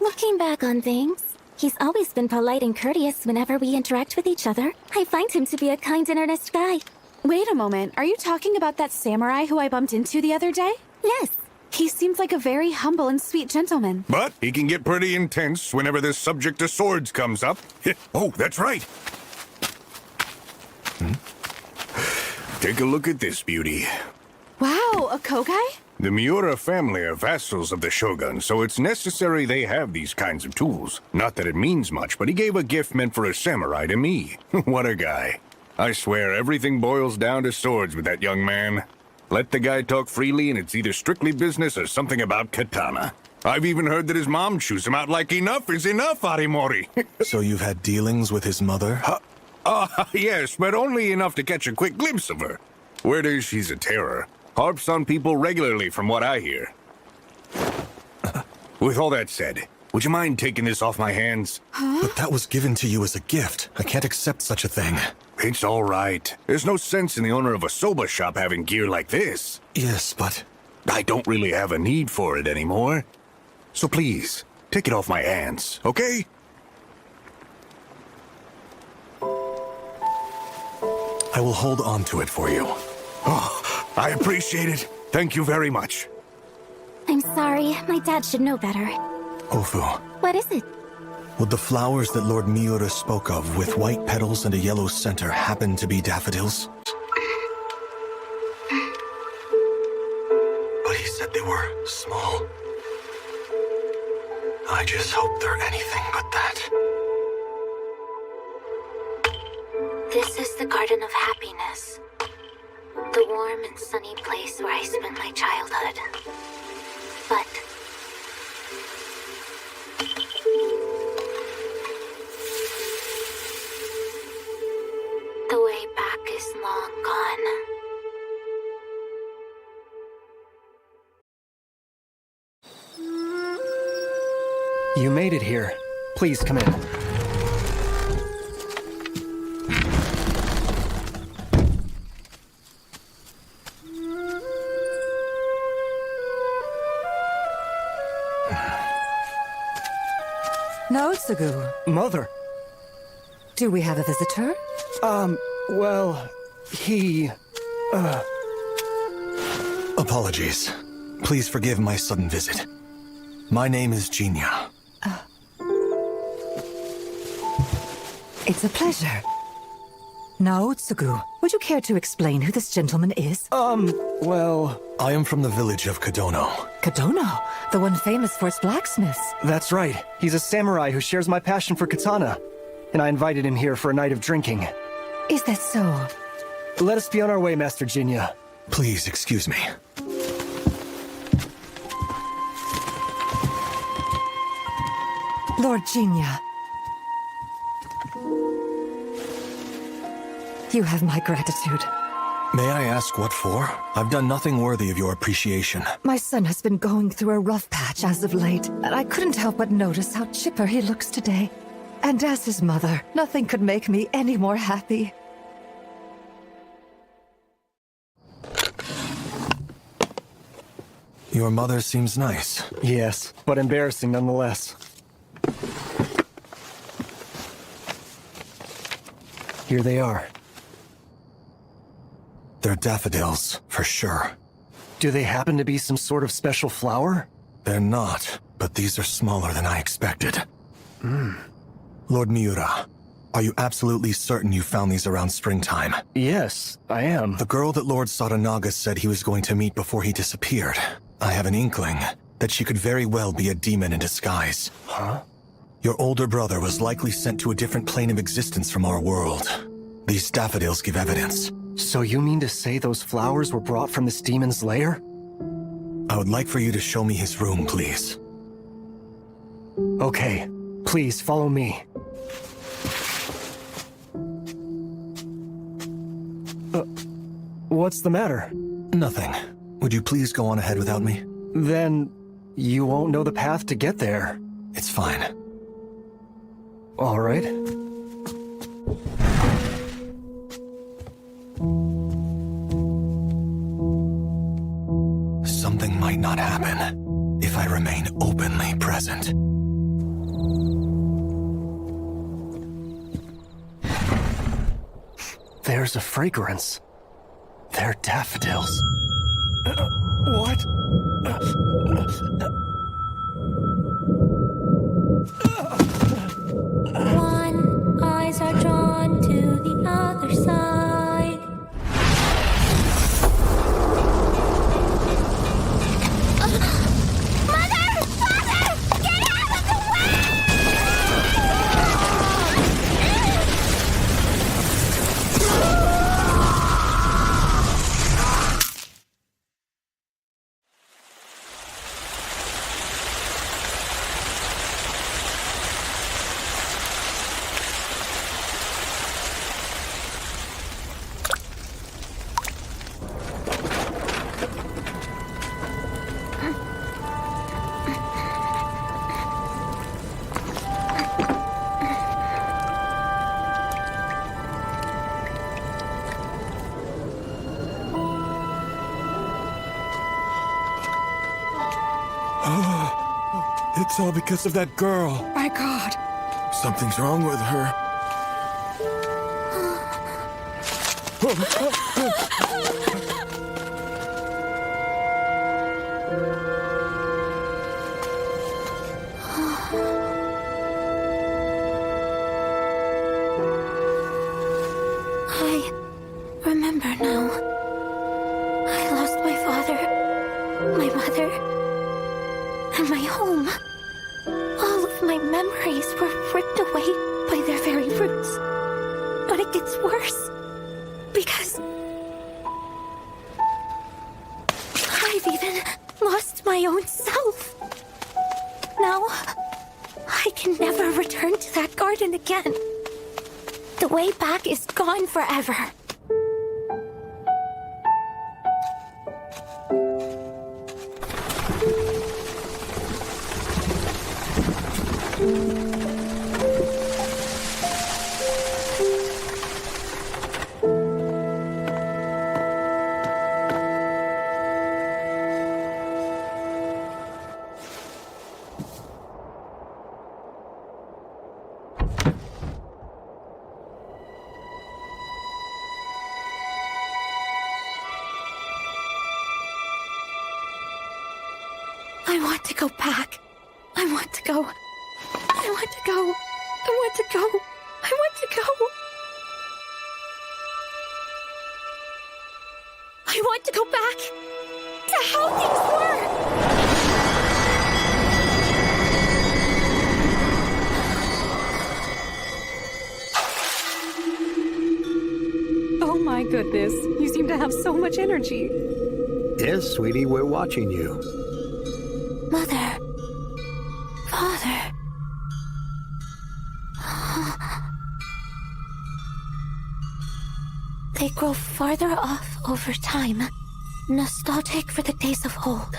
Looking back on things, he's always been polite and courteous whenever we interact with each other. I find him to be a kind and earnest guy. Wait a moment, are you talking about that samurai who I bumped into the other day? Yes. He seems like a very humble and sweet gentleman. But he can get pretty intense whenever the subject of swords comes up. Oh, that's right. Take a look at this beauty. Wow, a Kogai? The Miura family are vassals of the Shogun, so it's necessary they have these kinds of tools. Not that it means much, but he gave a gift meant for a samurai to me. What a guy. I swear everything boils down to swords with that young man. Let the guy talk freely and it's either strictly business or something about katana. I've even heard that his mom chews him out like enough is enough, Arimori. So you've had dealings with his mother? Yes, but only enough to catch a quick glimpse of her. Word is she's a terror. Harps on people regularly from what I hear. With all that said, would you mind taking this off my hands? But that was given to you as a gift. I can't accept such a thing. It's all right. There's no sense in the owner of a soba shop having gear like this. Yes, but... I don't really have a need for it anymore. So please, take it off my hands, okay? I will hold on to it for you. Oh, I appreciate it. Thank you very much. I'm sorry, my dad should know better. Ofu, What is it? would the flowers that Lord Miura spoke of with white petals and a yellow center happen to be daffodils? But he said they were small. I just hope they're anything but that. This is the Garden of Happiness. The warm and sunny place where I spent my childhood. But You made it here. Please come in. Naotsugu. Mother. Do we have a visitor? Well, he... Apologies. Please forgive my sudden visit. My name is Jinya. It's a pleasure. Naotsugu, would you care to explain who this gentleman is? Well... I am from the village of Kadono. Kadono, the one famous for its blacksmiths. That's right. He's a samurai who shares my passion for katana. And I invited him here for a night of drinking. Is that so? Let us be on our way, Master Jinya. Please excuse me. Lord Jinya. You have my gratitude. May I ask what for? I've done nothing worthy of your appreciation. My son has been going through a rough patch as of late, and I couldn't help but notice how chipper he looks today. And as his mother, nothing could make me any more happy. Your mother seems nice. Yes, but embarrassing nonetheless. Here they are. They're daffodils, for sure. Do they happen to be some sort of special flower? They're not, but these are smaller than I expected. Lord Miura, are you absolutely certain you found these around springtime? Yes, I am. The girl that Lord Sadanaga said he was going to meet before he disappeared. I have an inkling that she could very well be a demon in disguise. Huh? Your older brother was likely sent to a different plane of existence from our world. These daffodils give evidence. So you mean to say those flowers were brought from this demon's lair? I would like for you to show me his room, please. Okay. Please, follow me. What's the matter? Nothing. Would you please go on ahead without me? Then you won't know the path to get there. It's fine. All right. Something might not happen if I remain openly present. There's a fragrance. They're daffodils. What? One eyes are drawn to the other side. Mother! Father! Get out of the It's all because of that girl. My God. Something's wrong with her. I remember now. I lost my father, my mother, and my home. All of my memories were ripped away by their very roots. But it gets worse. Because I've even lost my own self. Now, I can never return to that garden again. The way back is gone forever. I want to go back. I want to go. I want to go. I want to go. I want to go. I want to go back to how things were. Oh my goodness, you seem to have so much energy. Yes, sweetie, we're watching you. Mother. Father. They grow farther off over time, nostalgic for the days of old.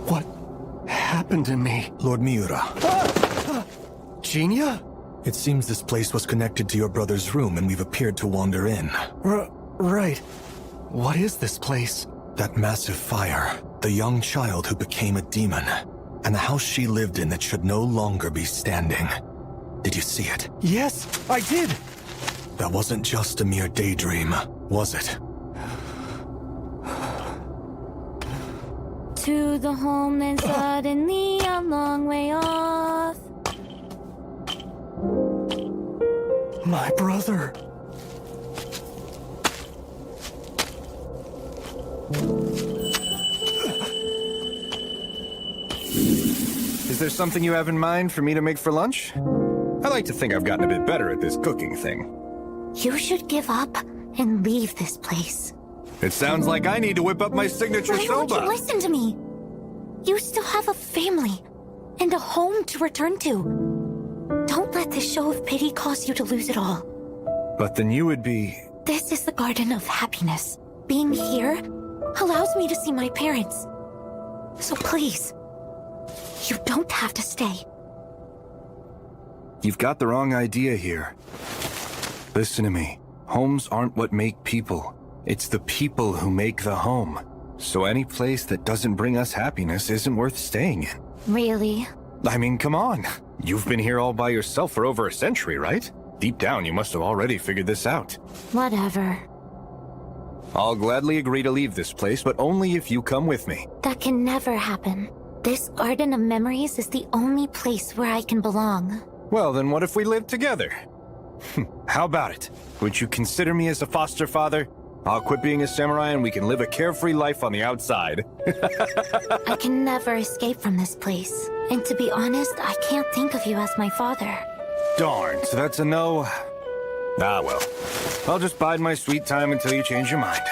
What happened to me? Lord Miura. Genia? It seems this place was connected to your brother's room and we've appeared to wander in. Right. What is this place? That massive fire, the young child who became a demon, and the house she lived in that should no longer be standing. Did you see it? Yes, I did! That wasn't just a mere daydream, was it? To the home then suddenly a long way off. My brother. Is there something you have in mind for me to make for lunch? I like to think I've gotten a bit better at this cooking thing. You should give up and leave this place. It sounds like I need to whip up my signature Why won't you soba. listen to me? You still have a family and a home to return to. Don't let this show of pity cause you to lose it all. But then you would be... This is the garden of happiness. Being here allows me to see my parents. So please, you don't have to stay. You've got the wrong idea here. Listen to me. Homes aren't what make people. It's the people who make the home. So any place that doesn't bring us happiness isn't worth staying in. Really? I mean, come on. You've been here all by yourself for over a century, right? Deep down, you must have already figured this out. Whatever. I'll gladly agree to leave this place, but only if you come with me. That can never happen. This garden of memories is the only place where I can belong. Well, then what if we live together? How about it? Would you consider me as a foster father? I'll quit being a samurai and we can live a carefree life on the outside. I can never escape from this place. And to be honest, I can't think of you as my father. Darn, so that's a no? Ah, well. I'll just bide my sweet time until you change your mind.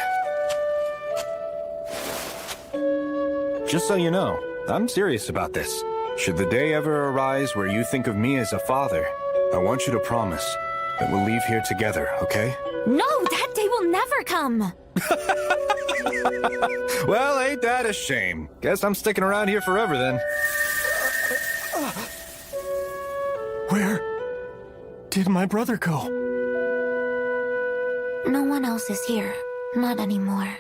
Just so you know, I'm serious about this. Should the day ever arise where you think of me as a father, I want you to promise that we'll leave here together, okay? No, that day will never come! Well, ain't that a shame? Guess I'm sticking around here forever then. Where did my brother go? No one else is here. Not anymore.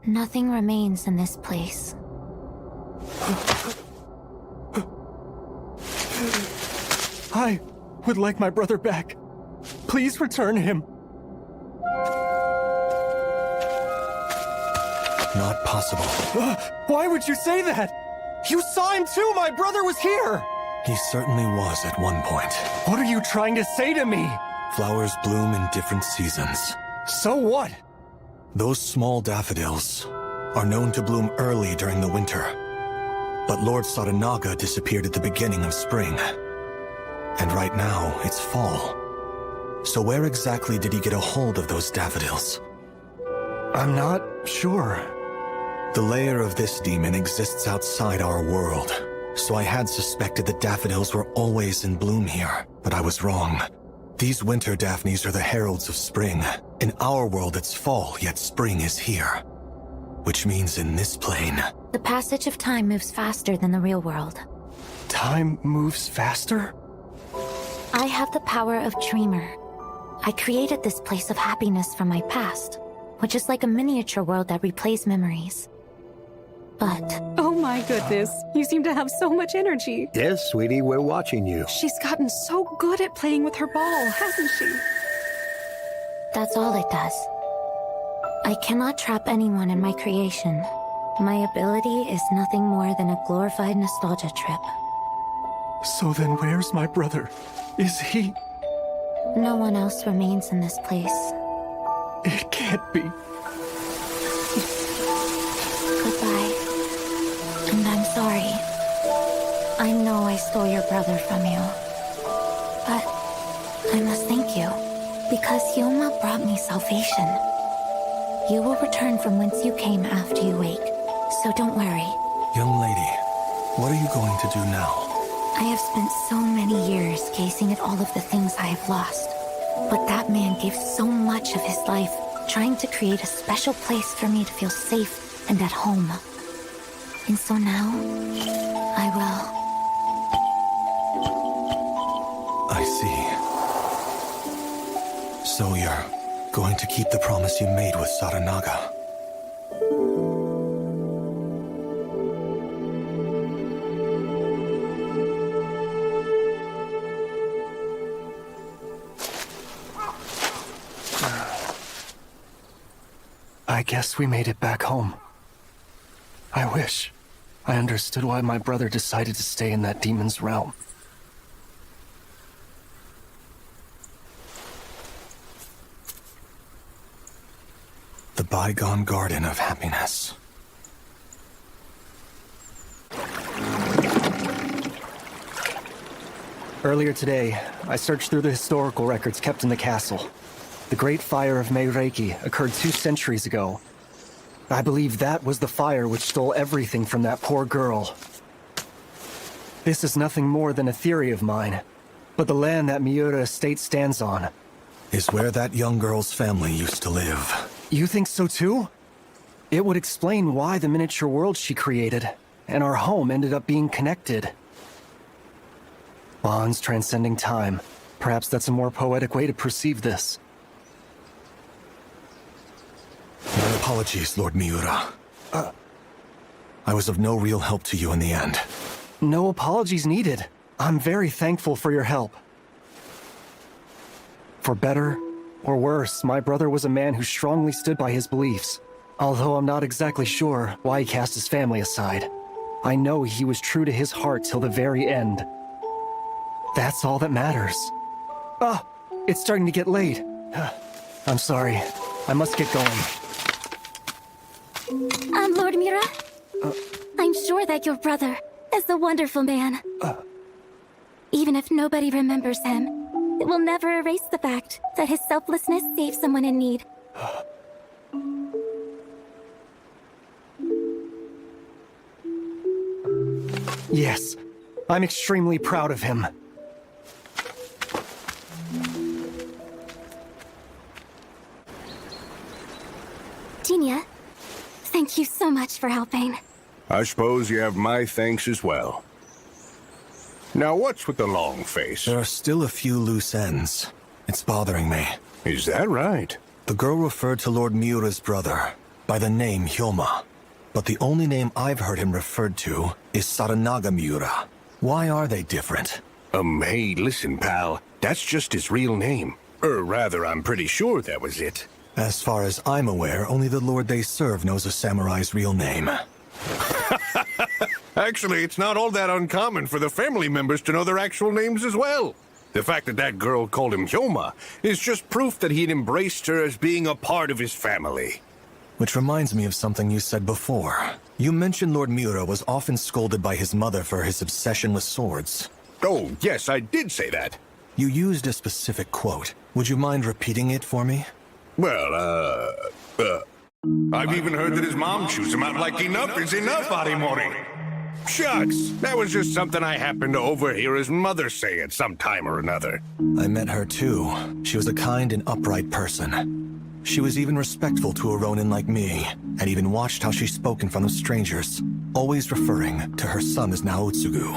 Nothing remains in this place. I would like my brother back. Please return him. Not possible. Why would you say that? You saw him too! My brother was here! He certainly was at one point. What are you trying to say to me? Flowers bloom in different seasons. So what? Those small daffodils are known to bloom early during the winter. But Lord Saranaga disappeared at the beginning of spring. And right now, it's fall. So where exactly did he get a hold of those daffodils? I'm not sure. The lair of this demon exists outside our world, so I had suspected that daffodils were always in bloom here, but I was wrong. These winter daphnes are the heralds of spring. In our world, it's fall, yet spring is here. Which means in this plane... The passage of time moves faster than the real world. Time moves faster? I have the power of Dreamer. I created this place of happiness from my past, which is like a miniature world that replays memories. but... Oh my goodness, you seem to have so much energy. Yes, sweetie, we're watching you. She's gotten so good at playing with her ball, hasn't she? That's all it does. I cannot trap anyone in my creation. My ability is nothing more than a glorified nostalgia trip. So then where's my brother? Is he... No one else remains in this place. It can't be. Goodbye. And I'm sorry. I know I stole your brother from you. But I must thank you, because Yoma brought me salvation. You will return from whence you came after you wake, so don't worry. Young lady, what are you going to do now? I have spent so many years gazing at all of the things I have lost. But that man gave so much of his life trying to create a special place for me to feel safe and at home. And so now, I will. I see. So you're going to keep the promise you made with Saranaga? I guess we made it back home. I wish I understood why my brother decided to stay in that demon's realm. The bygone garden of happiness. Earlier today, I searched through the historical records kept in the castle. The Great Fire of Meireki occurred 2 centuries ago. I believe that was the fire which stole everything from that poor girl. This is nothing more than a theory of mine, but the land that Miura estate stands on is where that young girl's family used to live. You think so too? It would explain why the miniature world she created and our home ended up being connected. Bonds transcending time. Perhaps that's a more poetic way to perceive this. My apologies, Lord Miura. I was of no real help to you in the end. No apologies needed. I'm very thankful for your help. For better or worse, my brother was a man who strongly stood by his beliefs. Although I'm not exactly sure why he cast his family aside. I know he was true to his heart till the very end. That's all that matters. It's starting to get late. I'm sorry. I must get going. Lord Miura? I'm sure that your brother is a wonderful man. Even if nobody remembers him, it will never erase the fact that his selflessness saved someone in need. Yes, I'm extremely proud of him. Genia, thank you so much for helping. I suppose you have my thanks as well. Now what's with the long face? There are still a few loose ends. It's bothering me. Is that right? The girl referred to Lord Miura's brother by the name Hyoma. But the only name I've heard him referred to is Saranaga Miura. Why are they different? Hey, listen, pal. That's just his real name. Or rather, I'm pretty sure that was it. As far as I'm aware, only the lord they serve knows a samurai's real name. Actually, it's not all that uncommon for the family members to know their actual names as well. The fact that that girl called him Hyoma is just proof that he'd embraced her as being a part of his family. Which reminds me of something you said before. You mentioned Lord Miura was often scolded by his mother for his obsession with swords. Oh, yes, I did say that. You used a specific quote. Would you mind repeating it for me? Well, I've even heard that his mom chews him out like enough is enough, Arimori. Shucks, that was just something I happened to overhear his mother say at some time or another. I met her too. She was a kind and upright person. She was even respectful to a Ronin like me, and even watched how she spoke in front of strangers, always referring to her son as Naotsugu.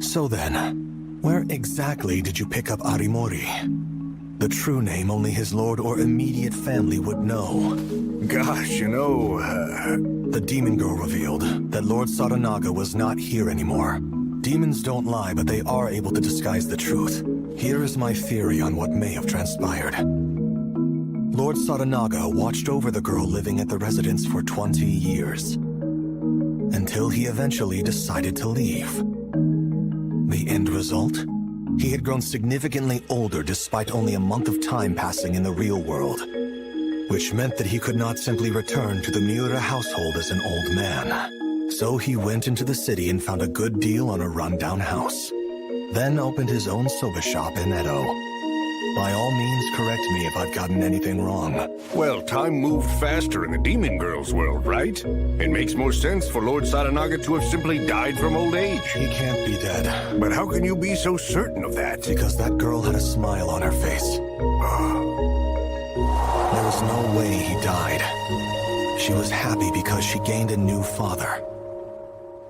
So then, where exactly did you pick up Arimori? The true name only his lord or immediate family would know. Gosh, you know, The demon girl revealed that Lord Sadanaga was not here anymore. Demons don't lie, but they are able to disguise the truth. Here is my theory on what may have transpired. Lord Sadanaga watched over the girl living at the residence for 20 years. Until he eventually decided to leave. The end result? He had grown significantly older despite only a month of time passing in the real world. Which meant that he could not simply return to the Miura household as an old man. So he went into the city and found a good deal on a rundown house. Then opened his own soba shop in Edo. By all means, correct me if I've gotten anything wrong. Well, time moved faster in the demon girl's world, right? It makes more sense for Lord Sadanaga to have simply died from old age. He can't be dead. But how can you be so certain of that? Because that girl had a smile on her face. There was no way he died. She was happy because she gained a new father.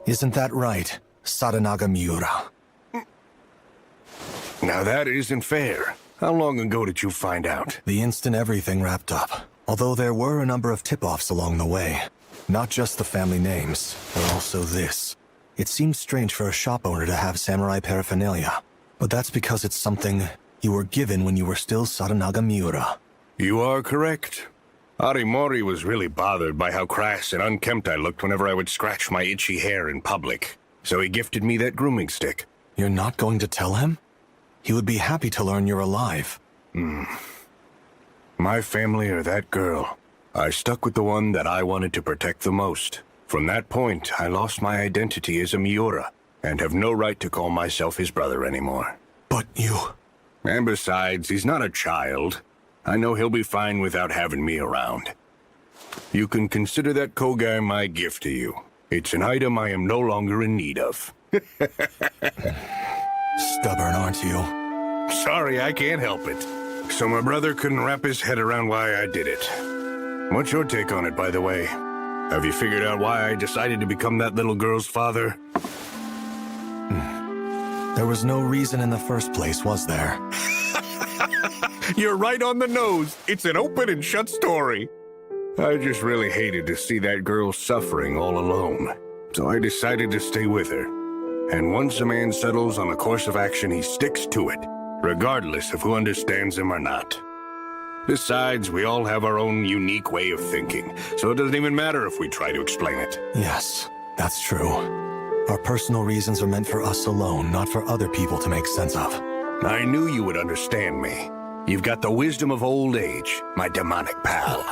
Isn't that right, Sadanaga Miura? Now that isn't fair. How long ago did you find out? The instant everything wrapped up. Although there were a number of tip-offs along the way. Not just the family names, but also this. It seems strange for a shop owner to have samurai paraphernalia. But that's because it's something you were given when you were still Sadanaga Miura. You are correct. Arimori was really bothered by how crass and unkempt I looked whenever I would scratch my itchy hair in public. So he gifted me that grooming stick. You're not going to tell him? He would be happy to learn you're alive. My family or that girl. I stuck with the one that I wanted to protect the most. From that point, I lost my identity as a Miura, and have no right to call myself his brother anymore. But you... And besides, he's not a child. I know he'll be fine without having me around. You can consider that Kogai my gift to you. It's an item I am no longer in need of. Stubborn, aren't you? Sorry, I can't help it. So my brother couldn't wrap his head around why I did it. What's your take on it, by the way? Have you figured out why I decided to become that little girl's father? There was no reason in the first place, was there? You're right on the nose. It's an open and shut story. I just really hated to see that girl suffering all alone. So I decided to stay with her. And once a man settles on a course of action, he sticks to it, regardless of who understands him or not. Besides, we all have our own unique way of thinking, so it doesn't even matter if we try to explain it. Yes, that's true. Our personal reasons are meant for us alone, not for other people to make sense of. I knew you would understand me. You've got the wisdom of old age, my demonic pal.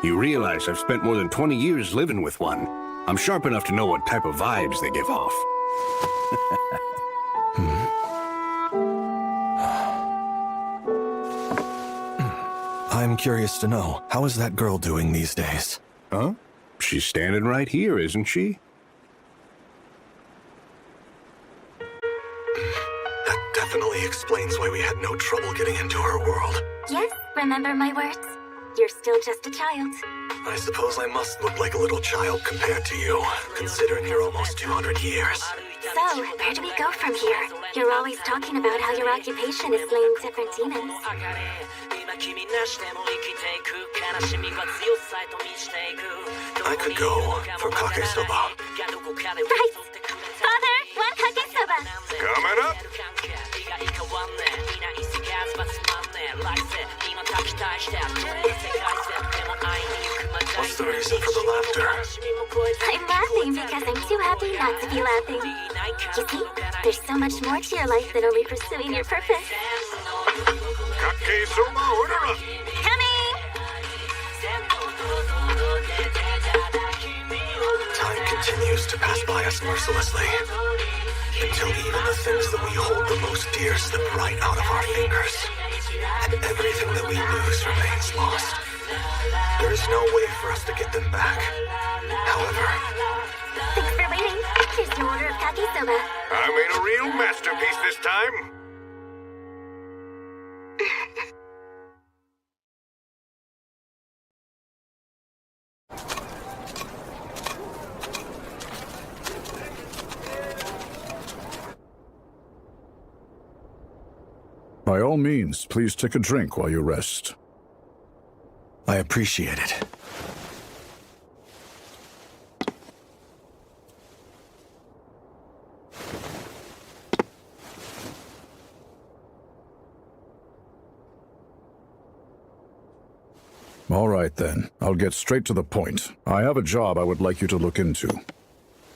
You realize I've spent more than 20 years living with one. I'm sharp enough to know what type of vibes they give off. I'm curious to know, how is that girl doing these days? Huh? She's standing right here, isn't she? That definitely explains why we had no trouble getting into her world. Yes, remember my words. You're still just a child. I suppose I must look like a little child compared to you, considering you're almost 200 years. So, where do we go from here? You're always talking about how your occupation is slaying different demons. I could go for kake soba. Right! Father, one kake soba! Coming up! What's the reason for the laughter? I'm laughing because I'm too happy not to be laughing. You see, there's so much more to your life than only pursuing your purpose. Kake soba order! Coming! Time continues to pass by us mercilessly, until even the things that we hold the most dear slip right out of our fingers, and everything that we lose remains lost. There is no way for us to get them back. However... Thanks for waiting. Here's your order of kake soba. I made a real masterpiece this time. By all means, please take a drink while you rest. I appreciate it. All right, then. I'll get straight to the point. I have a job I would like you to look into.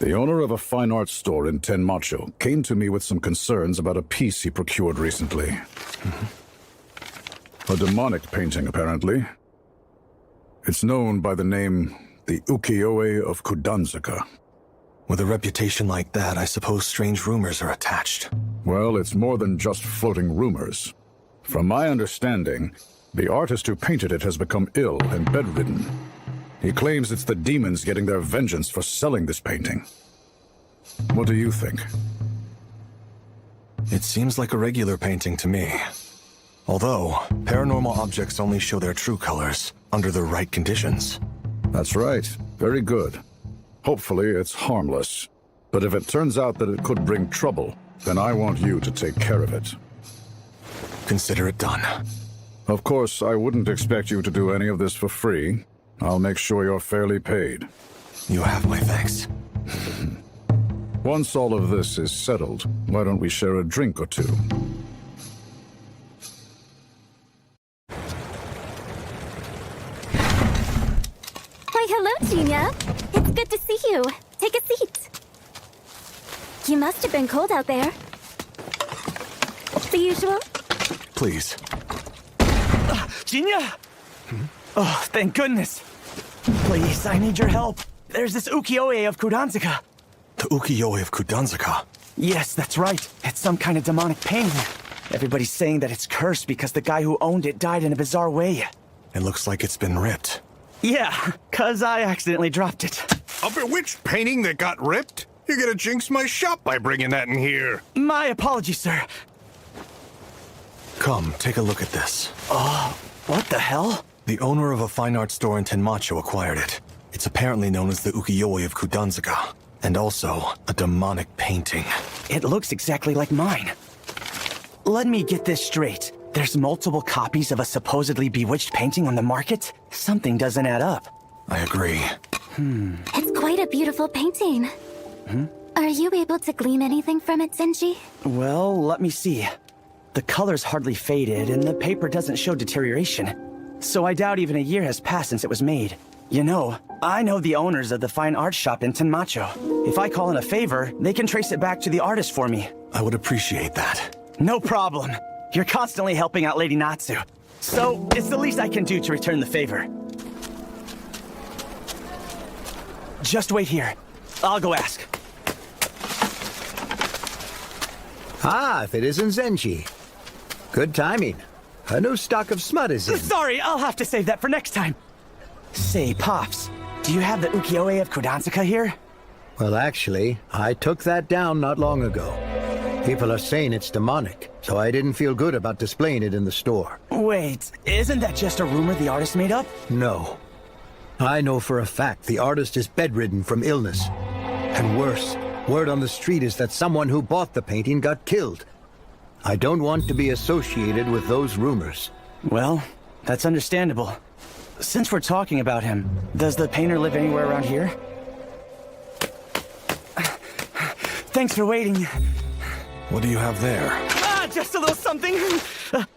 The owner of a fine arts store in Tenmacho came to me with some concerns about a piece he procured recently. A demonic painting, apparently. It's known by the name the Ukiyo-e of Kudanzaka. With a reputation like that, I suppose strange rumors are attached. Well, it's more than just floating rumors. From my understanding, the artist who painted it has become ill and bedridden. He claims it's the demons getting their vengeance for selling this painting. What do you think? It seems like a regular painting to me. Although, paranormal objects only show their true colors under the right conditions. That's right. Very good. Hopefully it's harmless. But if it turns out that it could bring trouble, then I want you to take care of it. Consider it done. Of course, I wouldn't expect you to do any of this for free. I'll make sure you're fairly paid. You have my thanks. Once all of this is settled, why don't we share a drink or two? Why, hello, Gina. It's good to see you. Take a seat. You must have been cold out there. The usual? Please. Jinya! Oh, thank goodness. Please, I need your help. There's this Ukiyo-e of Kudanzaka. The Ukiyo-e of Kudanzaka? Yes, that's right. It's some kind of demonic painting. Everybody's saying that it's cursed because the guy who owned it died in a bizarre way. It looks like it's been ripped. Yeah, 'cause I accidentally dropped it. A bewitched painting that got ripped? You're gonna jinx my shop by bringing that in here. My apologies, sir. Come, take a look at this. Oh, what the hell? The owner of a fine art store in Tenmacho acquired it. It's apparently known as the Ukiyo-e of Kudanzaka, and also a demonic painting. It looks exactly like mine. Let me get this straight. There's multiple copies of a supposedly bewitched painting on the market? Something doesn't add up. I agree. It's quite a beautiful painting. Are you able to glean anything from it, Zenji? Well, let me see. The color's hardly faded, and the paper doesn't show deterioration. So I doubt even a year has passed since it was made. You know, I know the owners of the fine art shop in Tenmacho. If I call in a favor, they can trace it back to the artist for me. I would appreciate that. No problem. You're constantly helping out Lady Natsu. So, it's the least I can do to return the favor. Just wait here. I'll go ask. Ah, if it isn't Zenji. Good timing. A new stock of smut is in. Sorry, I'll have to save that for next time. Say, Pops, do you have the Ukiyo-e of Kudanzaka here? Well, actually, I took that down not long ago. People are saying it's demonic, so I didn't feel good about displaying it in the store. Wait, isn't that just a rumor the artist made up? No. I know for a fact the artist is bedridden from illness. And worse, word on the street is that someone who bought the painting got killed. I don't want to be associated with those rumors. Well, that's understandable. Since we're talking about him, does the painter live anywhere around here? Thanks for waiting. What do you have there? Just a little something.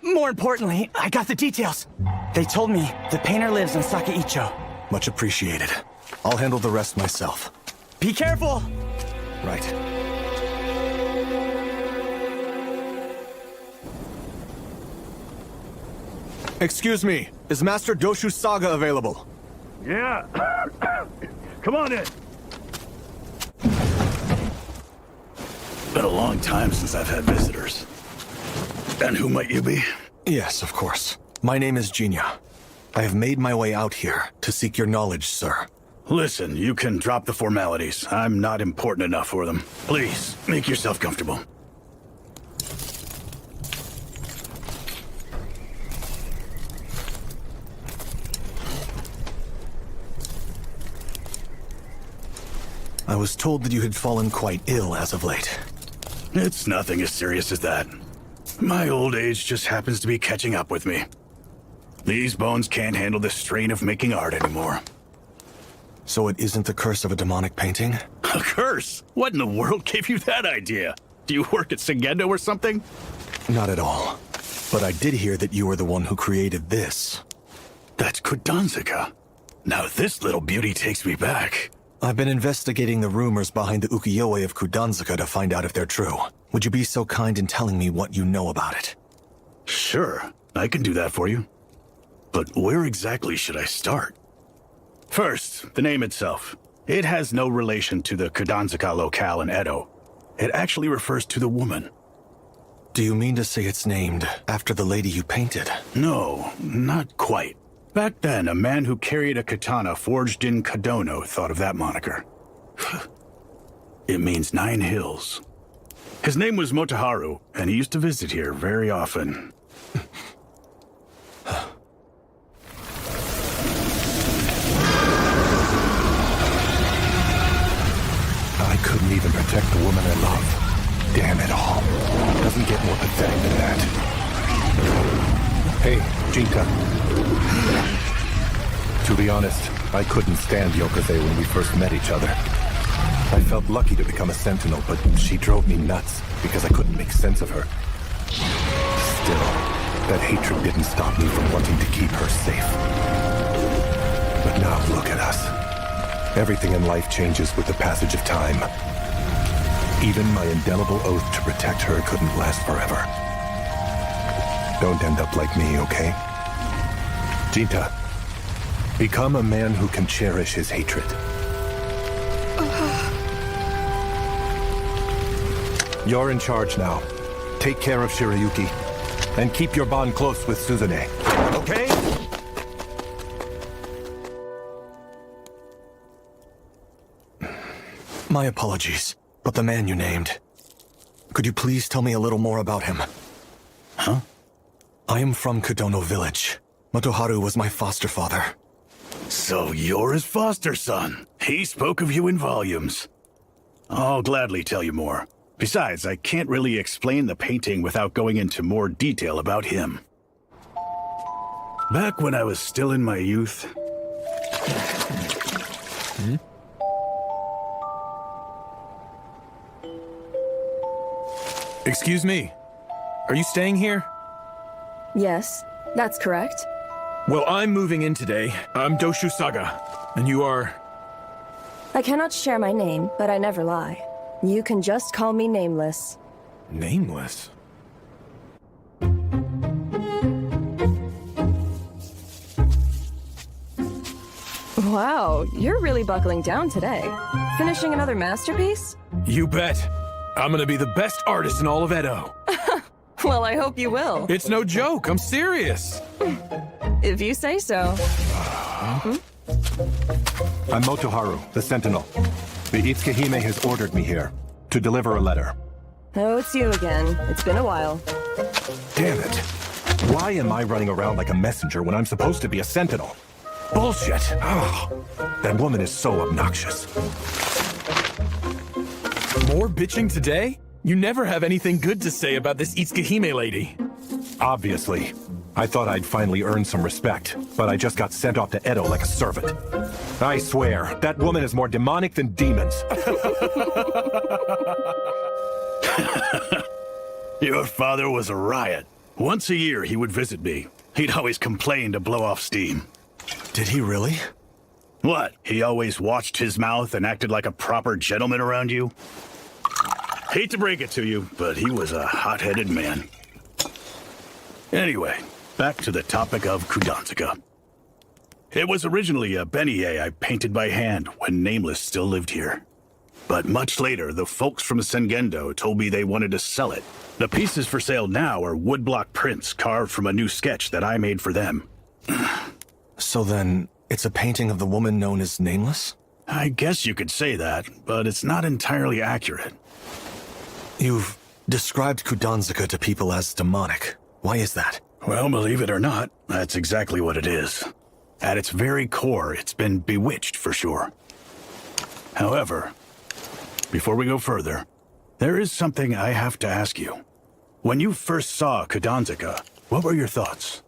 More importantly, I got the details. They told me the painter lives in Sakaicho. Much appreciated. I'll handle the rest myself. Be careful! Right. Excuse me, is Master Doshu Saga available? Yeah. Come on in. Been a long time since I've had visitors. And who might you be? Yes, of course. My name is Jinya. I have made my way out here to seek your knowledge, sir. Listen, you can drop the formalities. I'm not important enough for them. Please, make yourself comfortable. I was told that you had fallen quite ill as of late. It's nothing as serious as that. My old age just happens to be catching up with me. These bones can't handle the strain of making art anymore. So it isn't the curse of a demonic painting? A curse? What in the world gave you that idea? Do you work at Sengendo or something? Not at all. But I did hear that you were the one who created this. That's Kudanzaka. Now this little beauty takes me back. I've been investigating the rumors behind the ukiyo-e of Kudanzaka to find out if they're true. Would you be so kind in telling me what you know about it? Sure, I can do that for you. But where exactly should I start? First, the name itself. It has no relation to the Kudanzaka locale in Edo. It actually refers to the woman. Do you mean to say it's named after the lady you painted? No, not quite. Back then, a man who carried a katana forged in Kadono thought of that moniker. It means 9 hills. His name was Motoharu, and he used to visit here very often. I couldn't even protect the woman I love. Damn it all. Doesn't get more pathetic than that. Hey, Jinka. To be honest, I couldn't stand Yokoze when we first met each other. I felt lucky to become a sentinel, but she drove me nuts because I couldn't make sense of her. Still, that hatred didn't stop me from wanting to keep her safe. But now look at us. Everything in life changes with the passage of time. Even my indelible oath to protect her couldn't last forever. Don't end up like me, okay? Jinta, become a man who can cherish his hatred. You're in charge now. Take care of Shirayuki, and keep your bond close with Suzune. Okay? My apologies, but the man you named. Could you please tell me a little more about him? Huh? I am from Kadono Village. Motoharu was my foster father. So you're his foster son. He spoke of you in volumes. I'll gladly tell you more. Besides, I can't really explain the painting without going into more detail about him. Back when I was still in my youth... Excuse me. Are you staying here? Yes, that's correct. Well, I'm moving in today. I'm Doshu Saga. And you are... I cannot share my name, but I never lie. You can just call me Nameless. Nameless? Wow, you're really buckling down today. Finishing another masterpiece? You bet. I'm gonna be the best artist in all of Edo. Well, I hope you will. It's no joke. I'm serious. If you say so. I'm Motoharu, the Sentinel. The Itsukihime has ordered me here to deliver a letter. Oh, it's you again. It's been a while. Damn it. Why am I running around like a messenger when I'm supposed to be a sentinel? Bullshit. Oh, that woman is so obnoxious. More bitching today? You never have anything good to say about this Itsukihime lady. Obviously. I thought I'd finally earned some respect, but I just got sent off to Edo like a servant. I swear, that woman is more demonic than demons. Your father was a riot. Once a year, he would visit me. He'd always complain to blow off steam. Did he really? What? He always watched his mouth and acted like a proper gentleman around you? Hate to break it to you, but he was a hot-headed man. Anyway, back to the topic of Kudanzaka. It was originally a beignet I painted by hand when Nameless still lived here. But much later, the folks from Sengendo told me they wanted to sell it. The pieces for sale now are woodblock prints carved from a new sketch that I made for them. So then, it's a painting of the woman known as Nameless? I guess you could say that, but it's not entirely accurate. You've described Kudanzaka to people as demonic. Why is that? Well, believe it or not, that's exactly what it is. At its very core, it's been bewitched for sure. However, before we go further, there is something I have to ask you. When you first saw Kudanzaka, what were your thoughts?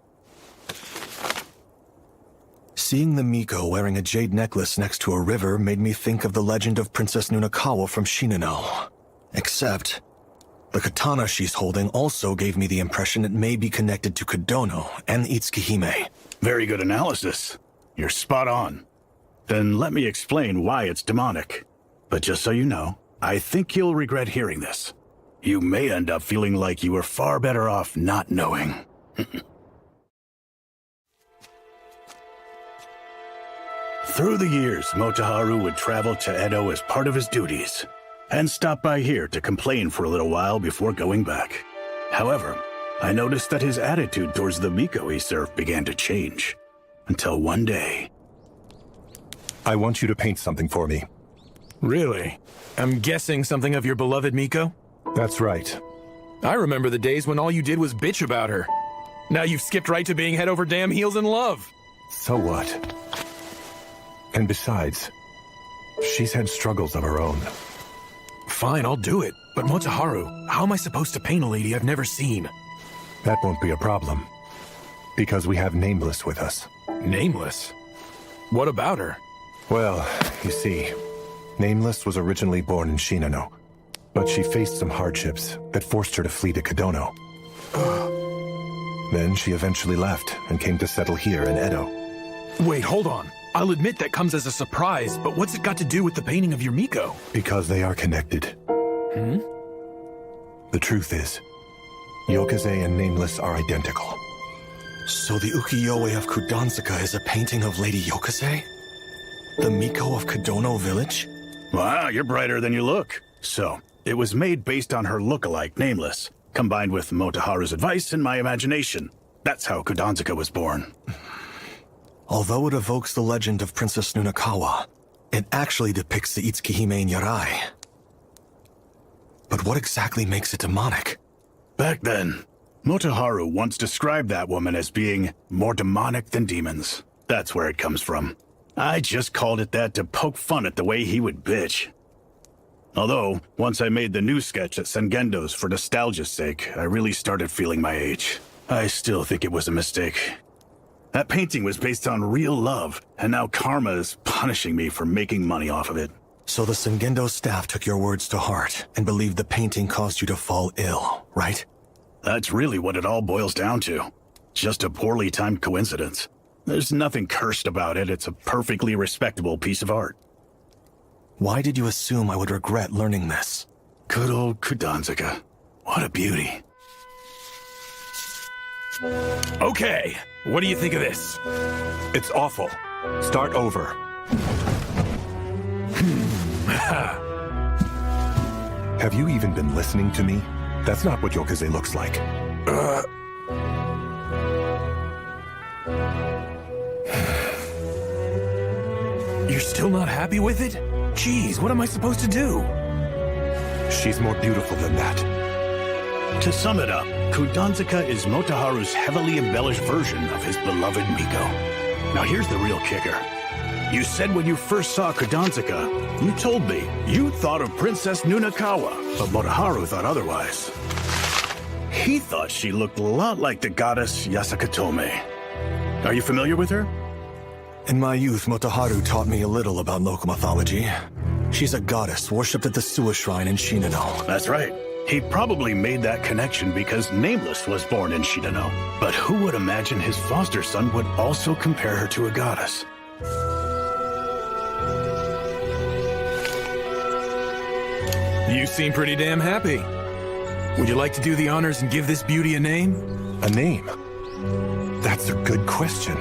Seeing the Miko wearing a jade necklace next to a river made me think of the legend of Princess Nunakawa from Shinano. Except, the katana she's holding also gave me the impression it may be connected to Kodono and Itsukihime. Very good analysis. You're spot on. Then let me explain why it's demonic. But just so you know, I think you'll regret hearing this. You may end up feeling like you were far better off not knowing. Through the years, Motoharu would travel to Edo as part of his duties, and stop by here to complain for a little while before going back. However, I noticed that his attitude towards the Miko he served began to change. Until one day... I want you to paint something for me. Really? I'm guessing something of your beloved Miko? That's right. I remember the days when all you did was bitch about her. Now you've skipped right to being head over damn heels in love. So what? And besides, she's had struggles of her own. Fine, I'll do it. But Motoharu, how am I supposed to paint a lady I've never seen? That won't be a problem. Because we have Nameless with us. Nameless? What about her? Well, you see, Nameless was originally born in Shinano, but she faced some hardships that forced her to flee to Kodono. Then she eventually left and came to settle here in Edo. Wait, hold on. I'll admit that comes as a surprise, but what's it got to do with the painting of your Miko? Because they are connected. Hmm? The truth is, Yokaze and Nameless are identical. So the ukiyo-e of Kudanzuka is a painting of Lady Yokaze? The Miko of Kodono Village? Wow, you're brighter than you look. So, it was made based on her look-alike, Nameless, combined with Motoharu's advice and my imagination. That's how Kudanzuka was born. Although it evokes the legend of Princess Nunakawa, it actually depicts the Itsukihime and Yarai. But what exactly makes it demonic? Back then, Motoharu once described that woman as being more demonic than demons. That's where it comes from. I just called it that to poke fun at the way he would bitch. Although, once I made the new sketch at Sengendo's for nostalgia's sake, I really started feeling my age. I still think it was a mistake. That painting was based on real love, and now karma is punishing me for making money off of it. So the Sengendo staff took your words to heart and believed the painting caused you to fall ill, right? That's really what it all boils down to. Just a poorly timed coincidence. There's nothing cursed about it. It's a perfectly respectable piece of art. Why did you assume I would regret learning this? Good old Kudanzuka. What a beauty. Okay, what do you think of this? It's awful. Start over. Have you even been listening to me? That's not what Yokaze looks like. You're still not happy with it? Jeez, what am I supposed to do? She's more beautiful than that. To sum it up, Kudanzuka is Motoharu's heavily embellished version of his beloved Miko. Now here's the real kicker. You said when you first saw Kudanzuka, you told me you thought of Princess Nunakawa, but Motoharu thought otherwise. He thought she looked a lot like the goddess Yasakatome. Are you familiar with her? In my youth, Motoharu taught me a little about local mythology. She's a goddess worshipped at the Suwa Shrine in Shinano. That's right. He probably made that connection because Nameless was born in Shinano. But who would imagine his foster son would also compare her to a goddess? You seem pretty damn happy. Would you like to do the honors and give this beauty a name? A name? That's a good question.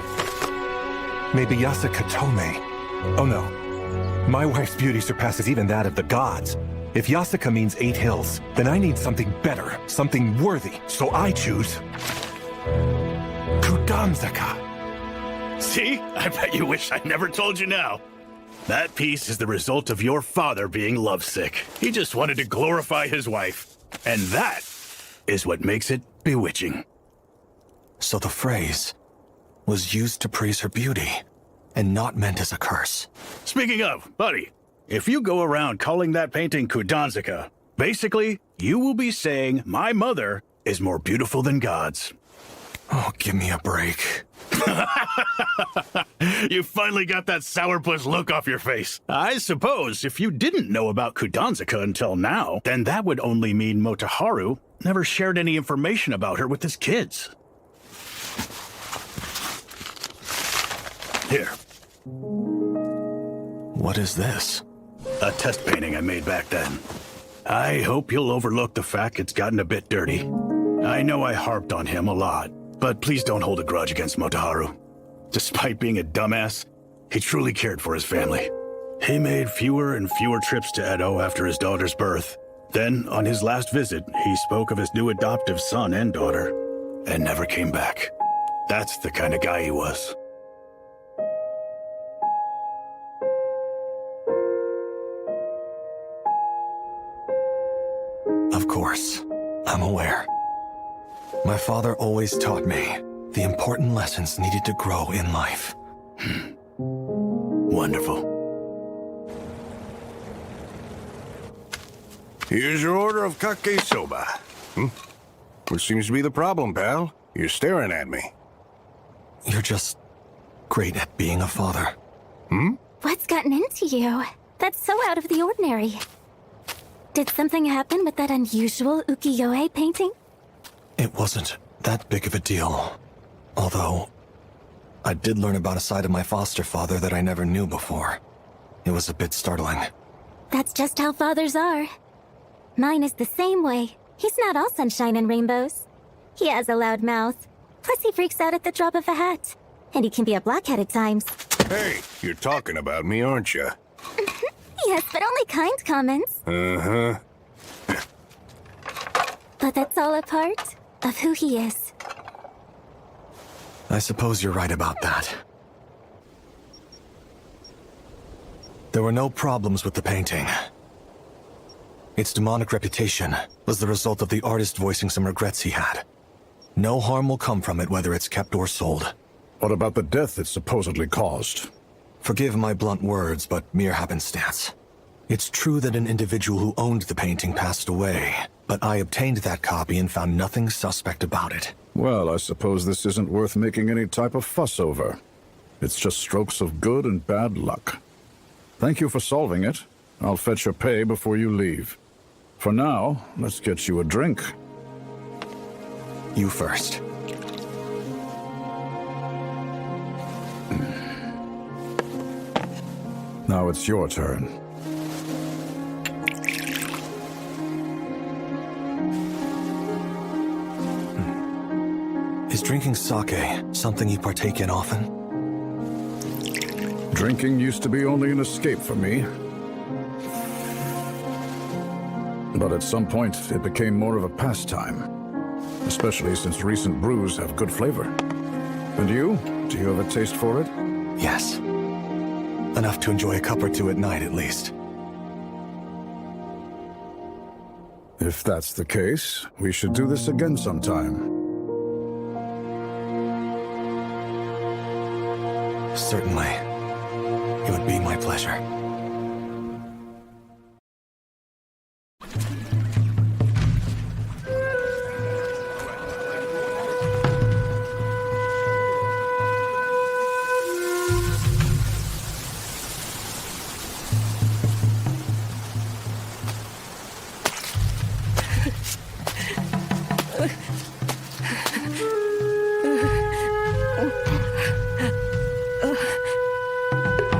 Maybe Yasakatome. Oh no. My wife's beauty surpasses even that of the gods. If Yasaka means 8 hills, then I need something better, something worthy. So I choose... Kudanzuka. See? I bet you wish I never told you now. That piece is the result of your father being lovesick. He just wanted to glorify his wife. And that is what makes it bewitching. So the phrase was used to praise her beauty, and not meant as a curse. Speaking of, buddy, if you go around calling that painting Kudanzuka, basically, you will be saying my mother is more beautiful than gods. Oh, give me a break. You finally got that sourpuss look off your face. I suppose if you didn't know about Kudanzaka until now, then that would only mean Motoharu never shared any information about her with his kids. Here. What is this? A test painting I made back then. I hope you'll overlook the fact it's gotten a bit dirty. I know I harped on him a lot, but please don't hold a grudge against Motoharu. Despite being a dumbass, he truly cared for his family. He made fewer and fewer trips to Edo after his daughter's birth. Then, on his last visit, he spoke of his new adoptive son and daughter, and never came back. That's the kind of guy he was. Of course, I'm aware. My father always taught me the important lessons needed to grow in life. Wonderful. Here's your order of kake soba. What seems to be the problem, pal? You're staring at me. You're just great at being a father. What's gotten into you? That's so out of the ordinary. Did something happen with that unusual ukiyo-e painting? It wasn't that big of a deal. Although, I did learn about a side of my foster father that I never knew before. It was a bit startling. That's just how fathers are. Mine is the same way. He's not all sunshine and rainbows. He has a loud mouth. Plus he freaks out at the drop of a hat. And he can be a blockhead at times. Hey, you're talking about me, aren't you? Yes, but only kind comments. Uh-huh. But that's all a part of who he is. I suppose you're right about that. There were no problems with the painting. Its demonic reputation was the result of the artist voicing some regrets he had. No harm will come from it, whether it's kept or sold. What about the death it supposedly caused? Forgive my blunt words, but mere happenstance. It's true that an individual who owned the painting passed away, but I obtained that copy and found nothing suspect about it. Well, I suppose this isn't worth making any type of fuss over. It's just strokes of good and bad luck. Thank you for solving it. I'll fetch your pay before you leave. For now, let's get you a drink. You first. Now it's your turn. Is drinking sake something you partake in often? Drinking used to be only an escape for me. But at some point, it became more of a pastime. Especially since recent brews have good flavor. And you? Do you have a taste for it? Yes. Enough to enjoy a cup or two at night, at least. If that's the case, we should do this again sometime. Certainly. It would be my pleasure.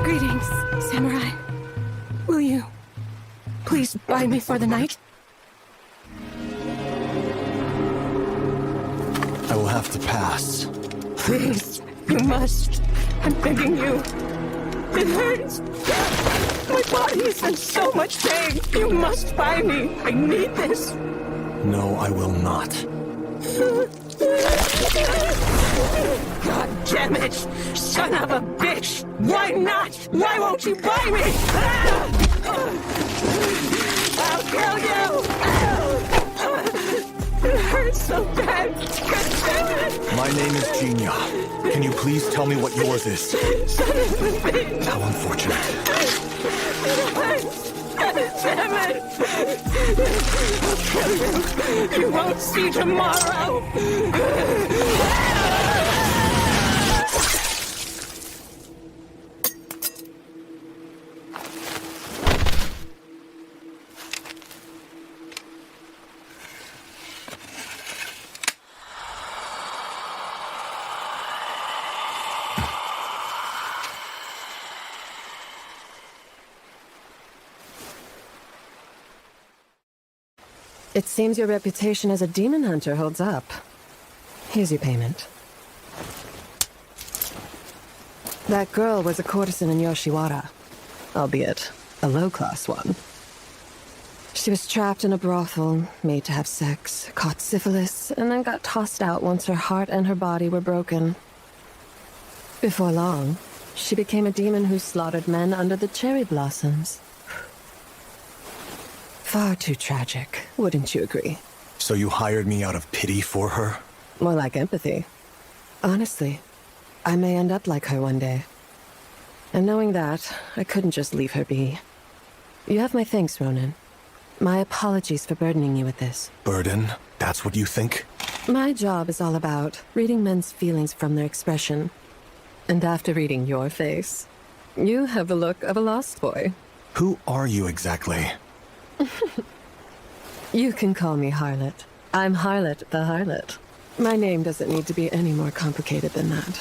Greetings, Samurai. Will you please buy me for the night? I will have to pass. Please, you must. I'm begging you. It hurts. My body is in so much pain. You must buy me. I need this. No, I will not. God damn it! Son of a bitch! Why not? Why won't you buy me? I'll kill you! It hurts so bad! God damn it! My name is Jinya. Can you please tell me what yours is? Son of a bitch! How unfortunate. It hurts! God damn it! I'll kill you! You won't see tomorrow! It seems your reputation as a demon hunter holds up. Here's your payment. That girl was a courtesan in Yoshiwara, albeit a low-class one. She was trapped in a brothel, made to have sex, caught syphilis, and then got tossed out once her heart and her body were broken. Before long, she became a demon who slaughtered men under the cherry blossoms. Far too tragic, wouldn't you agree? So you hired me out of pity for her? More like empathy. Honestly, I may end up like her one day. And knowing that, I couldn't just leave her be. You have my thanks, Ronan. My apologies for burdening you with this. Burden? That's what you think? My job is all about reading men's feelings from their expression. And after reading your face, you have the look of a lost boy. Who are you exactly? You can call me Harlot. I'm Harlot the Harlot. My name doesn't need to be any more complicated than that.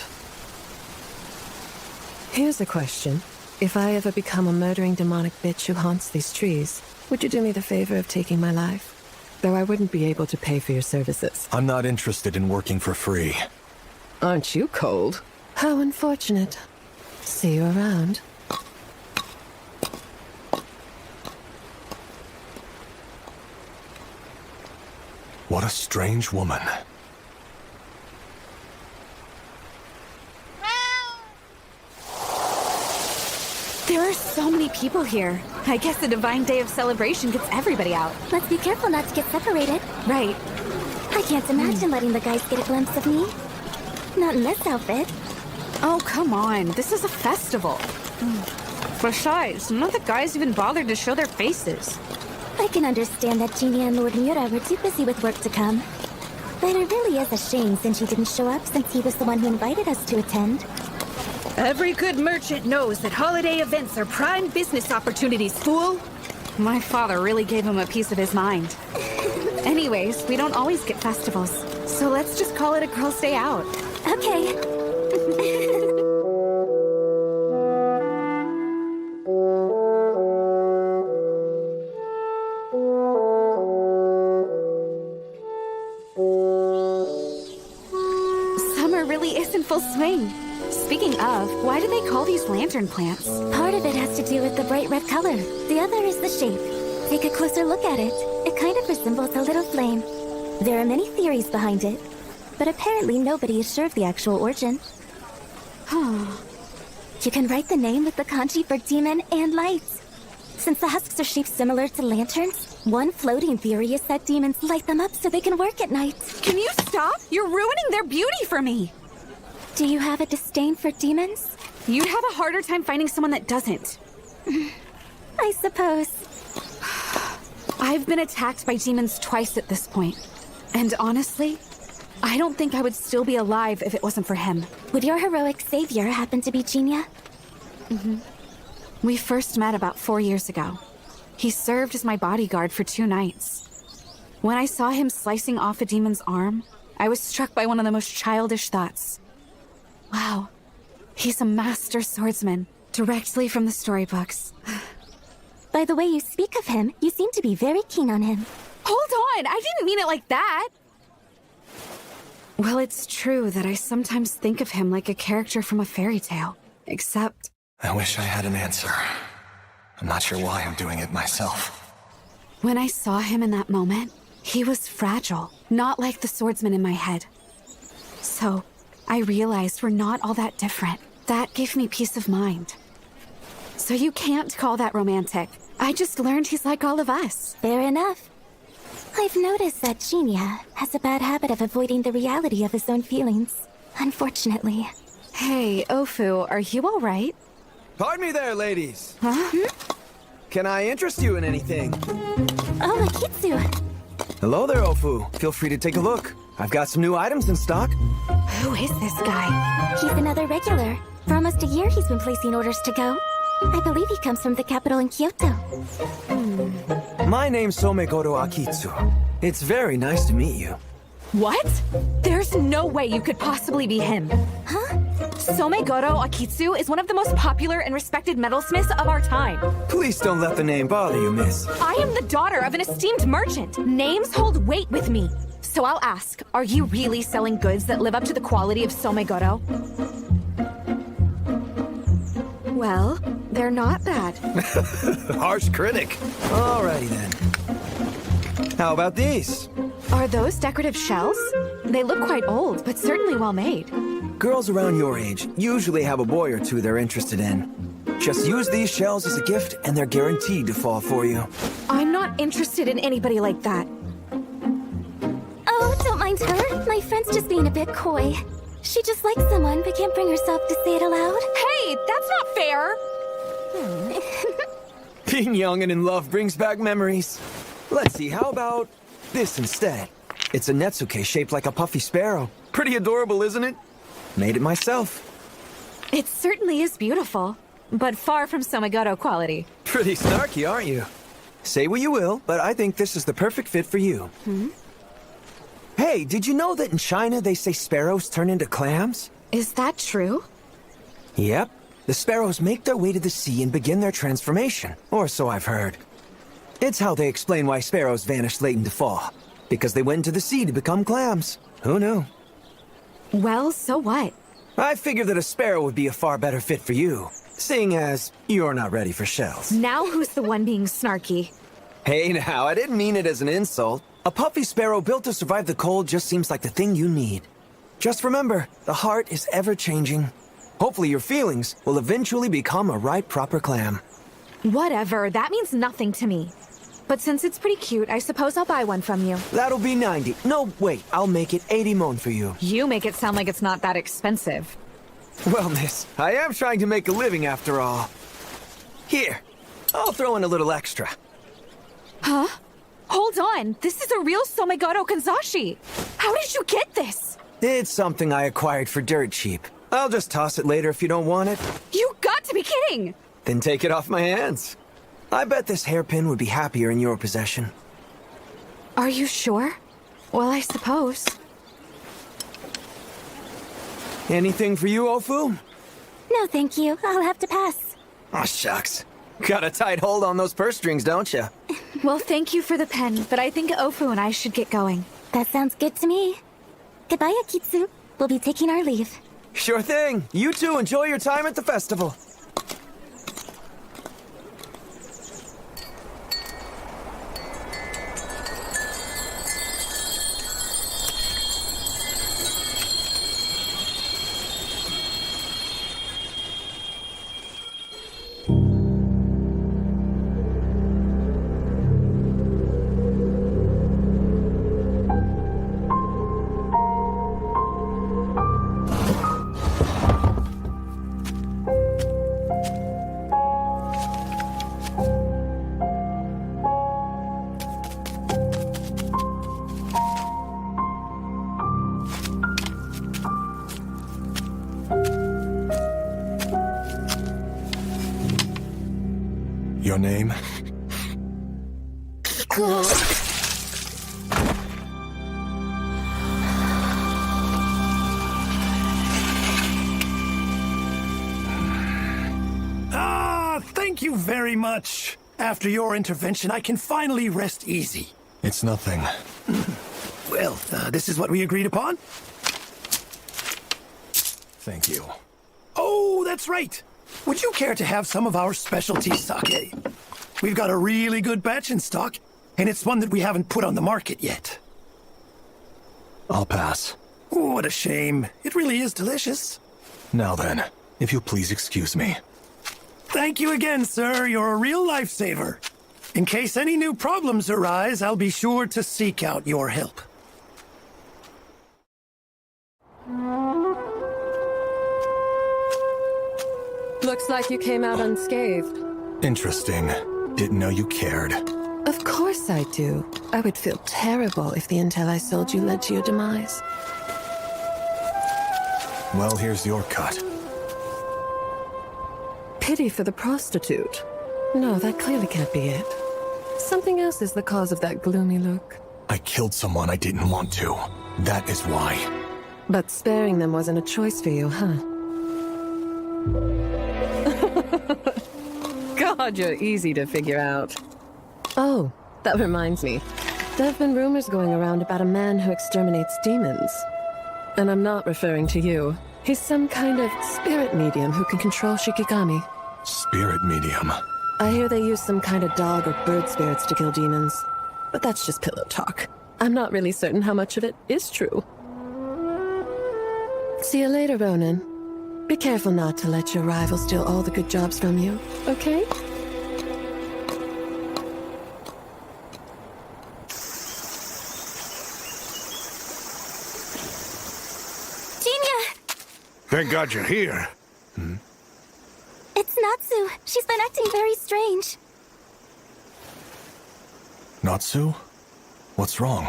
Here's a question. If I ever become a murdering demonic bitch who haunts these trees, would you do me the favor of taking my life? Though I wouldn't be able to pay for your services. I'm not interested in working for free. Aren't you cold? How unfortunate. See you around. What a strange woman. There are so many people here. I guess a divine day of celebration gets everybody out. Let's be careful not to get separated. Right. I can't imagine letting the guys get a glimpse of me. Not in this outfit. Oh, come on. This is a festival. Besides, none of the guys even bothered to show their faces. I can understand that Genia and Lord Mura were too busy with work to come. But it really is a shame since he didn't show up, since he was the one who invited us to attend. Every good merchant knows that holiday events are prime business opportunities, fool. My father really gave him a piece of his mind. Anyways, we don't always get festivals, so let's just call it a girls' day out. Okay. Summer really is in full swing. Speaking of, why do they call these lantern plants? Part of it has to do with the bright red color. The other is the shape. Take a closer look at it. It kind of resembles a little flame. There are many theories behind it, but apparently nobody is sure of the actual origin. You can write the name with the kanji for demon and lights. Since the husks are shaped similar to lanterns, one floating theory is that demons light them up so they can work at night. Can you stop? You're ruining their beauty for me! Do you have a disdain for demons? You'd have a harder time finding someone that doesn't. I suppose. I've been attacked by demons twice at this point. And honestly, I don't think I would still be alive if it wasn't for him. Would your heroic savior happen to be Genia? We first met about 4 years ago. He served as my bodyguard for 2 nights. When I saw him slicing off a demon's arm, I was struck by one of the most childish thoughts. Wow, he's a master swordsman, directly from the storybooks. By the way you speak of him, you seem to be very keen on him. Hold on, I didn't mean it like that! Well, it's true that I sometimes think of him like a character from a fairy tale, except... I wish I had an answer. I'm not sure why I'm doing it myself. When I saw him in that moment, he was fragile, not like the swordsman in my head. So, I realized we're not all that different. That gave me peace of mind. So you can't call that romantic. I just learned he's like all of us. Fair enough. I've noticed that Genia has a bad habit of avoiding the reality of his own feelings. Unfortunately. Hey, Ofu, are you all right? Pardon me there, ladies. Huh? Can I interest you in anything? Oh, Akitsu. Hello there, Ofu. Feel free to take a look. I've got some new items in stock. Who is this guy? He's another regular. For almost a year he's been placing orders to go. I believe he comes from the capital in Kyoto. My name's Somegoro Akitsu. It's very nice to meet you. What? There's no way you could possibly be him. Huh? Somegoro Akitsu is one of the most popular and respected metalsmiths of our time. Please don't let the name bother you, miss. I am the daughter of an esteemed merchant. Names hold weight with me. So I'll ask, are you really selling goods that live up to the quality of Somegoro? Well, they're not bad. Harsh critic. Alrighty then. How about these? Are those decorative shells? They look quite old, but certainly well made. Girls around your age usually have a boy or two they're interested in. Just use these shells as a gift and they're guaranteed to fall for you. I'm not interested in anybody like that. Oh, don't mind her. My friend's just being a bit coy. She just likes someone but can't bring herself to say it aloud. Hey, that's not fair! Being young and in love brings back memories. Let's see, how about this instead? It's a Netsuke shaped like a puffy sparrow. Pretty adorable, isn't it? Made it myself. It certainly is beautiful, but far from Somegoro quality. Pretty snarky, aren't you? Say what you will, but I think this is the perfect fit for you. Hey, did you know that in China they say sparrows turn into clams? Is that true? Yep. The sparrows make their way to the sea and begin their transformation, or so I've heard. It's how they explain why sparrows vanish late into fall. Because they went into the sea to become clams. Who knew? Well, so what? I figured that a sparrow would be a far better fit for you, seeing as you're not ready for shells. Now who's the one being snarky? Hey now, I didn't mean it as an insult. A puffy sparrow built to survive the cold just seems like the thing you need. Just remember, the heart is ever-changing. Hopefully your feelings will eventually become a right proper clam. Whatever, that means nothing to me. But since it's pretty cute, I suppose I'll buy one from you. That'll be 90. No, wait, I'll make it 80 mon for you. You make it sound like it's not that expensive. Well, miss, I am trying to make a living after all. Here, I'll throw in a little extra. Huh? Hold on, this is a real Somegoro Kanzashi. How did you get this? It's something I acquired for dirt cheap. I'll just toss it later if you don't want it. You got to be kidding! Then take it off my hands. I bet this hairpin would be happier in your possession. Are you sure? Well, I suppose. Anything for you, Ofu? No, thank you. I'll have to pass. Aw, shucks. Got a tight hold on those purse strings, don't you? Well, thank you for the pen, but I think Ofu and I should get going. That sounds good to me. Goodbye, Akitsu. We'll be taking our leave. Sure thing. You two enjoy your time at the festival. Your name? Thank you very much. After your intervention, I can finally rest easy. It's nothing. Well, this is what we agreed upon. Thank you. Oh, that's right. Would you care to have some of our specialty sake? We've got a really good batch in stock, and it's one that we haven't put on the market yet. I'll pass. What a shame. It really is delicious. Now then, if you'll please excuse me. Thank you again, sir. You're a real lifesaver. In case any new problems arise, I'll be sure to seek out your help. Looks like you came out unscathed. Interesting. Didn't know you cared. Of course I do. I would feel terrible if the intel I sold you led to your demise. Well, here's your cut. Pity for the prostitute. No, that clearly can't be it. Something else is the cause of that gloomy look. I killed someone I didn't want to. That is why. But sparing them wasn't a choice for you, huh? God, you're easy to figure out. Oh, that reminds me. There have been rumors going around about a man who exterminates demons. And I'm not referring to you. He's some kind of spirit medium who can control Shikigami. Spirit medium. I hear they use some kind of dog or bird spirits to kill demons. But that's just pillow talk. I'm not really certain how much of it is true. See you later, Ronan. Be careful not to let your rival steal all the good jobs from you, okay? Thank God you're here. It's Natsu. She's been acting very strange. Natsu? What's wrong?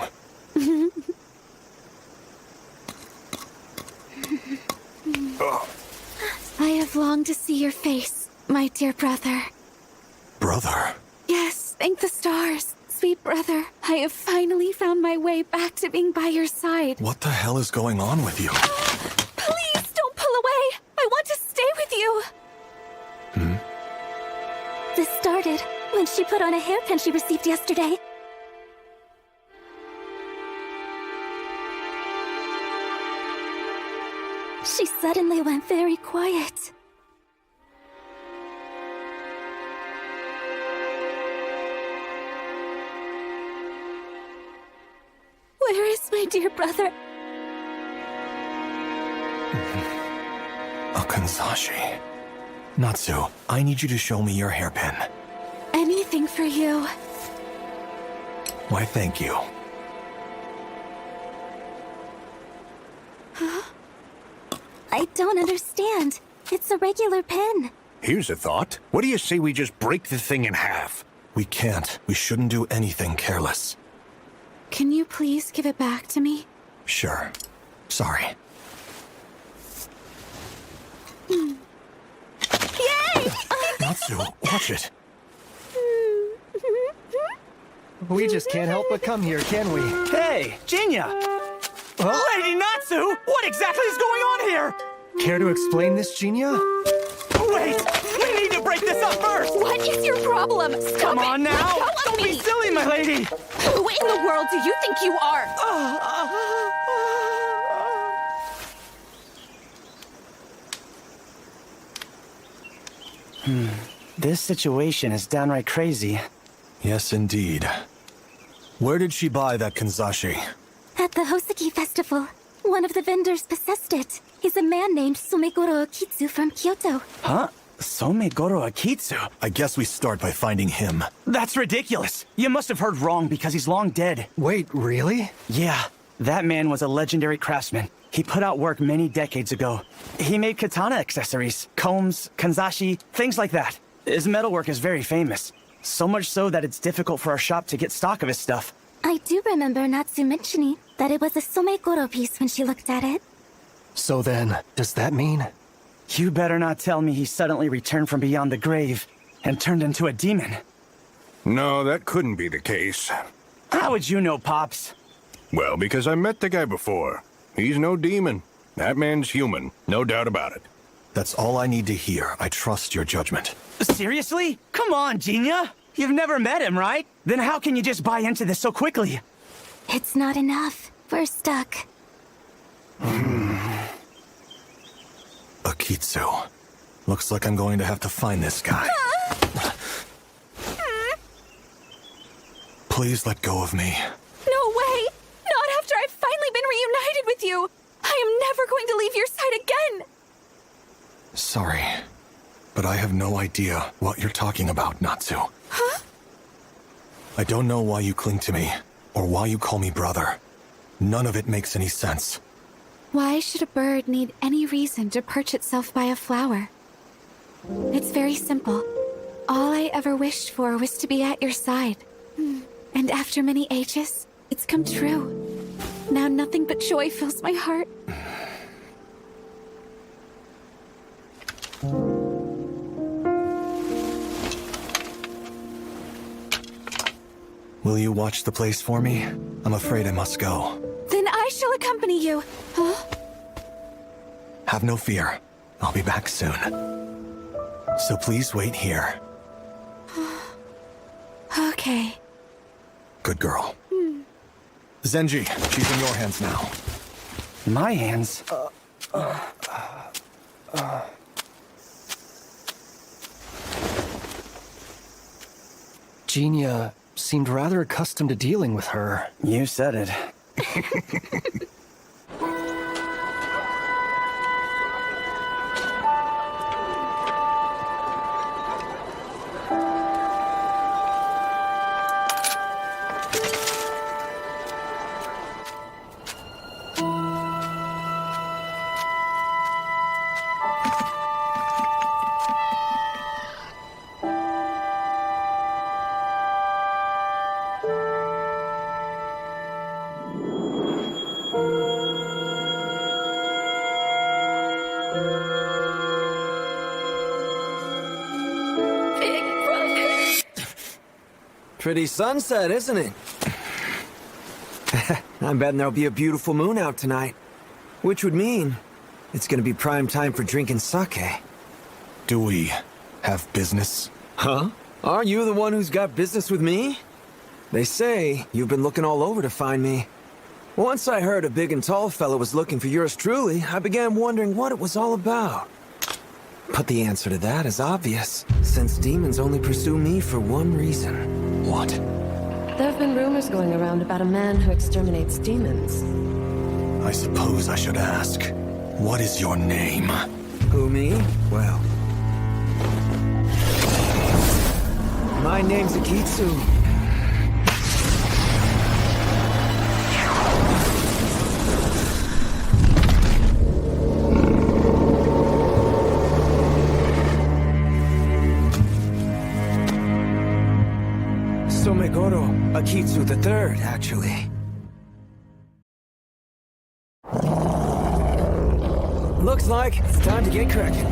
I have longed to see your face, my dear brother. Brother? Yes, thank the stars. Sweet brother, I have finally found my way back to being by your side. What the hell is going on with you? Please don't pull away. I want to stay with you. This started when she put on a hairpin she received yesterday. She suddenly went very quiet. Where is my dear brother? A kanzashi. Natsu, I need you to show me your hairpin. Anything for you. Why, thank you. I don't understand. It's a regular pen. Here's a thought. What do you say we just break the thing in half? We can't. We shouldn't do anything careless. Can you please give it back to me? Sure. Sorry. Yay! Natsu, watch it. We just can't help but come here, can we? Hey, Jinya! Lady Natsu! What exactly is going on here? Care to explain this, Jinya? Wait! We need to break this up first! What is your problem? Stop Come on it. now! Let go of Don't me. be silly, my lady! Who in the world do you think you are? This situation is downright crazy. Yes, indeed. Where did she buy that kanzashi? At the Hoseki festival, one of the vendors possessed it. He's a man named Sumegoro Akitsu from Kyoto. Huh? Somegoro Akitsu? I guess we start by finding him. That's ridiculous! You must have heard wrong because he's long dead. Wait, really? Yeah, that man was a legendary craftsman. He put out work many decades ago. He made katana accessories, combs, kanzashi, things like that. His metalwork is very famous. So much so that it's difficult for our shop to get stock of his stuff. I do remember Natsu mentioning that it was a Somegoro piece when she looked at it. So then, does that mean? You better not tell me he suddenly returned from beyond the grave and turned into a demon. No, that couldn't be the case. How would you know, Pops? Well, because I met the guy before. He's no demon. That man's human, no doubt about it. That's all I need to hear. I trust your judgment. Seriously? Come on, Jinya! You've never met him, right? Then how can you just buy into this so quickly? It's not enough. We're stuck. Akitsu. Looks like I'm going to have to find this guy. Please let go of me. No way! Not after I've finally been reunited with you! I am never going to leave your side again! Sorry, but I have no idea what you're talking about, Natsu. Huh? I don't know why you cling to me, or why you call me brother. None of it makes any sense. Why should a bird need any reason to perch itself by a flower? It's very simple. All I ever wished for was to be at your side. And after many ages, it's come true. Now nothing but joy fills my heart. Will you watch the place for me? I'm afraid I must go. Then I shall accompany you. Huh? Have no fear. I'll be back soon. So please wait here. okay. Good girl. Zenji, she's in your hands now. My hands? Genia seemed rather accustomed to dealing with her. You said it. Pretty sunset, isn't it? I'm betting there'll be a beautiful moon out tonight. Which would mean it's gonna be prime time for drinking sake. Do we have business? Huh? Aren't you the one who's got business with me? They say you've been looking all over to find me. Once I heard a big and tall fellow was looking for yours truly, I began wondering what it was all about. But the answer to that is obvious, since demons only pursue me for one reason. What? There have been rumors going around about a man who exterminates demons. I suppose I should ask, what is your name? Who, me? Well... my name's Akitsu. Somegoro Akitsu III, actually. Looks like it's time to get cracking.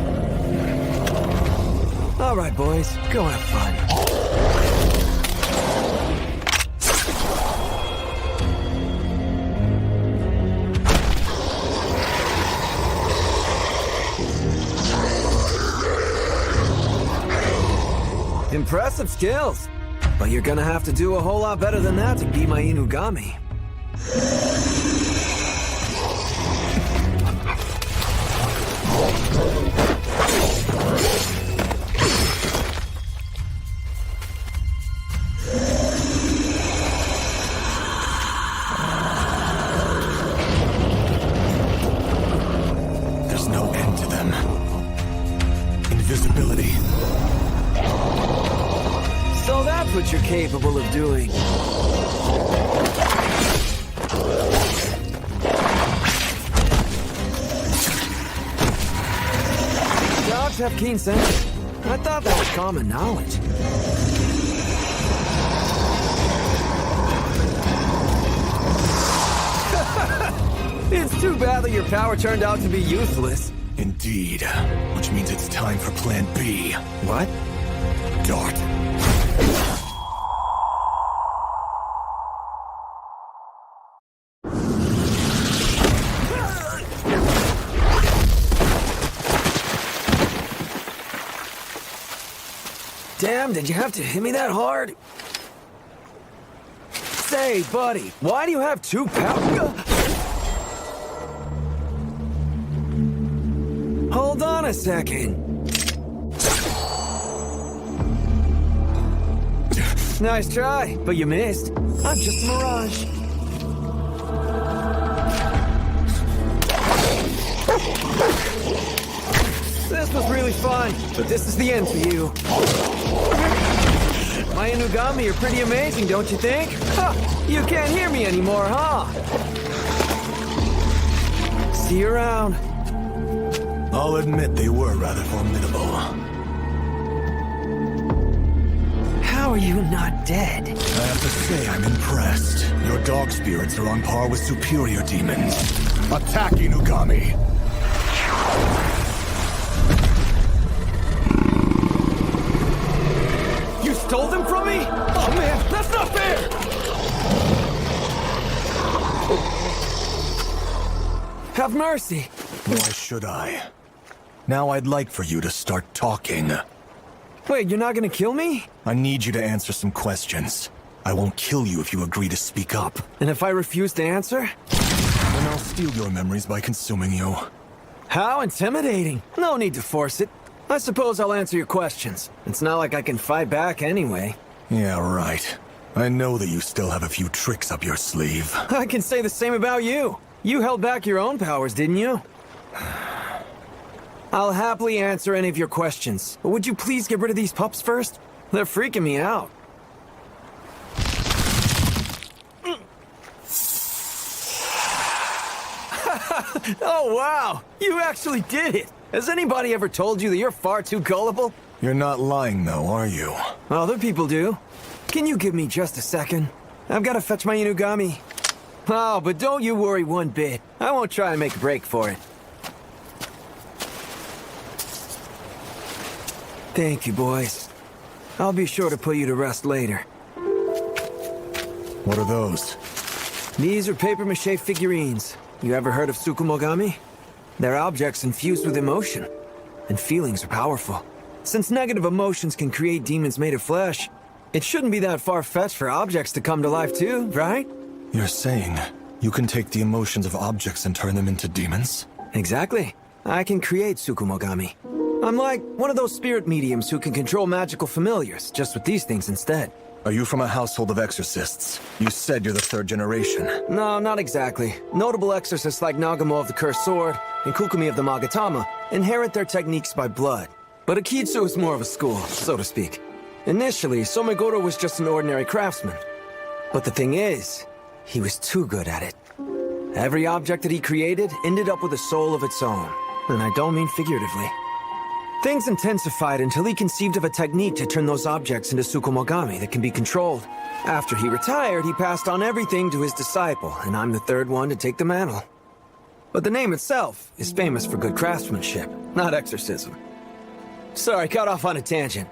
All right, boys, go have fun. Impressive skills. But you're gonna have to do a whole lot better than that to be my Inugami. There's no end to them. Invisibility. So that's what you're capable of doing. Dogs have keen senses. I thought that was common knowledge. It's too bad that your power turned out to be useless. Indeed. Which means it's time for Plan B. What? Dart. Damn, did you have to hit me that hard? Say, buddy, why do you have two power? Hold on a second. Nice try, but you missed. I'm just a mirage. This was really fun, but this is the end for you. My Inugami are pretty amazing, don't you think? Ha! You can't hear me anymore, huh? See you around. I'll admit they were rather formidable. How are you not dead? I have to say I'm impressed. Your dog spirits are on par with superior demons. Attack, Inugami! You stole them from me? Oh man, that's not fair! Have mercy! Why should I? Now I'd like for you to start talking. Wait, you're not gonna kill me? I need you to answer some questions. I won't kill you if you agree to speak up. And if I refuse to answer? Then I'll steal your memories by consuming you. How intimidating. No need to force it. I suppose I'll answer your questions. It's not like I can fight back anyway. Yeah, right. I know that you still have a few tricks up your sleeve. I can say the same about you. You held back your own powers, didn't you? I'll happily answer any of your questions, but would you please get rid of these pups first? They're freaking me out. Oh, wow! You actually did it! Has anybody ever told you that you're far too gullible? You're not lying, though, are you? Other people do. Can you give me just a second? I've got to fetch my Inugami. Oh, but don't you worry one bit. I won't try and make a break for it. Thank you, boys. I'll be sure to put you to rest later. What are those? These are papier-mâché figurines. You ever heard of Tsukumogami? They're objects infused with emotion. And feelings are powerful. Since negative emotions can create demons made of flesh, it shouldn't be that far-fetched for objects to come to life too, right? You're saying you can take the emotions of objects and turn them into demons? Exactly. I can create Tsukumogami. I'm like one of those spirit mediums who can control magical familiars, just with these things instead. Are you from a household of exorcists? You said you're the third generation. No, not exactly. Notable exorcists like Nagamo of the Cursed Sword and Kukumi of the Magatama inherit their techniques by blood. But Akitsu is more of a school, so to speak. Initially, Somegoro was just an ordinary craftsman. But the thing is, he was too good at it. Every object that he created ended up with a soul of its own. And I don't mean figuratively. Things intensified until he conceived of a technique to turn those objects into Tsukumogami that can be controlled. After he retired, he passed on everything to his disciple, and I'm the third one to take the mantle. But the name itself is famous for good craftsmanship, not exorcism. Sorry, got off on a tangent.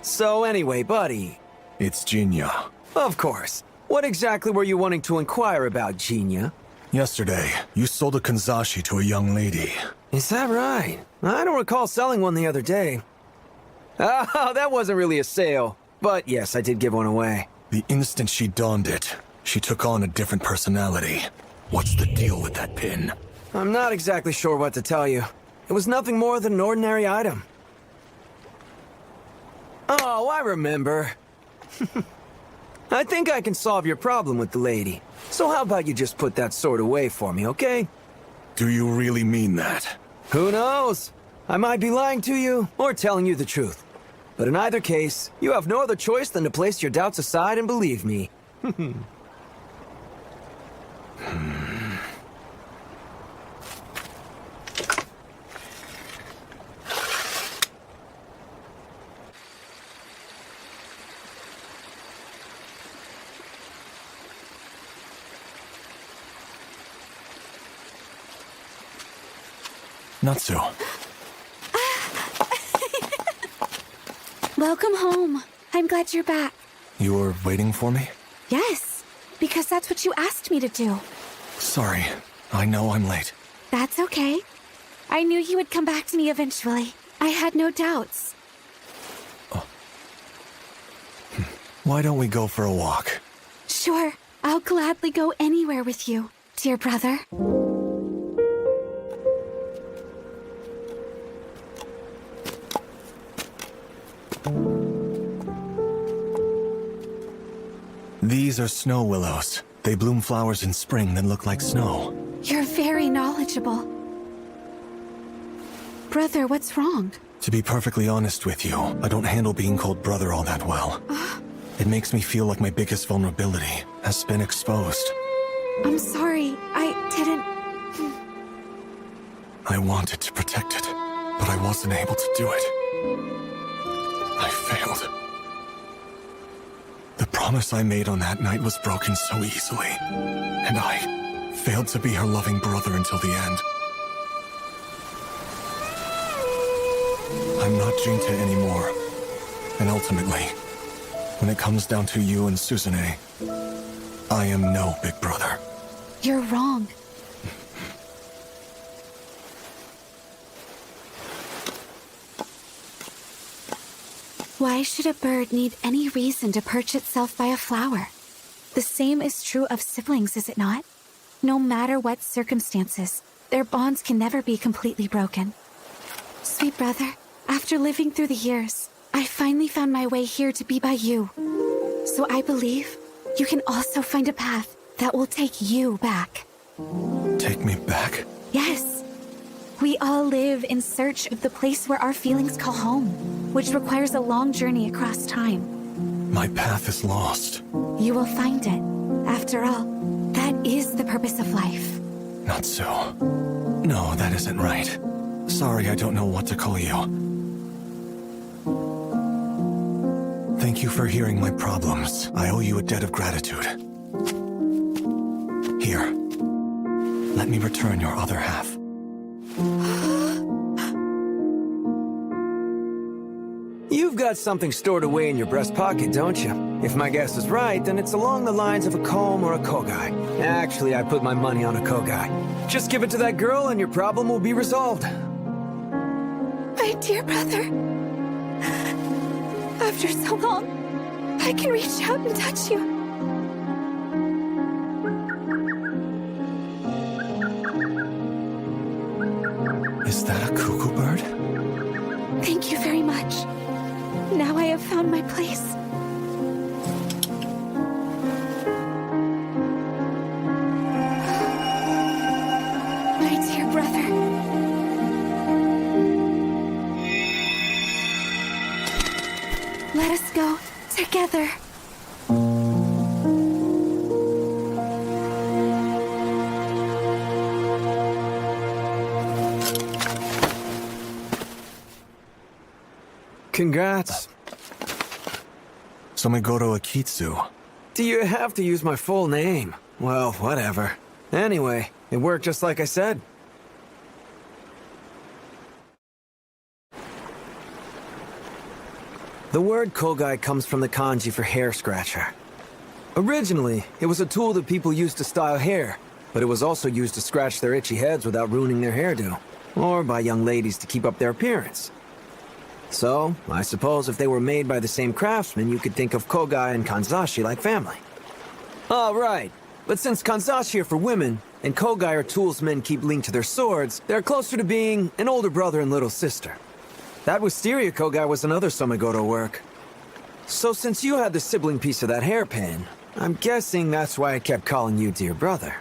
So anyway, buddy. It's Jinya. Of course. What exactly were you wanting to inquire about, Jinya? Yesterday, you sold a kanzashi to a young lady. Is that right? I don't recall selling one the other day. Oh, that wasn't really a sale. But yes, I did give one away. The instant she donned it, she took on a different personality. What's the deal with that pin? I'm not exactly sure what to tell you. It was nothing more than an ordinary item. Oh, I remember. I think I can solve your problem with the lady. So how about you just put that sword away for me, okay? Do you really mean that? Who knows? I might be lying to you, or telling you the truth. But in either case, you have no other choice than to place your doubts aside and believe me. Natsu. Welcome home. I'm glad you're back. You were waiting for me? Yes, because that's what you asked me to do. Sorry. I know I'm late. That's okay. I knew you would come back to me eventually. I had no doubts. Why don't we go for a walk? Sure, I'll gladly go anywhere with you, dear brother. These are snow willows. They bloom flowers in spring that look like snow. You're very knowledgeable. Brother, what's wrong? To be perfectly honest with you, I don't handle being called brother all that well. It makes me feel like my biggest vulnerability has been exposed. I'm sorry, I didn't... I wanted to protect it, but I wasn't able to do it. I failed. The promise I made on that night was broken so easily, and I failed to be her loving brother until the end. I'm not Jinta anymore, and ultimately, when it comes down to you and Suzune, I am no big brother. You're wrong. Why should a bird need any reason to perch itself by a flower? The same is true of siblings, is it not? No matter what circumstances, their bonds can never be completely broken. Sweet brother, after living through the years, I finally found my way here to be by you. So I believe you can also find a path that will take you back. Take me back? Yes. We all live in search of the place where our feelings call home, which requires a long journey across time. My path is lost. You will find it. After all, that is the purpose of life. Not so. No, that isn't right. Sorry, I don't know what to call you. Thank you for hearing my problems. I owe you a debt of gratitude. Here. Let me return your other half. You've got something stored away in your breast pocket, don't you? If my guess is right, then it's along the lines of a comb or a kogai. Actually, I put my money on a kogai. Just give it to that girl and your problem will be resolved. My dear brother, after so long, I can reach out and touch you. Is that a cuckoo bird? Thank you very much. Now I have found my place. My dear brother. Let us go together. Congrats. Somegoro Akitsu. Do you have to use my full name? Well, whatever. Anyway, it worked just like I said. The word kogai comes from the kanji for hair scratcher. Originally, it was a tool that people used to style hair, but it was also used to scratch their itchy heads without ruining their hairdo, or by young ladies to keep up their appearance. So, I suppose if they were made by the same craftsman, you could think of kogai and kanzashi like family. All right, but since kanzashi are for women, and kogai are tools men keep linked to their swords, they're closer to being an older brother and little sister. That wisteria kogai was another Somegoro work. So since you had the sibling piece of that hairpin, I'm guessing that's why I kept calling you dear brother.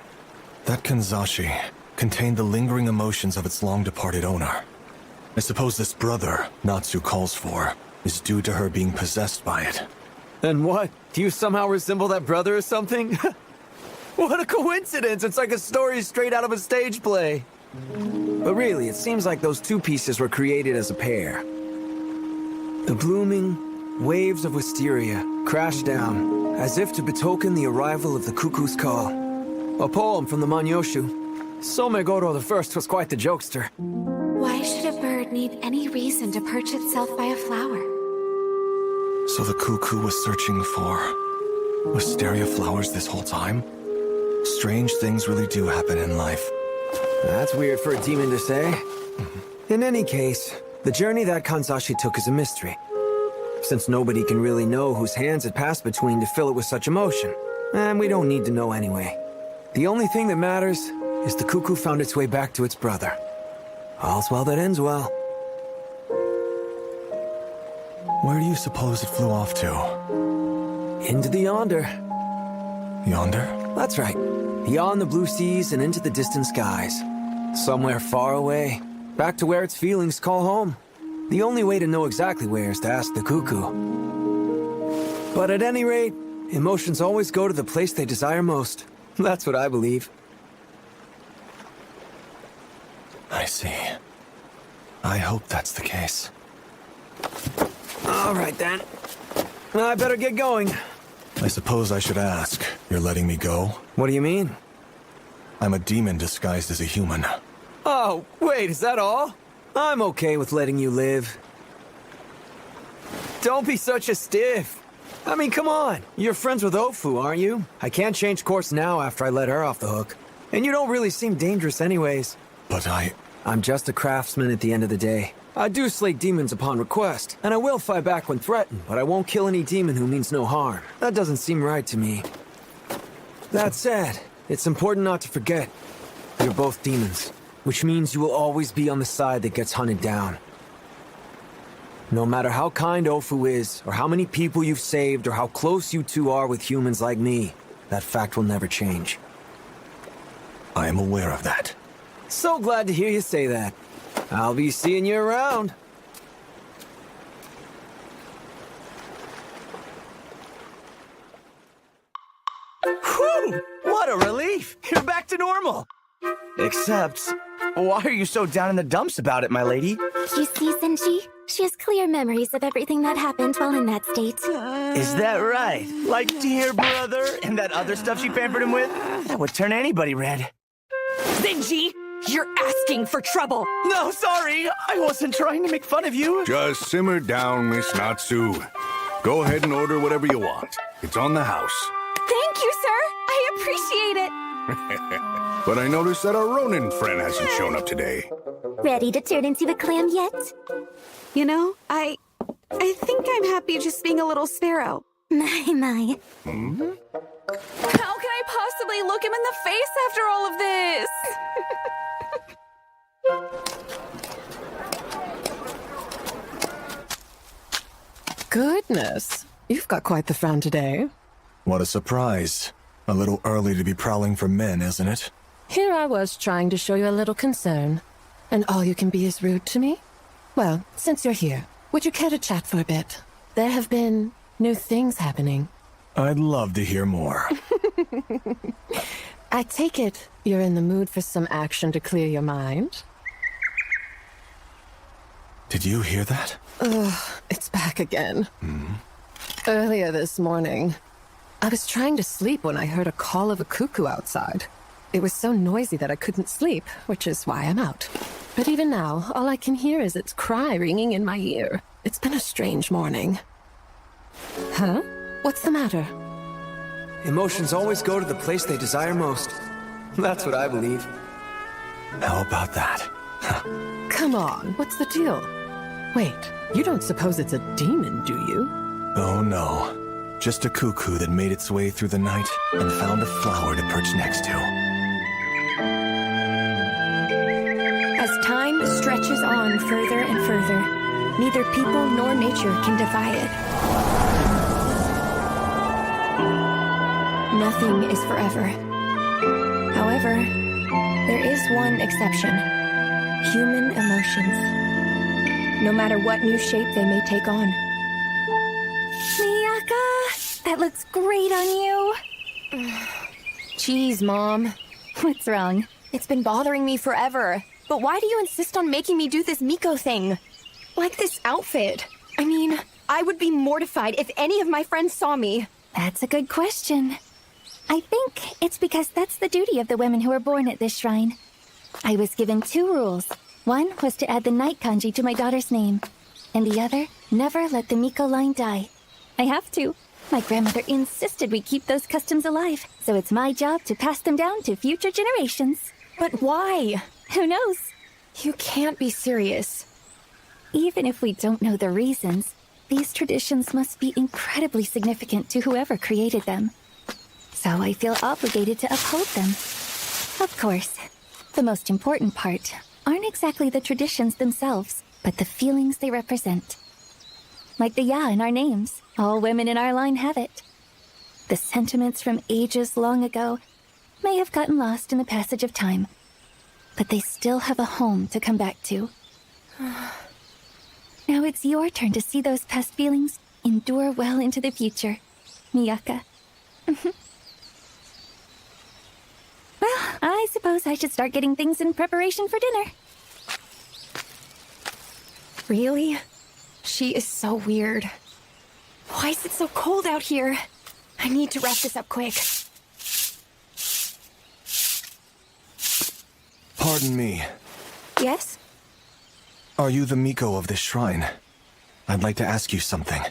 That kanzashi contained the lingering emotions of its long-departed owner. I suppose this brother Natsu calls for is due to her being possessed by it. And what? Do you somehow resemble that brother or something? What a coincidence! It's like a story straight out of a stage play. But really, it seems like those two pieces were created as a pair. The blooming waves of wisteria crashed down, as if to betoken the arrival of the cuckoo's call. A poem from the Manyoshu. Somegoro I was quite the jokester. Why should a bird need any reason to perch itself by a flower? So the cuckoo was searching for wisteria flowers this whole time? Strange things really do happen in life. That's weird for a demon to say. In any case, the journey that Kanzashi took is a mystery, since nobody can really know whose hands it passed between to fill it with such emotion. And we don't need to know anyway. The only thing that matters is the cuckoo found its way back to its brother. All's well that ends well. Where do you suppose it flew off to? Into the yonder. Yonder? That's right. Beyond the blue seas and into the distant skies. Somewhere far away. Back to where its feelings call home. The only way to know exactly where is to ask the cuckoo. But at any rate, emotions always go to the place they desire most. That's what I believe. I see. I hope that's the case. All right, then. I better get going. I suppose I should ask. You're letting me go? What do you mean? I'm a demon disguised as a human. Oh, wait, is that all? I'm okay with letting you live. Don't be such a stiff. I mean, come on. You're friends with Ofu, aren't you? I can't change course now after I let her off the hook. And you don't really seem dangerous anyways. But I'm just a craftsman at the end of the day. I do slay demons upon request, and I will fight back when threatened, but I won't kill any demon who means no harm. That doesn't seem right to me. That said, it's important not to forget, you're both demons, which means you will always be on the side that gets hunted down. No matter how kind Ofu is, or how many people you've saved, or how close you two are with humans like me, that fact will never change. I am aware of that. So glad to hear you say that. I'll be seeing you around. Whew! What a relief! You're back to normal! Except, why are you so down in the dumps about it, my lady? You see, Senshi? She has clear memories of everything that happened while in that state. Is that right? Like dear brother and that other stuff she pampered him with? That would turn anybody red. Senji, you're asking for trouble. No, sorry. I wasn't trying to make fun of you. Just simmer down, Miss Natsu. Go ahead and order whatever you want. It's on the house. Thank you, sir. I appreciate it. But I noticed that our Ronin friend hasn't shown up today. Ready to turn into a clam yet? You know, I think I'm happy just being a little sparrow. My. Hmm? How can I possibly look him in the face after all of this? Goodness, you've got quite the frown today. What a surprise. A little early to be prowling for men, isn't it? Here I was trying to show you a little concern, and all you can be is rude to me? Well, since you're here, would you care to chat for a bit? There have been new things happening. I'd love to hear more. I take it you're in the mood for some action to clear your mind? Did you hear that? Ugh, it's back again. Earlier this morning, I was trying to sleep when I heard a call of a cuckoo outside. It was so noisy that I couldn't sleep, which is why I'm out. But even now, all I can hear is its cry ringing in my ear. It's been a strange morning. Huh? What's the matter? Emotions always go to the place they desire most. That's what I believe. How about that? Come on, what's the deal? Wait, you don't suppose it's a demon, do you? Oh no. Just a cuckoo that made its way through the night and found a flower to perch next to. As time stretches on further and further, neither people nor nature can defy it. Nothing is forever. However, there is one exception. Human emotions. No matter what new shape they may take on. Miyaka, that looks great on you. Jeez, Mom. What's wrong? It's been bothering me forever. But why do you insist on making me do this Miko thing? Like this outfit. I mean, I would be mortified if any of my friends saw me. That's a good question. I think it's because that's the duty of the women who were born at this shrine. I was given 2 rules. One was to add the night kanji to my daughter's name. And the other, never let the Miko line die. I have to. My grandmother insisted we keep those customs alive, so it's my job to pass them down to future generations. But why? Who knows? You can't be serious. Even if we don't know the reasons, these traditions must be incredibly significant to whoever created them. So I feel obligated to uphold them. Of course, the most important part aren't exactly the traditions themselves, but the feelings they represent. Like the ya in our names, all women in our line have it. The sentiments from ages long ago may have gotten lost in the passage of time, but they still have a home to come back to. Now it's your turn to see those past feelings endure well into the future, Miyaka. Well, I suppose I should start getting things in preparation for dinner. Really? She is so weird. Why is it so cold out here? I need to wrap this up quick. Pardon me. Yes? Are you the Miko of this shrine? I'd like to ask you something.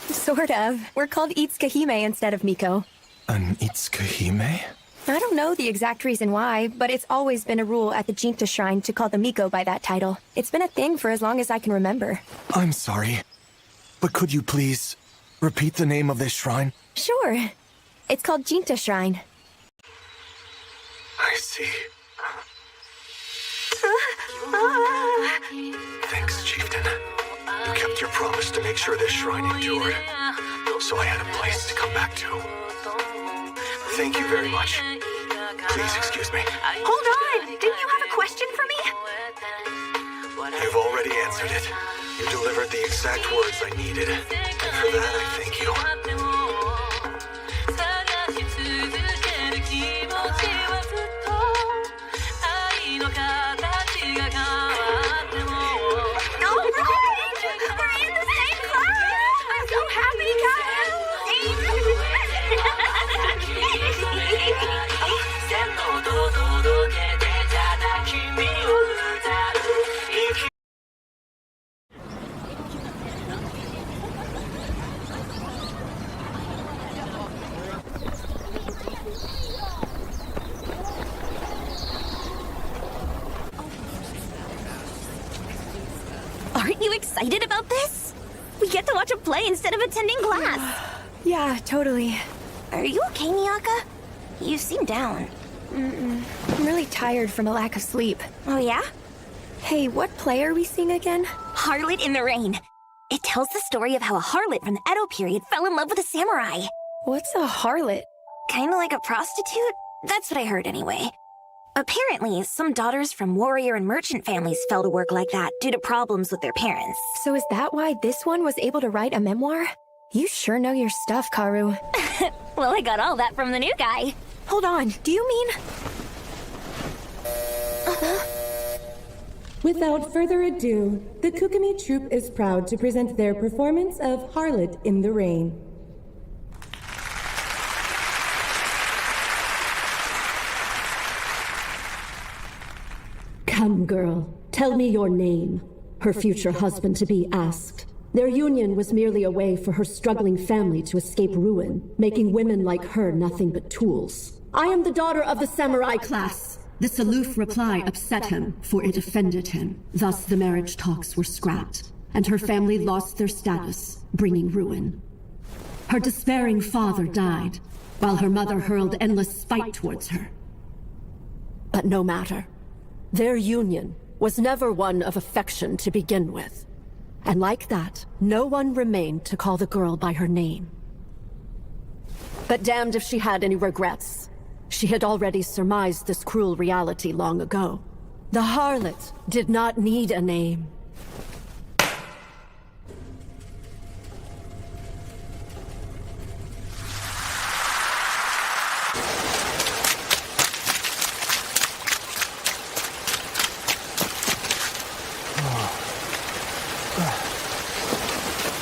Sort of. We're called Itsukahime instead of Miko. An Itsukahime? I don't know the exact reason why, but it's always been a rule at the Jinta Shrine to call the Miko by that title. It's been a thing for as long as I can remember. I'm sorry, but could you please repeat the name of this shrine? Sure. It's called Jinta Shrine. I see. Thanks, Chieftain. You kept your promise to make sure this shrine endured, so I had a place to come back to. Thank you very much. Please excuse me. Hold on! Didn't you have a question for me? You've already answered it. You delivered the exact words I needed, and for that I thank you. Aren't you excited about this? We get to watch a play instead of attending class. Yeah, totally. Are you okay, Miyaka? You seem down. I'm really tired from a lack of sleep. Oh, yeah? Hey, what play are we seeing again? Harlot in the Rain. It tells the story of how a harlot from the Edo period fell in love with a samurai. What's a harlot? Kinda like a prostitute? That's what I heard anyway. Apparently, some daughters from warrior and merchant families fell to work like that due to problems with their parents. So is that why this one was able to write a memoir? You sure know your stuff, Karu. Well, I got all that from the new guy. Hold on, do you mean... Without further ado, the Kukumi troupe is proud to present their performance of Harlot in the Rain. Come, girl, tell me your name. Her future husband-to-be asked. Their union was merely a way for her struggling family to escape ruin, making women like her nothing but tools. I am the daughter of the samurai class. This aloof reply upset him, for it offended him. Thus the marriage talks were scrapped, and her family lost their status, bringing ruin. Her despairing father died, while her mother hurled endless spite towards her. But no matter. Their union was never one of affection to begin with. And like that, no one remained to call the girl by her name. But damned if she had any regrets. She had already surmised this cruel reality long ago. The harlot did not need a name.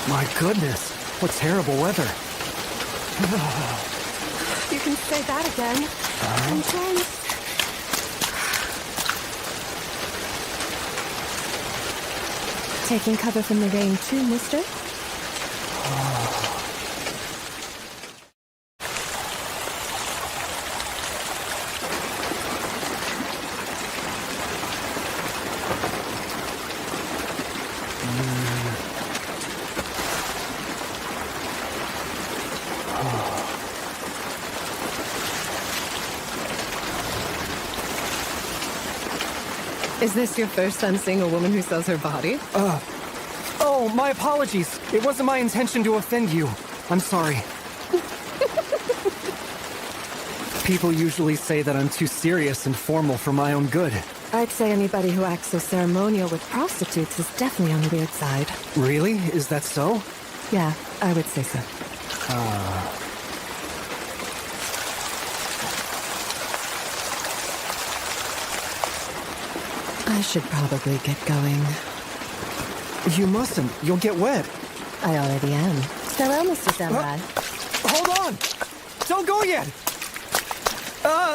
My goodness, what terrible weather. You can say that again. I'm trying. Taking cover from the rain too, mister? Is this your first time seeing a woman who sells her body? Oh, my apologies. It wasn't my intention to offend you. I'm sorry. People usually say that I'm too serious and formal for my own good. I'd say anybody who acts so ceremonial with prostitutes is definitely on the weird side. Really? Is that so? Yeah, I would say so. I should probably get going. You mustn't. You'll get wet. I already am. Farewell, Mr. Samurai. Hold on! Don't go yet!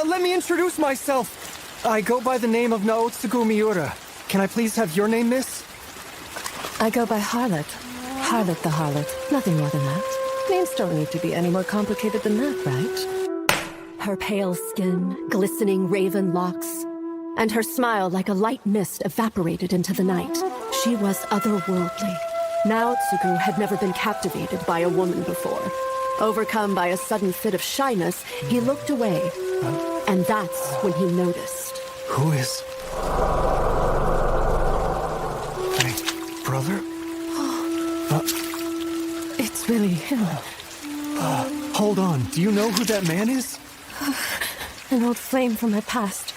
Let me introduce myself. I go by the name of Naotsugu Miura. Can I please have your name, miss? I go by Harlot. Harlot the Harlot. Nothing more than that. Names don't need to be any more complicated than that, right? her pale skin, glistening raven locks, and her smile like a light mist evaporated into the night. She was otherworldly. Naotsugu had never been captivated by a woman before. Overcome by a sudden fit of shyness, he looked away, and that's when he noticed. Who is... My brother? It's really him. Hold on, do you know who that man is? An old flame from my past.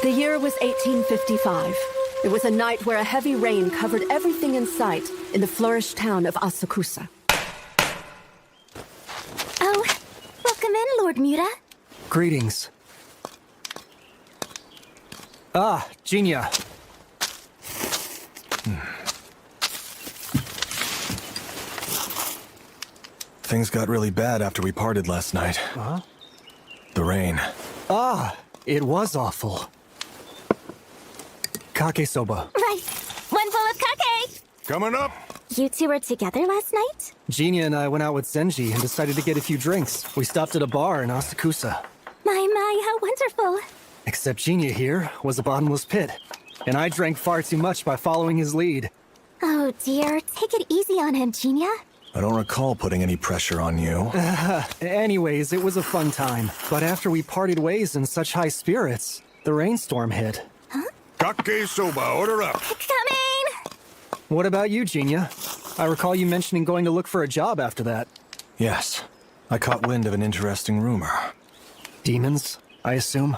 The year was 1855. It was a night where a heavy rain covered everything in sight in the flourished town of Asakusa. Oh, welcome in, Lord Mura. Greetings. Ah, Jinya. Things got really bad after we parted last night. Huh? The rain. Ah, it was awful. Kake soba. Right. One bowl of kake! Coming up! You two were together last night? Jinya and I went out with Zenji and decided to get a few drinks. We stopped at a bar in Asakusa. My, how wonderful. Except Jinya here was a bottomless pit. And I drank far too much by following his lead. Oh dear, take it easy on him, Jinya. I don't recall putting any pressure on you. Anyways, it was a fun time. But after we parted ways in such high spirits, the rainstorm hit. Kake soba, order up. Coming! What about you, Jinya? I recall you mentioning going to look for a job after that. Yes. I caught wind of an interesting rumor. Demons, I assume?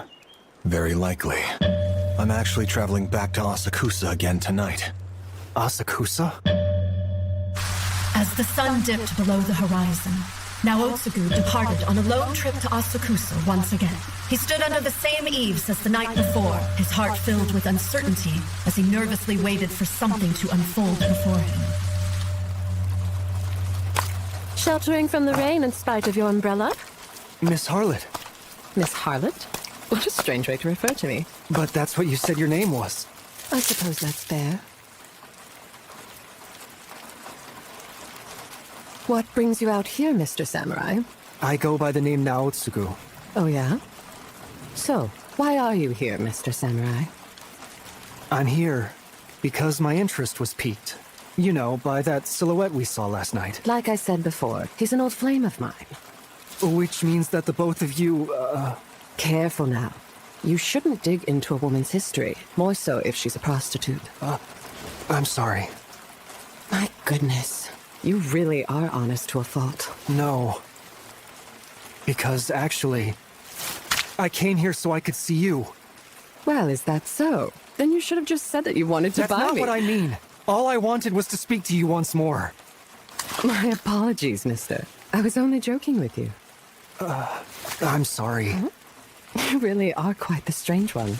Very likely. I'm actually traveling back to Asakusa again tonight. Asakusa? As the sun dipped below the horizon, Naotsugu departed on a lone trip to Asakusa once again. He stood under the same eaves as the night before, his heart filled with uncertainty as he nervously waited for something to unfold before him. Sheltering from the rain in spite of your umbrella? Miss Harlot. Miss Harlot? What a strange way to refer to me. But that's what you said your name was. I suppose that's fair. What brings you out here, Mr. Samurai? I go by the name Naotsugu. Oh, yeah? So, why are you here, Mr. Samurai? I'm here because my interest was piqued. You know, by that silhouette we saw last night. Like I said before, he's an old flame of mine. Which means that the both of you, Careful now. You shouldn't dig into a woman's history, more so if she's a prostitute. I'm sorry. My goodness. You really are honest to a fault. No. Because actually, I came here so I could see you. Well, is that so? Then you should have just said that you wanted to buy me. That's not what I mean. All I wanted was to speak to you once more. My apologies, mister. I was only joking with you. I'm sorry. Huh? You really are quite the strange one.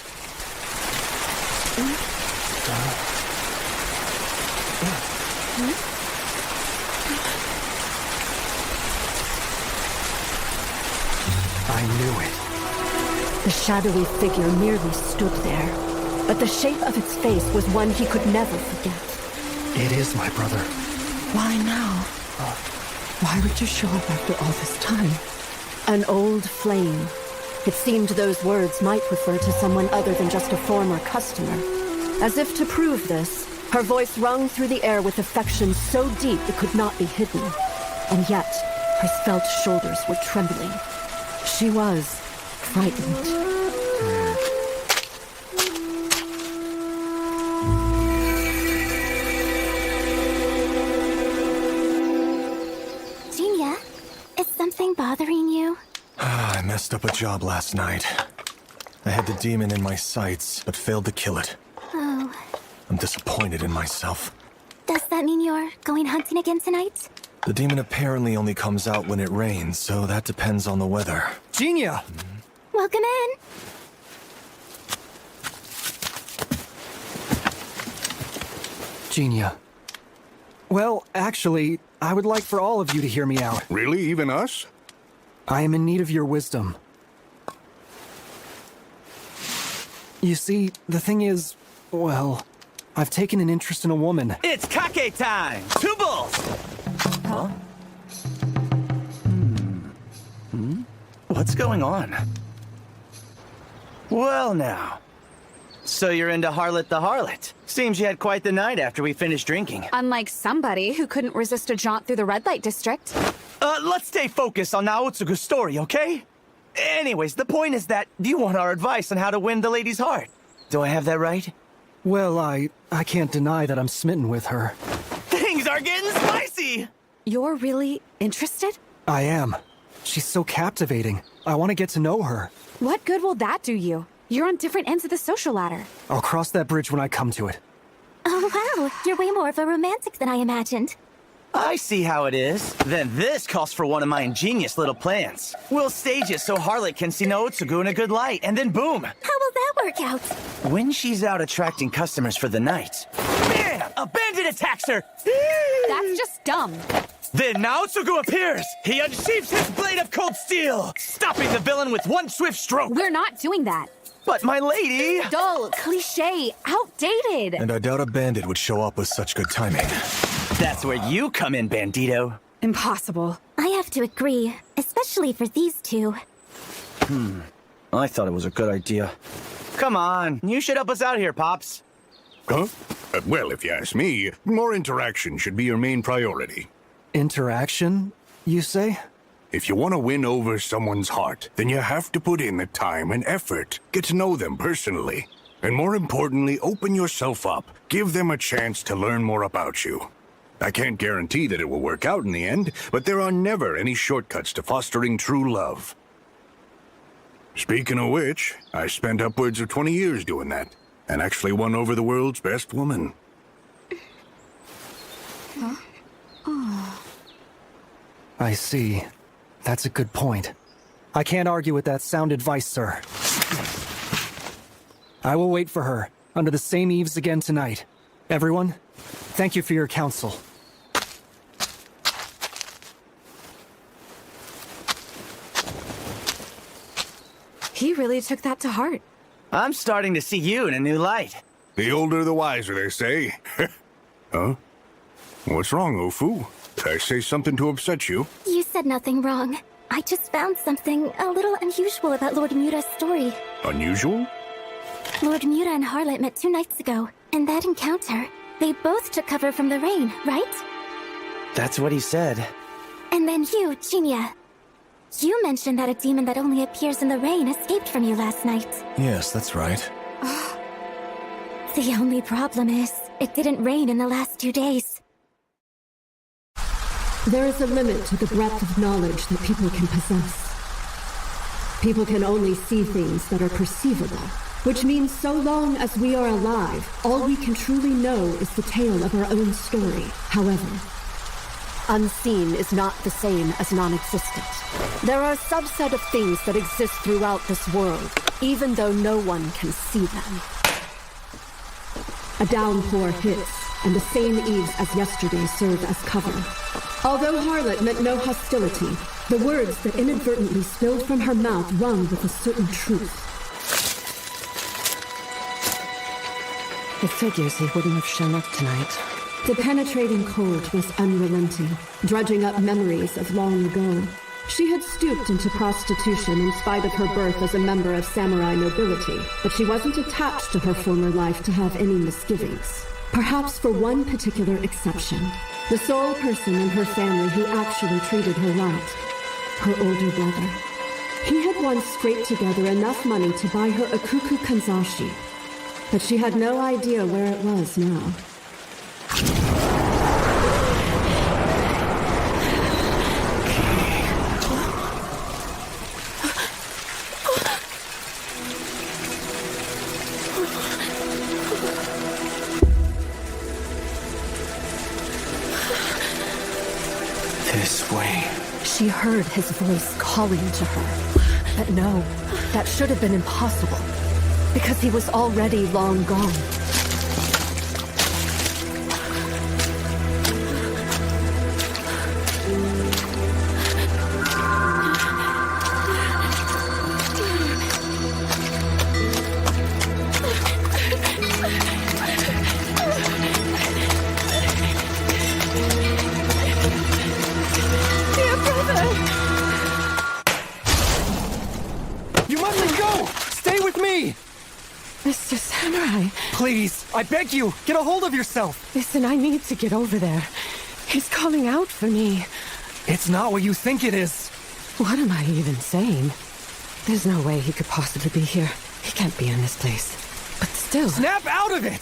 I knew it. The shadowy figure merely stood there, but the shape of its face was one he could never forget. It is my brother. Why now? Why would you show up after all this time? An old flame. It seemed those words might refer to someone other than just a former customer. As if to prove this, her voice rung through the air with affection so deep it could not be hidden. And yet, her svelte shoulders were trembling. She was frightened. Jinya, is something bothering you? I messed up a job last night. I had the demon in my sights, but failed to kill it. Oh. I'm disappointed in myself. Does that mean you're going hunting again tonight? The demon apparently only comes out when it rains, so that depends on the weather. Jinya! Welcome in! Jinya. Well, actually, I would like for all of you to hear me out. Really? Even us? I am in need of your wisdom. You see, the thing is, well, I've taken an interest in a woman. It's kake time! 2 bulls! Huh? What's going on? Well now. So you're into Harlot the Harlot. Seems you had quite the night after we finished drinking. Unlike somebody who couldn't resist a jaunt through the red light district. Let's stay focused on Naotsugu's story, okay? Anyways, the point is that you want our advice on how to win the lady's heart. Do I have that right? Well, I can't deny that I'm smitten with her. Things are getting spicy! You're really interested? I am. She's so captivating. I want to get to know her. What good will that do you? You're on different ends of the social ladder. I'll cross that bridge when I come to it. Oh wow, you're way more of a romantic than I imagined. I see how it is. Then this calls for one of my ingenious little plans. We'll stage it so Harlot can see Naotsugu in a good light, and then boom! How will that work out? When she's out attracting customers for the night, bam! A bandit attacks her! That's just dumb. Then Naotsugu appears! He unsheaths his blade of cold steel, stopping the villain with one swift stroke! We're not doing that. But my lady! Dull, cliché, outdated! And I doubt a bandit would show up with such good timing. That's where you come in, Bandito. Impossible. I have to agree, especially for these two. I thought it was a good idea. Come on, you should help us out here, Pops. Huh? Well, if you ask me, more interaction should be your main priority. Interaction, you say? If you want to win over someone's heart, then you have to put in the time and effort. Get to know them personally. And more importantly, open yourself up. Give them a chance to learn more about you. I can't guarantee that it will work out in the end, but there are never any shortcuts to fostering true love. Speaking of which, I spent upwards of 20 years doing that, and actually won over the world's best woman. Huh? Oh. I see. That's a good point. I can't argue with that sound advice, sir. I will wait for her, under the same eaves again tonight. Everyone, thank you for your counsel. He really took that to heart. I'm starting to see you in a new light. The older the wiser, they say. Huh? What's wrong, Ofu? Did I say something to upset you? You said nothing wrong. I just found something a little unusual about Lord Mura's story. Unusual? Lord Mura and Harlot met 2 nights ago, and that encounter, they both took cover from the rain, right? That's what he said. And then you, Jinya. You mentioned that a demon that only appears in the rain escaped from you last night. Yes, that's right. The only problem is, it didn't rain in the last 2 days. There is a limit to the breadth of knowledge that people can possess. People can only see things that are perceivable, which means so long as we are alive, all we can truly know is the tale of our own story. However, unseen is not the same as non-existent. There are a subset of things that exist throughout this world, even though no one can see them. A downpour hits, and the same eaves as yesterday serve as cover. Although Harlot meant no hostility, the words that inadvertently spilled from her mouth rung with a certain truth. It figures he wouldn't have shown up tonight. The penetrating cold was unrelenting, dredging up memories of long ago. She had stooped into prostitution in spite of her birth as a member of samurai nobility, but she wasn't attached to her former life to have any misgivings. Perhaps for one particular exception. The sole person in her family who actually treated her right. Her older brother. He had once scraped together enough money to buy her a kuku kanzashi, but she had no idea where it was now. This way. She heard his voice calling to her. But no, that should have been impossible, because he was already long gone. Mr. Samurai. Please, I beg you, get a hold of yourself. Listen, I need to get over there. He's calling out for me. It's not what you think it is. What am I even saying? There's no way he could possibly be here. He can't be in this place. But still... Snap out of it!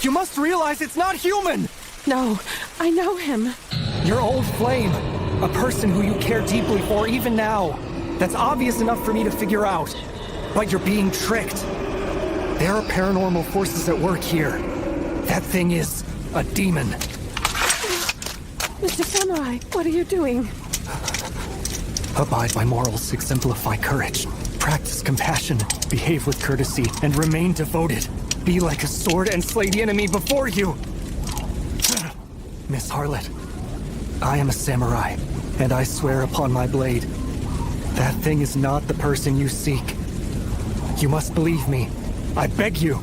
You must realize it's not human! No, I know him. Your old flame. A person who you care deeply for even now. That's obvious enough for me to figure out. But you're being tricked. There are paranormal forces at work here. That thing is a demon. Mr. Samurai, what are you doing? Abide by morals, exemplify courage. Practice compassion, behave with courtesy, and remain devoted. Be like a sword and slay the enemy before you. Miss Harlot, I am a samurai, and I swear upon my blade, that thing is not the person you seek. You must believe me. I beg you.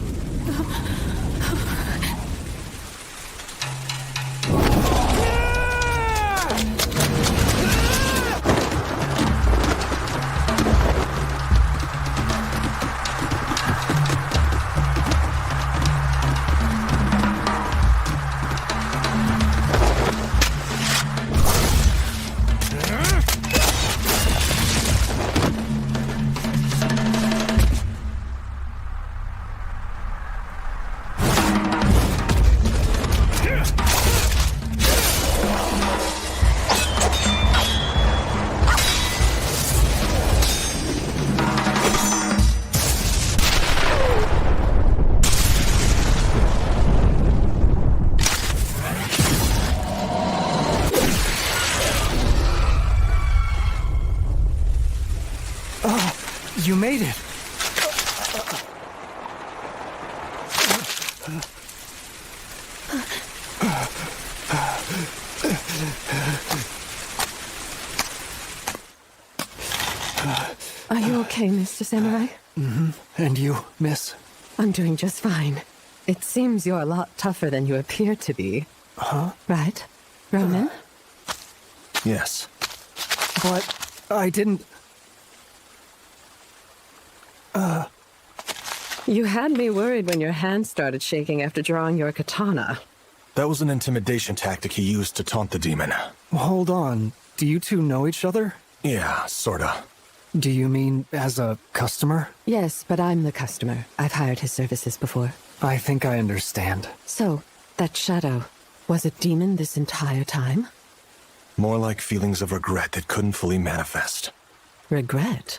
You made it. Are you okay, Mr. Samurai? Mm-hmm. And you, miss? I'm doing just fine. It seems you're a lot tougher than you appear to be. Huh? Right? Ronan? Yes. But I didn't... You had me worried when your hand started shaking after drawing your katana. That was an intimidation tactic he used to taunt the demon. Hold on. Do you two know each other? Yeah, sorta. Do you mean as a customer? Yes, but I'm the customer. I've hired his services before. I think I understand. So, that shadow was a demon this entire time? More like feelings of regret that couldn't fully manifest. Regret?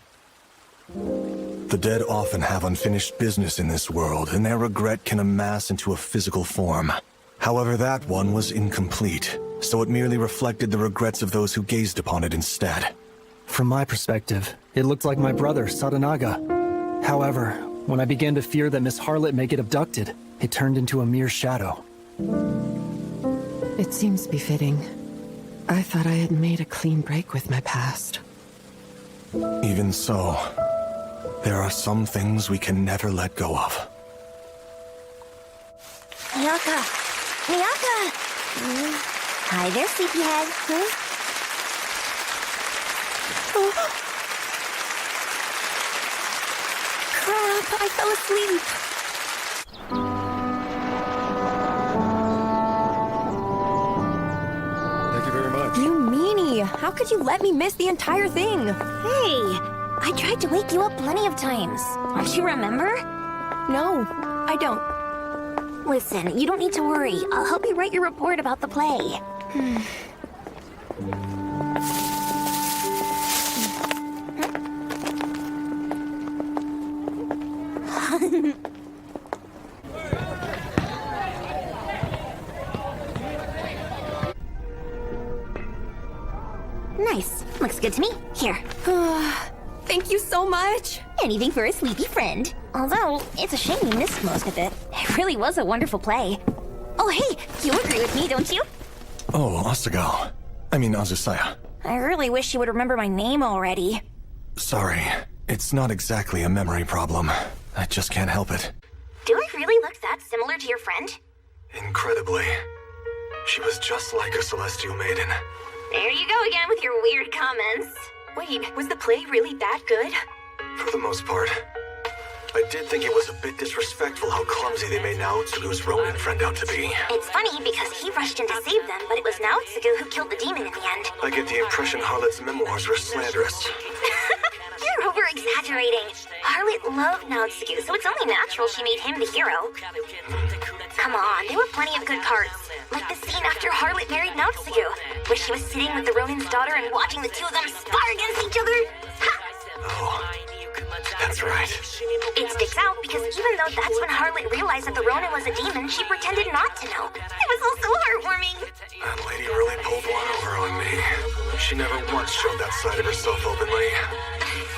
The dead often have unfinished business in this world, and their regret can amass into a physical form. However, that one was incomplete, so it merely reflected the regrets of those who gazed upon it instead. From my perspective, it looked like my brother, Sadanaga. However, when I began to fear that Miss Harlot may get abducted, it turned into a mere shadow. It seems befitting. I thought I had made a clean break with my past. Even so, there are some things we can never let go of. Miyaka! Miyaka! Hi there, sleepyhead. Crap, I fell asleep. Thank you very much. You meanie! How could you let me miss the entire thing? Hey! I tried to wake you up plenty of times. Don't you remember? No, I don't. Listen, you don't need to worry. I'll help you write your report about the play. Nice. Looks good to me. Here. Thank you so much. Anything for a sleepy friend. Although, it's a shame you missed most of it. It really was a wonderful play. Oh, hey, you agree with me, don't you? Oh, Asagao. I mean, Azusaya. I really wish you would remember my name already. Sorry. It's not exactly a memory problem. I just can't help it. Do I really look that similar to your friend? Incredibly. She was just like a celestial maiden. There you go again with your weird comments. Wait, was the play really that good? For the most part. I did think it was a bit disrespectful how clumsy they made Naotsugu's Ronin friend out to be. It's funny because he rushed in to save them, but it was Naotsugu who killed the demon in the end. I get the impression Harlot's memoirs were slanderous. You're over-exaggerating. Harlot loved Naotsugu, so it's only natural she made him the hero. Come on, there were plenty of good parts. Like the scene after Harlot married Naotsugu, where she was sitting with the Ronin's daughter and watching the two of them spar against each other. Ha! Oh, that's right. It sticks out because even though that's when Harlot realized that the Ronin was a demon, she pretended not to know. It was all so heartwarming. That lady really pulled one over on me. She never once showed that side of herself openly.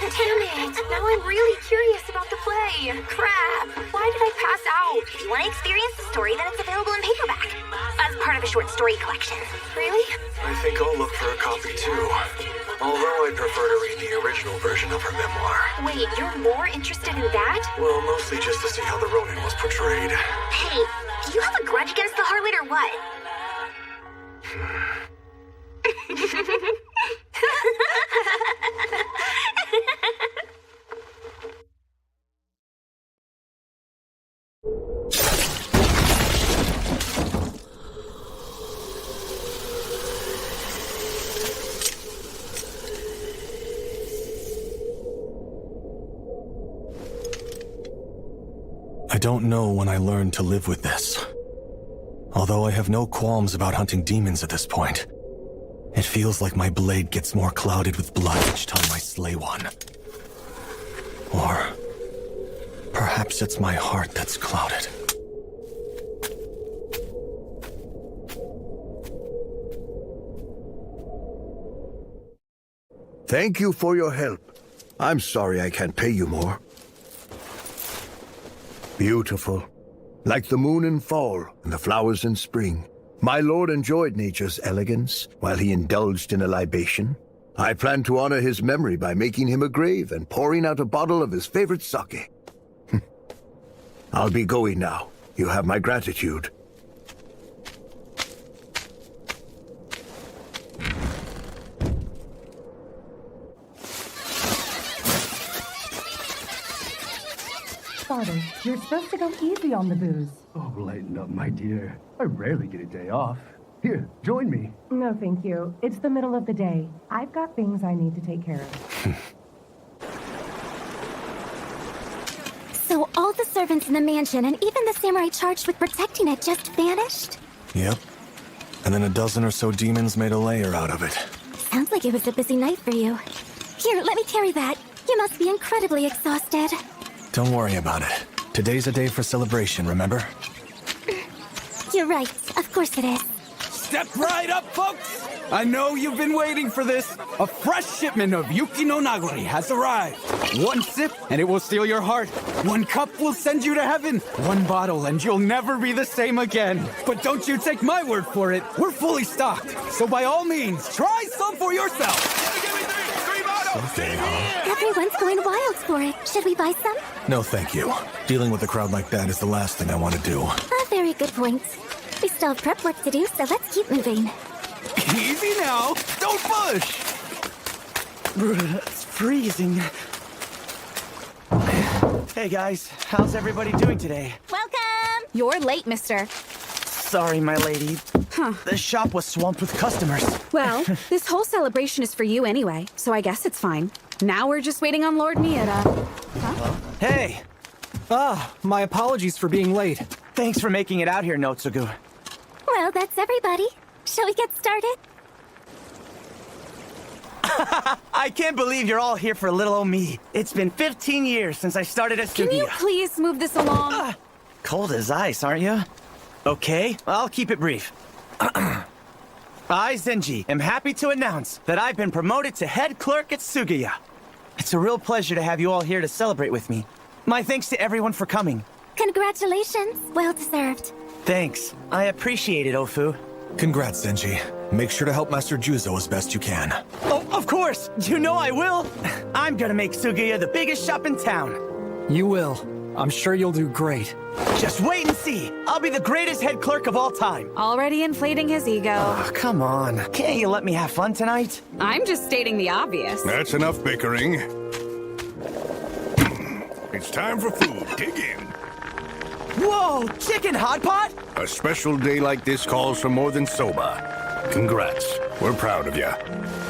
Damn it! Now I'm really curious about the play. Crap! Why did I pass out? If you want to experience the story, then it's available in paperback. As part of a short story collection. Really? I think I'll look for a copy too. Although I'd prefer to read the original version of her memoir. Wait, you're more interested in that? Well, mostly just to see how the Ronin was portrayed. Hey, do you have a grudge against the Harlot or what? I don't know when I learned to live with this. Although I have no qualms about hunting demons at this point, it feels like my blade gets more clouded with blood each time I slay one. Or perhaps it's my heart that's clouded. Thank you for your help. I'm sorry I can't pay you more. Beautiful. Like the moon in fall and the flowers in spring. My lord enjoyed nature's elegance while he indulged in a libation. I plan to honor his memory by making him a grave and pouring out a bottle of his favorite sake. I'll be going now. You have my gratitude. Father, you're supposed to go easy on the booze. Oh, lighten up, my dear. I rarely get a day off. Here, join me. No, thank you. It's the middle of the day. I've got things I need to take care of. So all the servants in the mansion and even the samurai charged with protecting it just vanished? Yep. And then a dozen or so demons made a lair out of it. Sounds like it was a busy night for you. Here, let me carry that. You must be incredibly exhausted. Don't worry about it. Today's a day for celebration, remember? You're right. Of course it is. Step right up, folks! I know you've been waiting for this. A fresh shipment of Yuki no Nagori has arrived. One sip, and it will steal your heart. One cup will send you to heaven. One bottle, and you'll never be the same again. But don't you take my word for it. We're fully stocked. So by all means, try some for yourself. Okay, huh? Everyone's going wild for it. Should we buy some? No, thank you. Dealing with a crowd like that is the last thing I want to do. A very good point. We still have prep work to do, so let's keep moving. Easy now. Don't push. It's freezing. Hey guys, how's everybody doing today? Welcome! You're late, mister. Sorry, my lady. The shop was swamped with customers. Well, this whole celebration is for you anyway, so I guess it's fine. Now we're just waiting on Lord Miura. Huh? Hey! My apologies for being late. Thanks for making it out here, Naotsugu. Well, that's everybody. Shall we get started? I can't believe you're all here for little old me. It's been 15 years since I started at Sugiya. Can you please move this along? Cold as ice, aren't you? Okay, I'll keep it brief. I, Zenji, am happy to announce that I've been promoted to head clerk at Sugiya. It's a real pleasure to have you all here to celebrate with me. My thanks to everyone for coming. Congratulations. Well deserved. Thanks. I appreciate it, Ofu. Congrats, Zenji. Make sure to help Master Juzo as best you can. Oh, of course! You know I will! I'm gonna make Sugiya the biggest shop in town. You will. I'm sure you'll do great. Just wait and see! I'll be the greatest head clerk of all time! Already inflating his ego. Oh, come on. Can't you let me have fun tonight? I'm just stating the obvious. That's enough bickering. It's time for food. Dig in. Whoa, chicken hot pot? A special day like this calls for more than soba. Congrats. We're proud of you.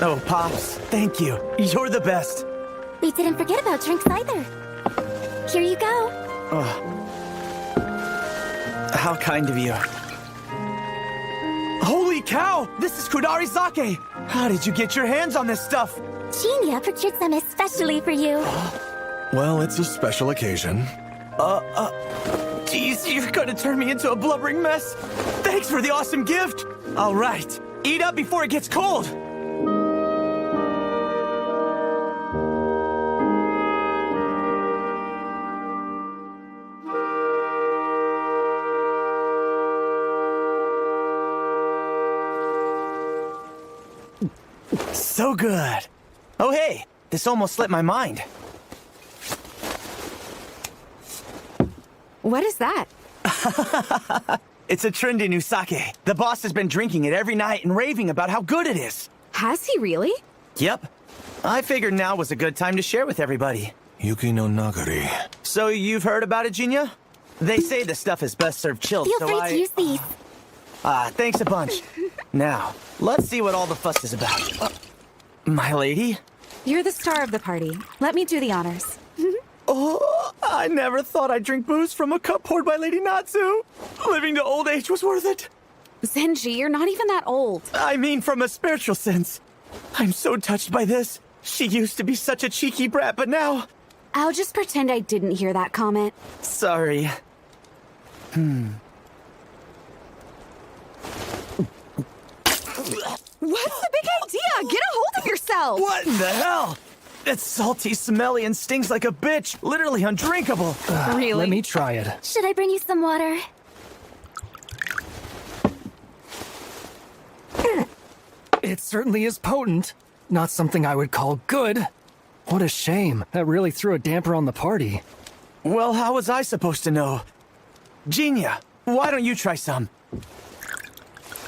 Oh, Pops, thank you. You're the best. We didn't forget about drinks either. Here you go. How kind of you. Holy cow! This is Kudari sake! How did you get your hands on this stuff? Genia procured some especially for you. Well, it's a special occasion. Geez, you're gonna turn me into a blubbering mess. Thanks for the awesome gift. All right, eat up before it gets cold. So good. Oh, hey, this almost slipped my mind. What is that? It's a trendy new sake. The boss has been drinking it every night and raving about how good it is. Has he really? Yep. I figured now was a good time to share with everybody. Yuki no Nagari. So you've heard about it, Genia? They say the stuff is best served chilled, Feel free to use these. Thanks a bunch. Now, let's see what all the fuss is about. My lady? You're the star of the party. Let me do the honors. Oh, I never thought I'd drink booze from a cup poured by Lady Natsu. Living to old age was worth it. Zenji, you're not even that old. I mean from a spiritual sense. I'm so touched by this. She used to be such a cheeky brat, but now... I'll just pretend I didn't hear that comment. Sorry. What's the big idea? Get a hold of yourself! What in the hell? It's salty, smelly, and stings like a bitch. Literally undrinkable. Really? Let me try it. Should I bring you some water? It certainly is potent. Not something I would call good. What a shame. That really threw a damper on the party. Well, how was I supposed to know? Genia, why don't you try some?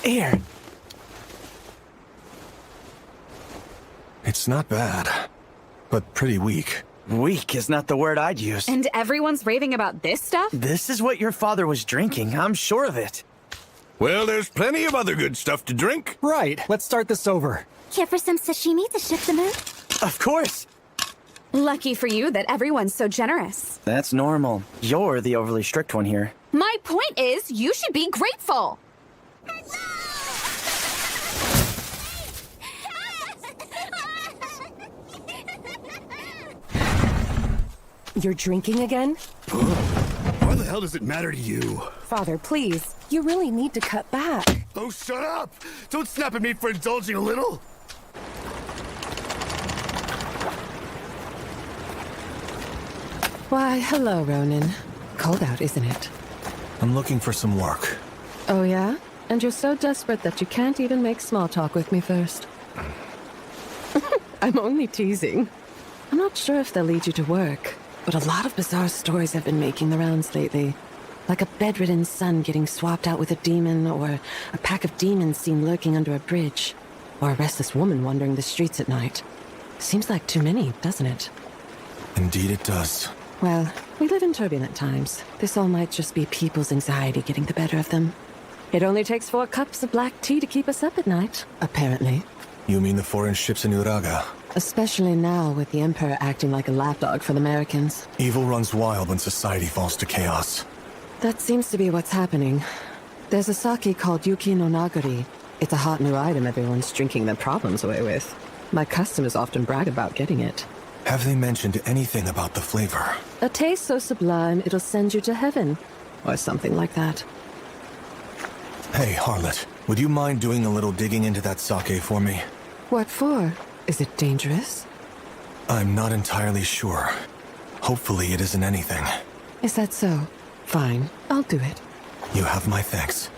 Here. It's not bad, but pretty weak. Weak is not the word I'd use. And everyone's raving about this stuff? This is what your father was drinking, I'm sure of it. Well, there's plenty of other good stuff to drink. Right, let's start this over. Care for some sashimi to shift the mood? Of course. Lucky for you that everyone's so generous. That's normal. You're the overly strict one here. My point is, you should be grateful. You're drinking again? Why the hell does it matter to you? Father, please. You really need to cut back. Oh, shut up! Don't snap at me for indulging a little! Why, hello, Ronan. Cold out, isn't it? I'm looking for some work. Oh, yeah? And you're so desperate that you can't even make small talk with me first. I'm only teasing. I'm not sure if they'll lead you to work, but a lot of bizarre stories have been making the rounds lately. Like a bedridden son getting swapped out with a demon, or a pack of demons seen lurking under a bridge, or a restless woman wandering the streets at night. Seems like too many, doesn't it? Indeed it does. Well, we live in turbulent times. This all might just be people's anxiety getting the better of them. It only takes 4 cups of black tea to keep us up at night, apparently. You mean the foreign ships in Uraga? Especially now with the Emperor acting like a lapdog for the Americans. Evil runs wild when society falls to chaos. That seems to be what's happening. There's a sake called Yuki no Nagari. It's a hot new item everyone's drinking their problems away with. My customers often brag about getting it. Have they mentioned anything about the flavor? A taste so sublime it'll send you to heaven. Or something like that. Hey, Harlot, would you mind doing a little digging into that sake for me? What for? Is it dangerous? I'm not entirely sure. Hopefully it isn't anything. Is that so? Fine, I'll do it. You have my thanks.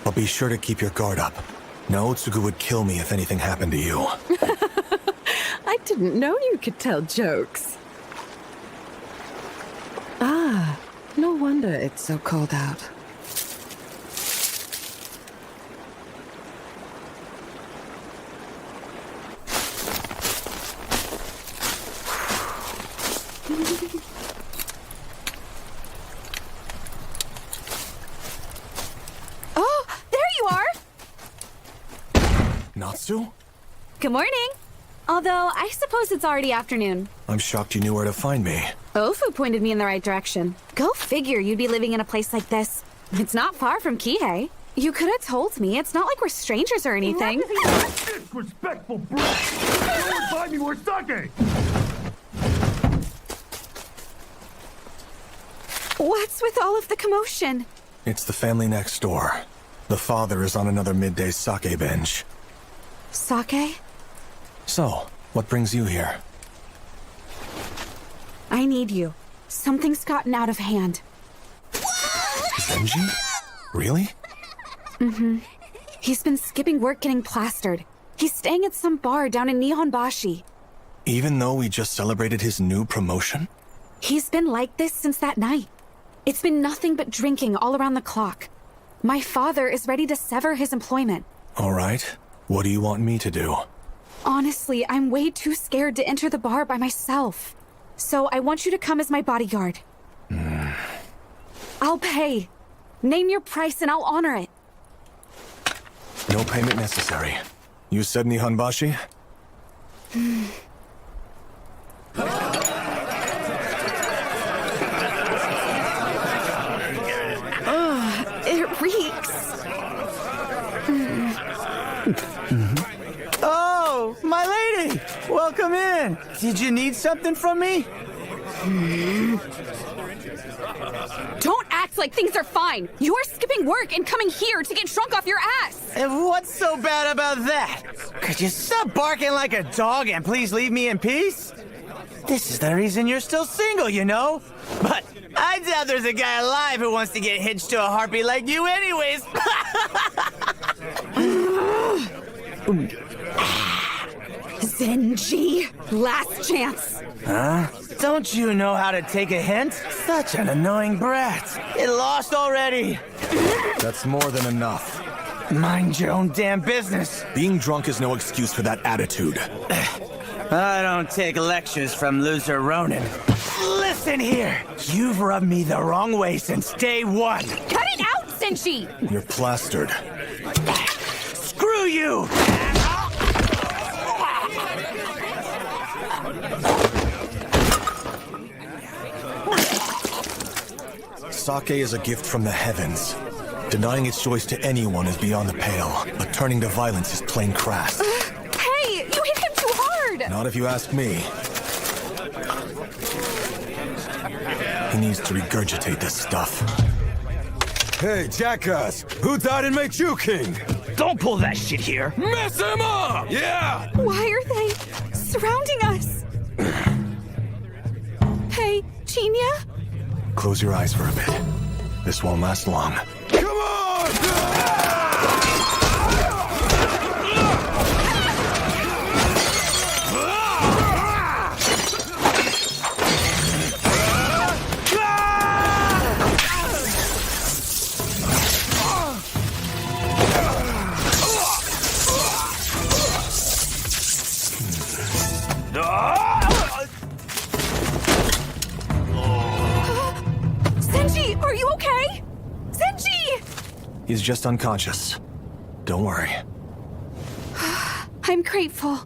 But be sure to keep your guard up. Naotsugu would kill me if anything happened to you. I didn't know you could tell jokes. Ah, no wonder it's so cold out. Natsu? Good morning. Although, I suppose it's already afternoon. I'm shocked you knew where to find me. Ofu pointed me in the right direction. Go figure you'd be living in a place like this. It's not far from Kihei. You could have told me. It's not like we're strangers or anything. Disrespectful brat! Don't buy me more sake! What's with all of the commotion? It's the family next door. The father is on another midday sake binge. Sake? So, what brings you here? I need you. Something's gotten out of hand. Zenji? Really? Mm-hmm. He's been skipping work getting plastered. He's staying at some bar down in Nihonbashi. Even though we just celebrated his new promotion? He's been like this since that night. It's been nothing but drinking all around the clock. My father is ready to sever his employment. All right. What do you want me to do? Honestly, I'm way too scared to enter the bar by myself. So I want you to come as my bodyguard. I'll pay. Name your price and I'll honor it. No payment necessary. You said Nihonbashi? It reeks. Oh, my lady! Welcome in. Did you need something from me? Don't act like things are fine. You're skipping work and coming here to get drunk off your ass. And what's so bad about that? Could you stop barking like a dog and please leave me in peace? This is the reason you're still single, you know? But I doubt there's a guy alive who wants to get hitched to a harpy like you anyways. Zenji, last chance. Huh? Don't you know how to take a hint? Such an annoying brat. It lost already. That's more than enough. Mind your own damn business. Being drunk is no excuse for that attitude. I don't take lectures from loser Ronin. Listen here. You've rubbed me the wrong way since day one. Cut it out, Zenji! You're plastered. Screw you! Sake is a gift from the heavens. Denying its choice to anyone is beyond the pale, but turning to violence is plain crass. Hey, you hit him too hard! Not if you ask me. He needs to regurgitate this stuff. Hey, jackass! Who died and made you king? Don't pull that shit here! Mess him up! Yeah! Why are they surrounding us? Hey, Chinya? Close your eyes for a bit. This won't last long. Come on! Zenji, are you okay? Zenji! He's just unconscious. Don't worry. I'm grateful.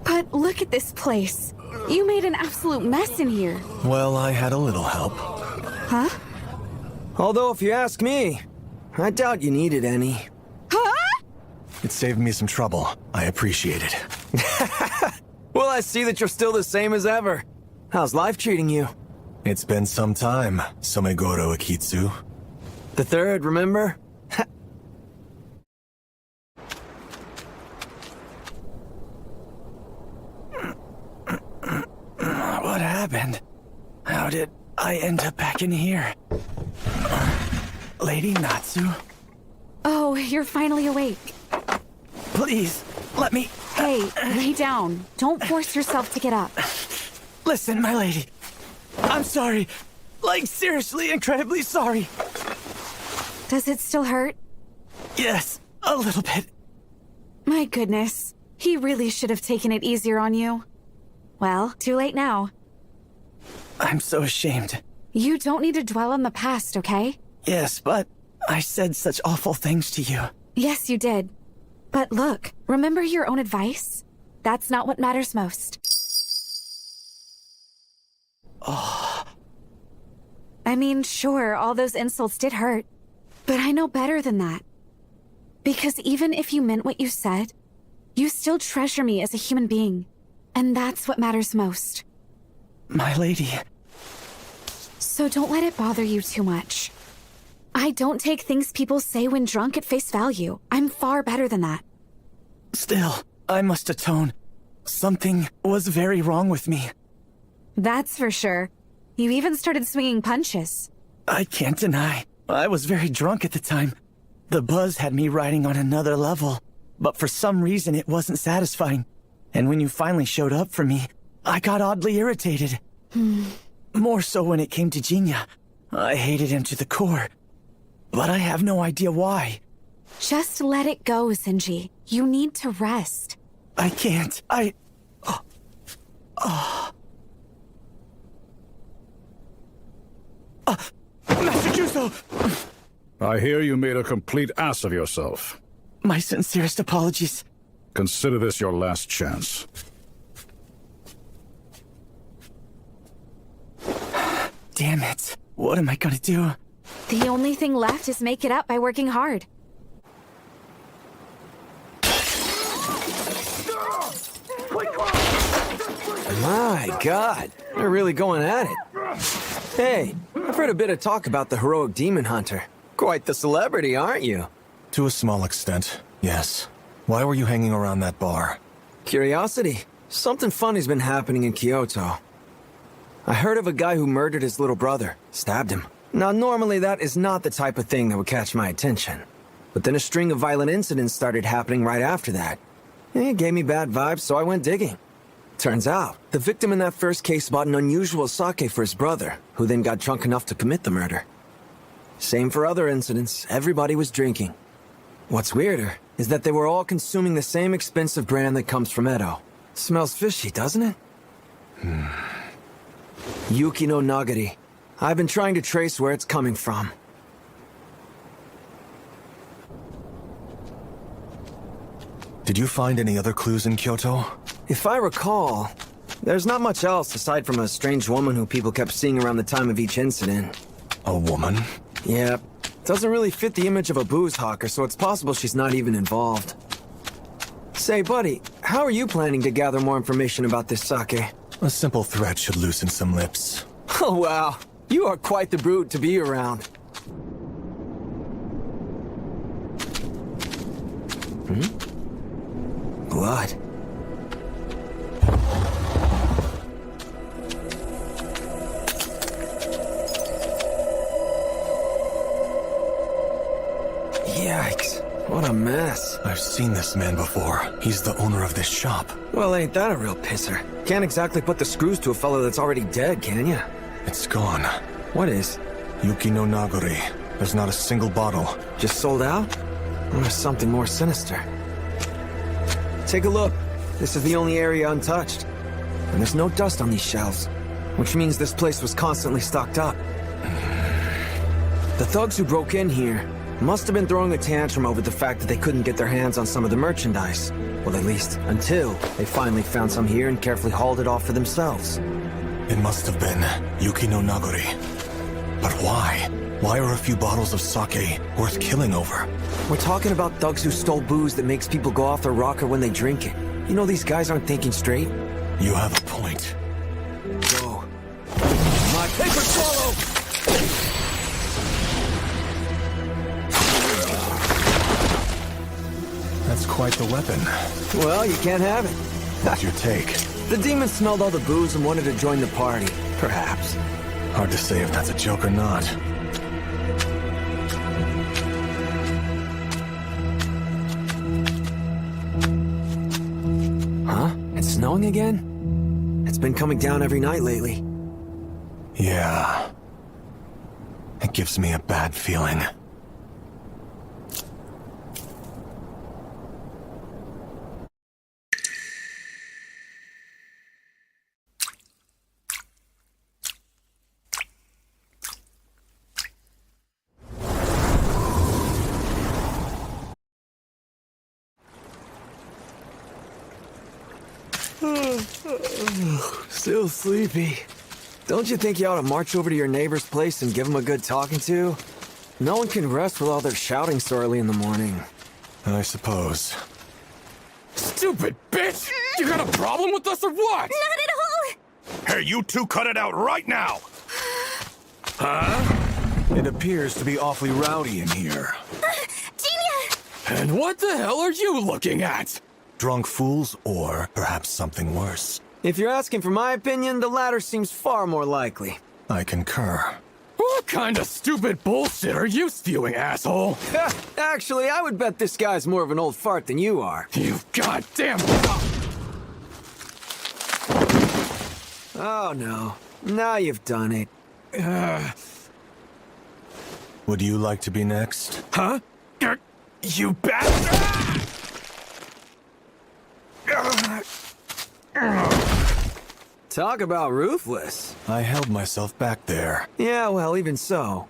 But look at this place. You made an absolute mess in here. Well, I had a little help. Huh? Although, if you ask me, I doubt you needed any. Huh? It saved me some trouble. I appreciate it. Well, I see that you're still the same as ever. How's life treating you? It's been some time, Somegoro Akitsu. The third, remember? What happened? How did I end up back in here? Lady Natsu? Oh, you're finally awake. Please, let me... Hey, lay down. Don't force yourself to get up. Listen, my lady. I'm sorry. Like, seriously, incredibly sorry. Does it still hurt? Yes, a little bit. My goodness. He really should have taken it easier on you. Well, too late now. I'm so ashamed. You don't need to dwell on the past, okay? Yes, but I said such awful things to you. Yes, you did. But look, remember your own advice? That's not what matters most. Oh. I mean, sure, all those insults did hurt. But I know better than that. Because even if you meant what you said, you still treasure me as a human being. And that's what matters most. My lady. So don't let it bother you too much. I don't take things people say when drunk at face value. I'm far better than that. Still, I must atone. Something was very wrong with me. That's for sure. You even started swinging punches. I can't deny. I was very drunk at the time. The buzz had me riding on another level. But for some reason it wasn't satisfying. And when you finally showed up for me, I got oddly irritated. More so when it came to Jinya. I hated him to the core. But I have no idea why. Just let it go, Zenji. You need to rest. I can't. Master Juzo! I hear you made a complete ass of yourself. My sincerest apologies. Consider this your last chance. Damn it. What am I gonna do? The only thing left is make it up by working hard. My God, they're really going at it. Hey, I've heard a bit of talk about the heroic demon hunter. Quite the celebrity, aren't you? To a small extent, yes. Why were you hanging around that bar? Curiosity. Something funny's been happening in Kyoto. I heard of a guy who murdered his little brother, stabbed him. Now, normally that is not the type of thing that would catch my attention. But then a string of violent incidents started happening right after that. It gave me bad vibes, so I went digging. Turns out, the victim in that first case bought an unusual sake for his brother, who then got drunk enough to commit the murder. Same for other incidents, everybody was drinking. What's weirder is that they were all consuming the same expensive brand that comes from Edo. Smells fishy, doesn't it? Yuki no Nagari. I've been trying to trace where it's coming from. Did you find any other clues in Kyoto? If I recall, there's not much else aside from a strange woman who people kept seeing around the time of each incident. A woman? Yep. Doesn't really fit the image of a booze hawker, so it's possible she's not even involved. Say, buddy, how are you planning to gather more information about this sake? A simple threat should loosen some lips. Oh, wow. You are quite the brute to be around. Blood. Yikes. What a mess. I've seen this man before. He's the owner of this shop. Well, ain't that a real pisser? Can't exactly put the screws to a fellow that's already dead, can ya? It's gone. What is? Yuki no Nagari. There's not a single bottle. Just sold out? Or something more sinister? Take a look. This is the only area untouched. And there's no dust on these shelves. Which means this place was constantly stocked up. The thugs who broke in here must have been throwing a tantrum over the fact that they couldn't get their hands on some of the merchandise. Well, at least, until they finally found some here and carefully hauled it off for themselves. It must have been Yuki no Nagari. But why? Why are a few bottles of sake worth killing over? We're talking about thugs who stole booze that makes people go off their rocker when they drink it. You know these guys aren't thinking straight. You have a point. Go. My paper swallow! That's quite the weapon. Well, you can't have it. What's your take? The demon smelled all the booze and wanted to join the party. Perhaps. Hard to say if that's a joke or not. Huh? It's snowing again? It's been coming down every night lately. Yeah. It gives me a bad feeling. Still sleepy. Don't you think you ought to march over to your neighbor's place and give him a good talking to? No one can rest with all their shouting so early in the morning. I suppose. Stupid bitch! You got a problem with us or what? Not at all! Hey, you two cut it out right now! Huh? It appears to be awfully rowdy in here. Genia! And what the hell are you looking at? Drunk fools, or perhaps something worse. If you're asking for my opinion, the latter seems far more likely. I concur. What kind of stupid bullshit are you spewing, asshole? Actually, I would bet this guy's more of an old fart than you are. You goddamn... Oh no. Now you've done it. Would you like to be next? Huh? You bastard! Talk about ruthless. I held myself back there. Yeah, well, even so.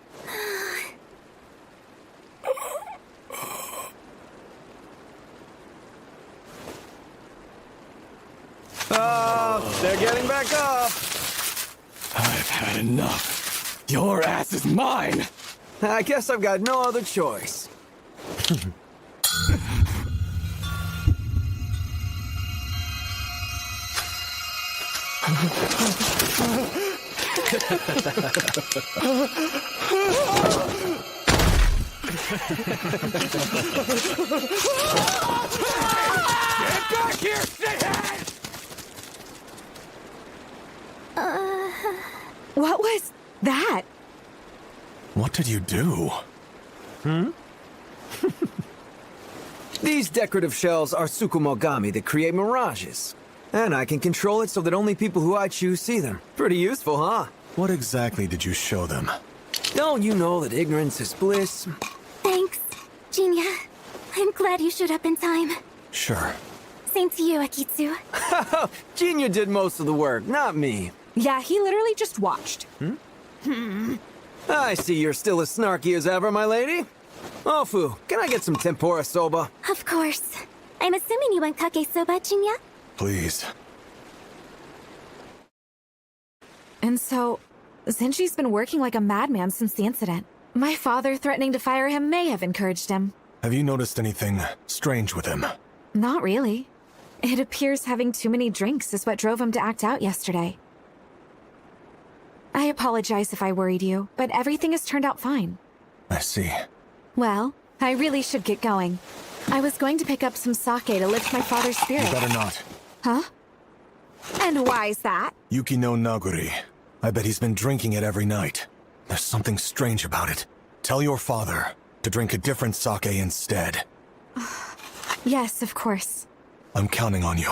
Oh, they're getting back up. I've had enough. Your ass is mine. I guess I've got no other choice. Get back here, shithead! What was that? What did you do? These decorative shells are tsukumogami that create mirages. And I can control it so that only people who I choose see them. Pretty useful, huh? What exactly did you show them? Don't you know that ignorance is bliss? Thanks, Genia. I'm glad you showed up in time. Sure. Same to you, Akitsu. Genia did most of the work, not me. Yeah, he literally just watched. I see you're still as snarky as ever, my lady. Ofu, can I get some tempura soba? Of course. I'm assuming you want kake soba, Genia? Please. And so, Zenji's been working like a madman since the incident. My father threatening to fire him may have encouraged him. Have you noticed anything strange with him? Not really. It appears having too many drinks is what drove him to act out yesterday. I apologize if I worried you, but everything has turned out fine. I see. Well, I really should get going. I was going to pick up some sake to lift my father's spirit. You better not. Huh? And why's that? Yuki no Naguri. I bet he's been drinking it every night. There's something strange about it. Tell your father to drink a different sake instead. Yes, of course. I'm counting on you.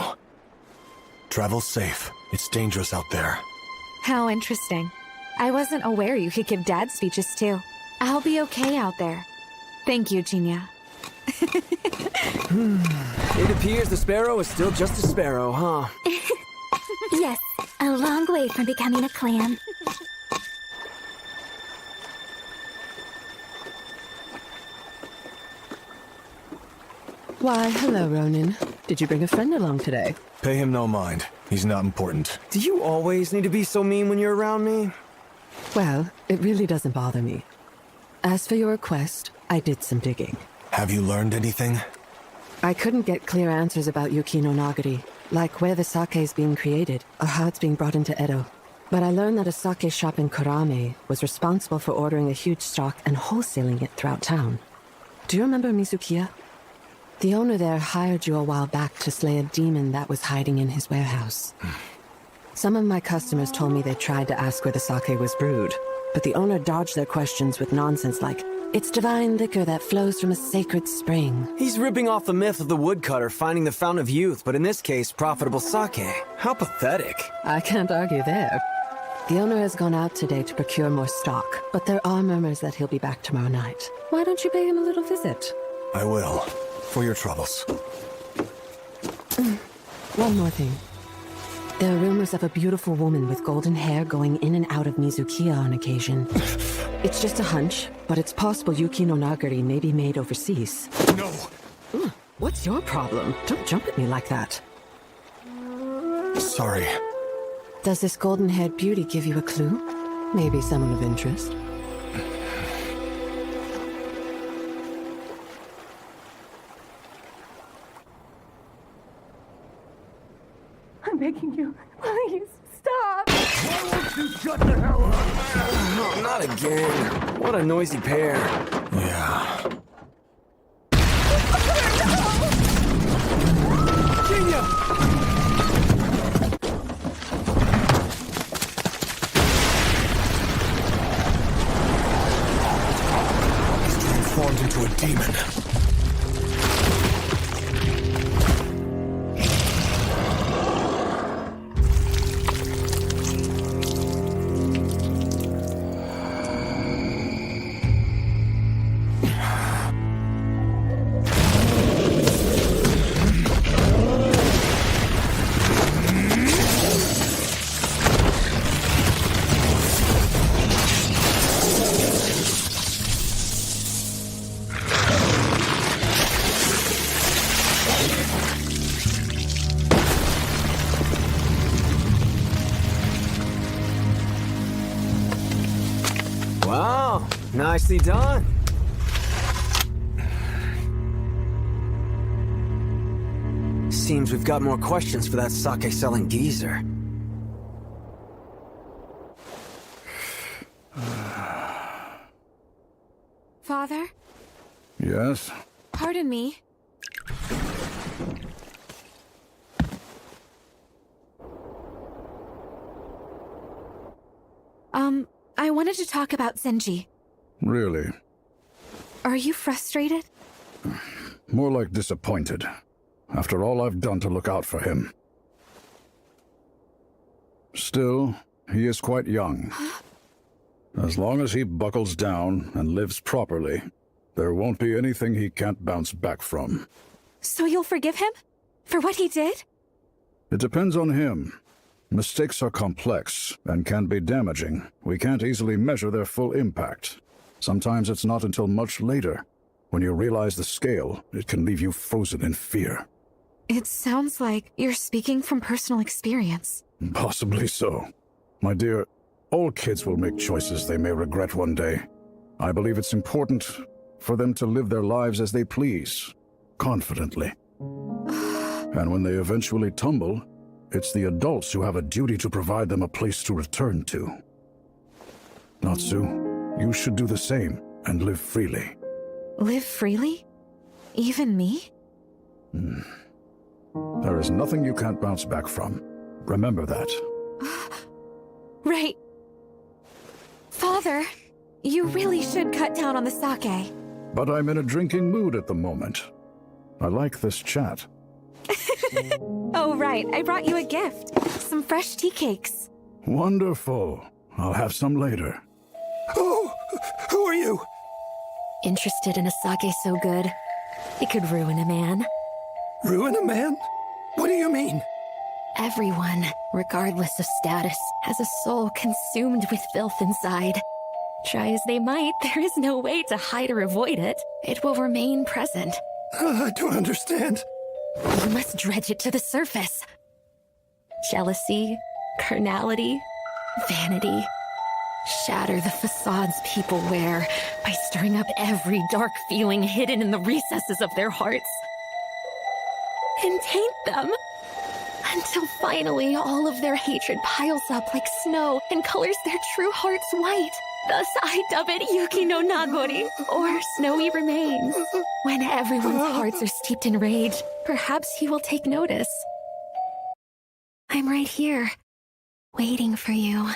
Travel safe. It's dangerous out there. How interesting. I wasn't aware you could give dad speeches too. I'll be okay out there. Thank you, Genia. It appears the sparrow is still just a sparrow, huh? Yes, a long way from becoming a clam. Why, hello, Ronin. Did you bring a friend along today? Pay him no mind. He's not important. Do you always need to be so mean when you're around me? Well, it really doesn't bother me. As for your request, I did some digging. Have you learned anything? I couldn't get clear answers about Yuki no Nagari, like where the sake is being created, or how it's being brought into Edo. But I learned that a sake shop in Kurame was responsible for ordering a huge stock and wholesaling it throughout town. Do you remember Mizukiya? The owner there hired you a while back to slay a demon that was hiding in his warehouse. Some of my customers told me they tried to ask where the sake was brewed, but the owner dodged their questions with nonsense like, "It's divine liquor that flows from a sacred spring." He's ripping off the myth of the woodcutter finding the fountain of youth, but in this case, profitable sake. How pathetic. I can't argue there. The owner has gone out today to procure more stock, but there are murmurs that he'll be back tomorrow night. Why don't you pay him a little visit? I will. For your troubles. One more thing. There are rumors of a beautiful woman with golden hair going in and out of Mizukiya on occasion. It's just a hunch, but it's possible Yuki no Nagari may be made overseas. No! What's your problem? Don't jump at me like that. Sorry. Does this golden-haired beauty give you a clue? Maybe someone of interest? I'm begging you, please, stop! Why won't you shut the hell up? Oh, not again. What a noisy pair. Yeah. He's transformed into a demon. Wow, nicely done. Seems we've got more questions for that sake-selling geezer. Father? Yes? Pardon me. I wanted to talk about Zenji. Really? Are you frustrated? More like disappointed. After all I've done to look out for him. Still, he is quite young. As long as he buckles down and lives properly, there won't be anything he can't bounce back from. So you'll forgive him? For what he did? It depends on him. Mistakes are complex and can be damaging. We can't easily measure their full impact. Sometimes it's not until much later. When you realize the scale, it can leave you frozen in fear. It sounds like you're speaking from personal experience. Possibly so. My dear, all kids will make choices they may regret one day. I believe it's important for them to live their lives as they please, confidently. And when they eventually tumble, it's the adults who have a duty to provide them a place to return to. Natsu, you should do the same and live freely. Live freely? Even me? There is nothing you can't bounce back from. Remember that. Right. Father, you really should cut down on the sake. But I'm in a drinking mood at the moment. I like this chat. Oh, right. I brought you a gift. Some fresh tea cakes. Wonderful. I'll have some later. Oh, who are you? Interested in a sake so good, it could ruin a man. Ruin a man? What do you mean? Everyone, regardless of status, has a soul consumed with filth inside. Try as they might, there is no way to hide or avoid it. It will remain present. I don't understand. You must dredge it to the surface. Jealousy, carnality, vanity. Shatter the facades people wear by stirring up every dark feeling hidden in the recesses of their hearts. And taint them until finally all of their hatred piles up like snow and colors their true hearts white. Thus I dub it Yuki no Nagori, or Snowy Remains. When everyone's hearts are steeped in rage, perhaps he will take notice. I'm right here, waiting for you.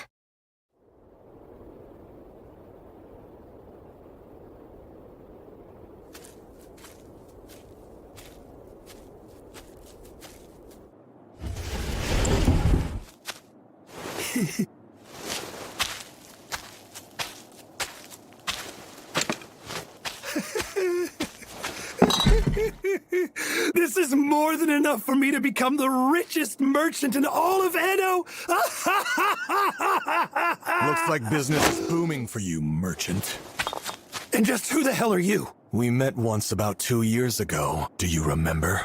This is more than enough for me to become the richest merchant in all of Edo! Looks like business is booming for you, merchant. And just who the hell are you? We met once about 2 years ago. Do you remember?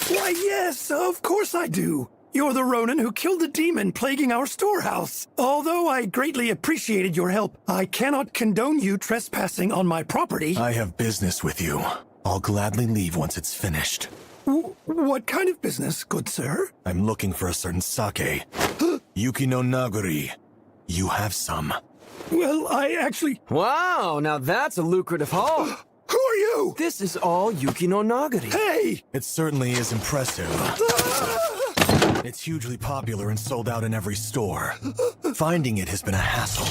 Why, yes, of course I do. You're the Ronin who killed the demon plaguing our storehouse. Although I greatly appreciated your help, I cannot condone you trespassing on my property. I have business with you. I'll gladly leave once it's finished. What kind of business, good sir? I'm looking for a certain sake. Yuki no Nagori. You have some. Well, I actually... Wow, now that's a lucrative haul. Who are you? This is all Yuki no Nagori. Hey! It certainly is impressive. It's hugely popular and sold out in every store. Finding it has been a hassle.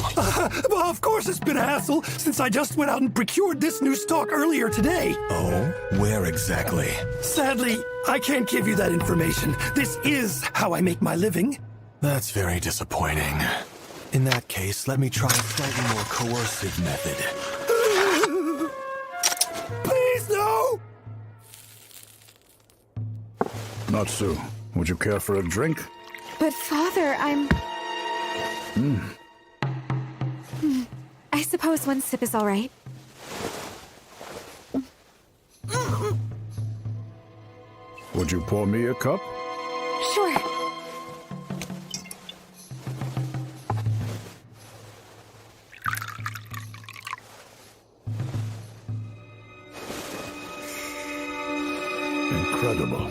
Well, of course it's been a hassle, since I just went out and procured this new stock earlier today. Oh? Where exactly? Sadly, I can't give you that information. This is how I make my living. That's very disappointing. In that case, let me try a slightly more coercive method. Please, no! Natsu, would you care for a drink? But Father, I'm... I suppose one sip is all right. Would you pour me a cup? Sure. Incredible.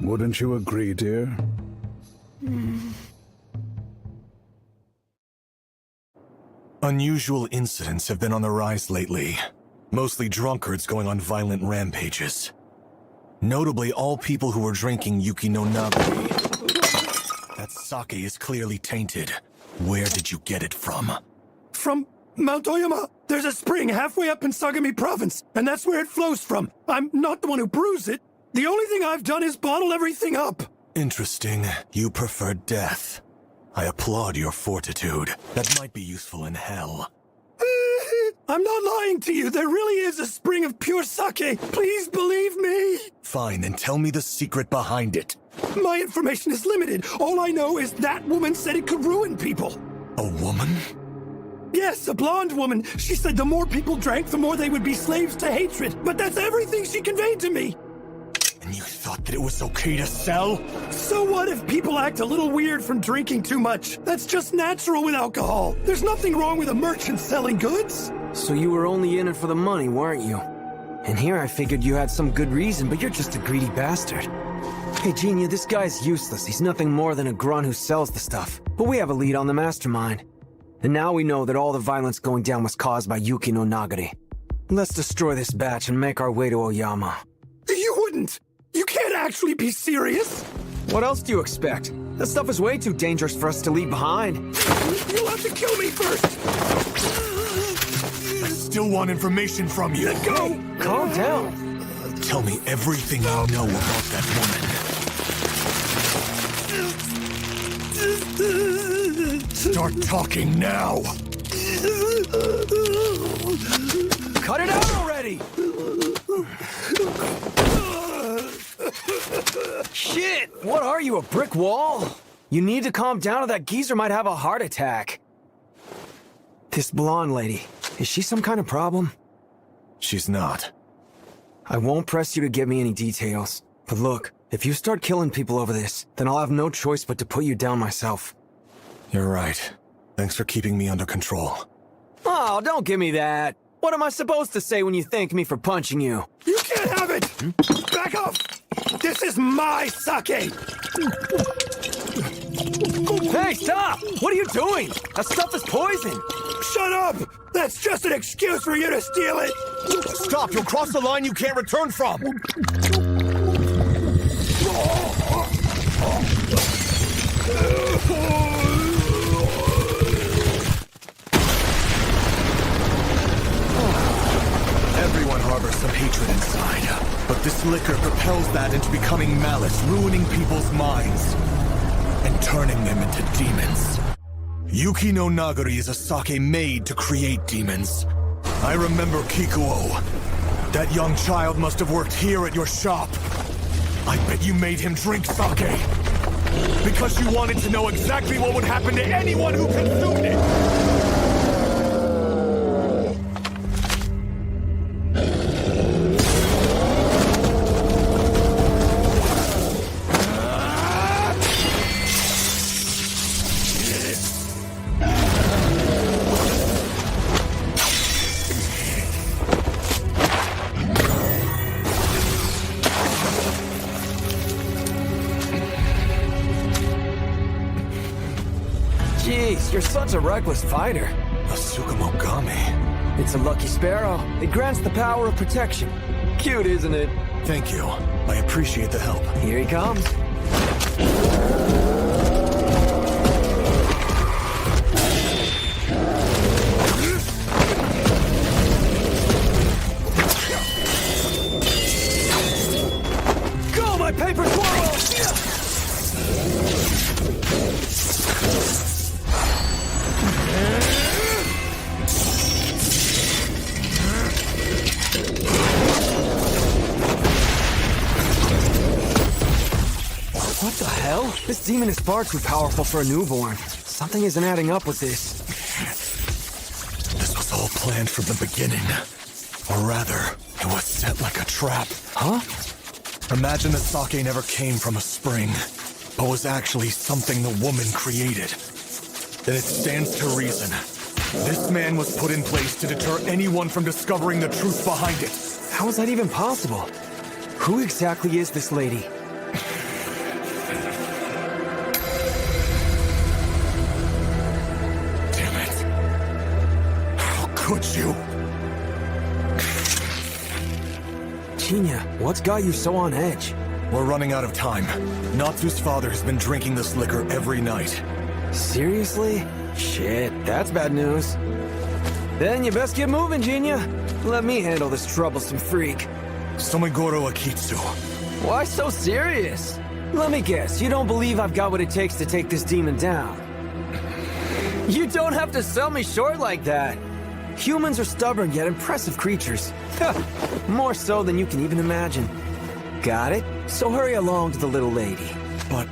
Wouldn't you agree, dear? Unusual incidents have been on the rise lately. Mostly drunkards going on violent rampages. Notably, all people who were drinking Yuki no Nagori. That sake is clearly tainted. Where did you get it from? From Mount Oyama. There's a spring halfway up in Sagami Province, and that's where it flows from. I'm not the one who brews it. The only thing I've done is bottle everything up. Interesting. You prefer death. I applaud your fortitude. That might be useful in hell. I'm not lying to you. There really is a spring of pure sake. Please believe me. Fine, then tell me the secret behind it. My information is limited. All I know is that woman said it could ruin people. A woman? Yes, a blonde woman. She said the more people drank, the more they would be slaves to hatred. But that's everything she conveyed to me. And you thought that it was okay to sell? So what if people act a little weird from drinking too much? That's just natural with alcohol. There's nothing wrong with a merchant selling goods. So you were only in it for the money, weren't you? And here I figured you had some good reason, but you're just a greedy bastard. Hey, Genia, this guy's useless. He's nothing more than a grunt who sells the stuff. But we have a lead on the mastermind. And now we know that all the violence going down was caused by Yuki no Nagori. Let's destroy this batch and make our way to Oyama. You wouldn't! You can't actually be serious! What else do you expect? That stuff is way too dangerous for us to leave behind. You'll have to kill me first! I still want information from you. Let go! Calm down. Tell me everything you know about that woman. Start talking now! Cut it out already! Shit! What are you, a brick wall? You need to calm down or that geezer might have a heart attack. This blonde lady, is she some kind of problem? She's not. I won't press you to give me any details. But look, if you start killing people over this, then I'll have no choice but to put you down myself. You're right. Thanks for keeping me under control. Oh, don't give me that. What am I supposed to say when you thank me for punching you? You can't have it! Back off! This is my sake! Hey, stop! What are you doing? That stuff is poison! Shut up! That's just an excuse for you to steal it! Stop! You'll cross the line you can't return from! Everyone harbors some hatred inside, but this liquor propels that into becoming malice, ruining people's minds, and turning them into demons. Yuki no Nagori is a sake made to create demons. I remember Kikuo. That young child must have worked here at your shop. I bet you made him drink sake. Because you wanted to know exactly what would happen to anyone who consumed it. Jeez, you're such a reckless fighter. A Tsukumogami. It's a lucky sparrow. It grants the power of protection. Cute, isn't it? Thank you. I appreciate the help. Here he comes. Go, my paper squirrel! What the hell? This demon is far too powerful for a newborn. Something isn't adding up with this. This was all planned from the beginning. Or rather, it was set like a trap. Huh? Imagine that sake never came from a spring, but was actually something the woman created. Then it stands to reason. This man was put in place to deter anyone from discovering the truth behind it. How is that even possible? Who exactly is this lady? Could you? Chinya, what's got you so on edge? We're running out of time. Natsu's father has been drinking this liquor every night. Seriously? Shit, that's bad news. Then you best get moving, Jinya. Let me handle this troublesome freak. Somigoro Akitsu. Why so serious? Let me guess, you don't believe I've got what it takes to take this demon down. You don't have to sell me short like that. Humans are stubborn yet impressive creatures. More so than you can even imagine. Got it? So hurry along to the little lady. But...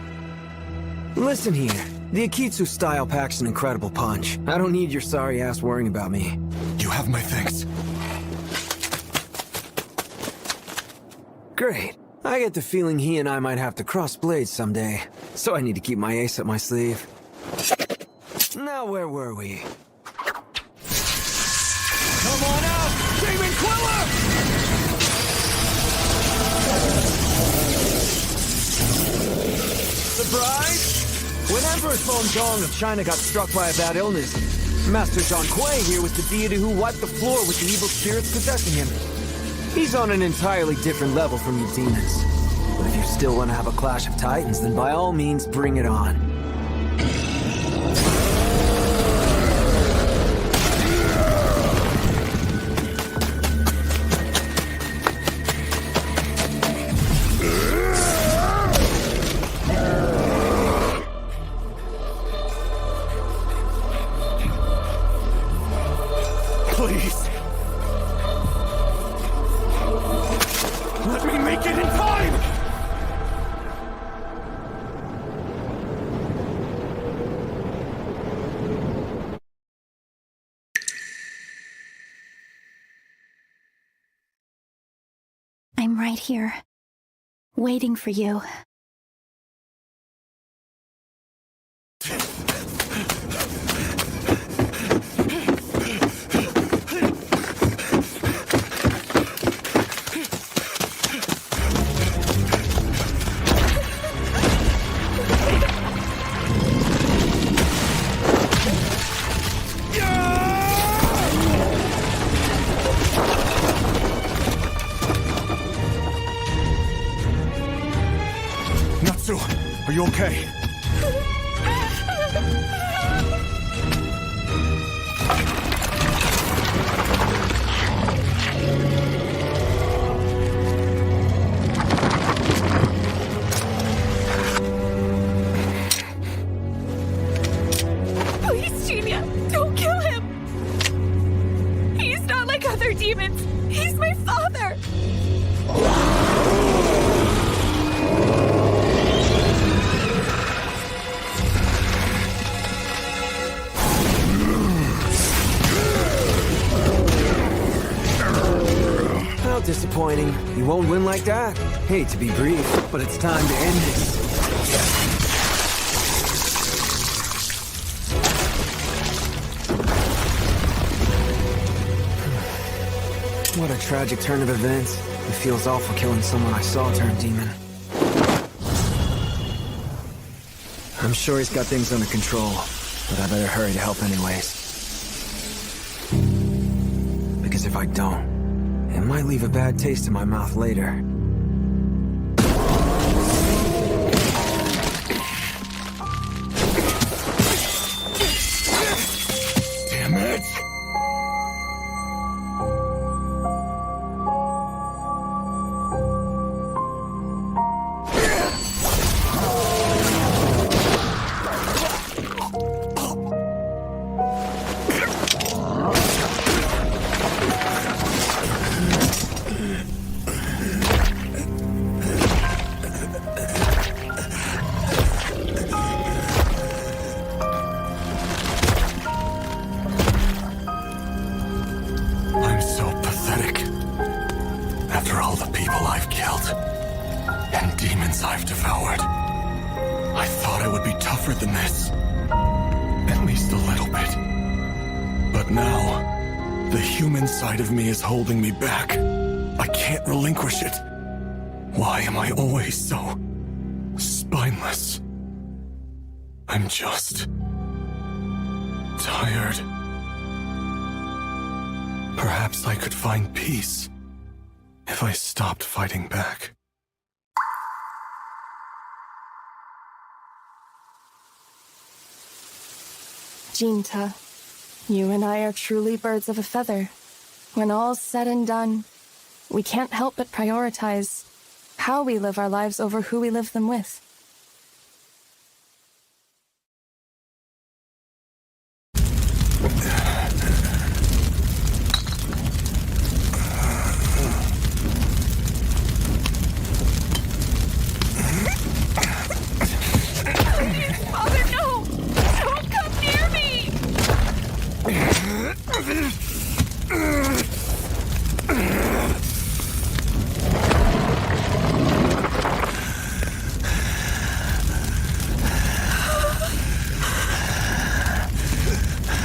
Listen here. The Akitsu style packs an incredible punch. I don't need your sorry ass worrying about me. You have my thanks. Great. I get the feeling he and I might have to cross blades someday. So I need to keep my ace up my sleeve. Now where were we? Come on out, Demon Queller! Surprise! When Emperor Song Dong of China got struck by a bad illness, Master Zhang Kuei here was the deity who wiped the floor with the evil spirits possessing him. He's on an entirely different level from you demons. But if you still want to have a clash of titans, then by all means bring it on. I'm right here, waiting for you. Are you okay? Please, Genia, don't kill him! He's not like other demons. He's my father! Disappointing. You won't win like that. Hate to be brief, but it's time to end this. What a tragic turn of events. It feels awful killing someone I saw turn demon. I'm sure he's got things under control. But I better hurry to help anyways. Because if I don't, it might leave a bad taste in my mouth later. Damn it! I'm so pathetic. After all the people I've killed, and demons I've devoured, I thought I would be tougher than this. At least a little bit. But now, the human side of me is holding me back. I can't relinquish it. Why am I always so spineless? I'm just tired. Perhaps I could find peace if I stopped fighting back. Jinta, you and I are truly birds of a feather. When all's said and done, we can't help but prioritize how we live our lives over who we live them with. Father, no! Don't come near me!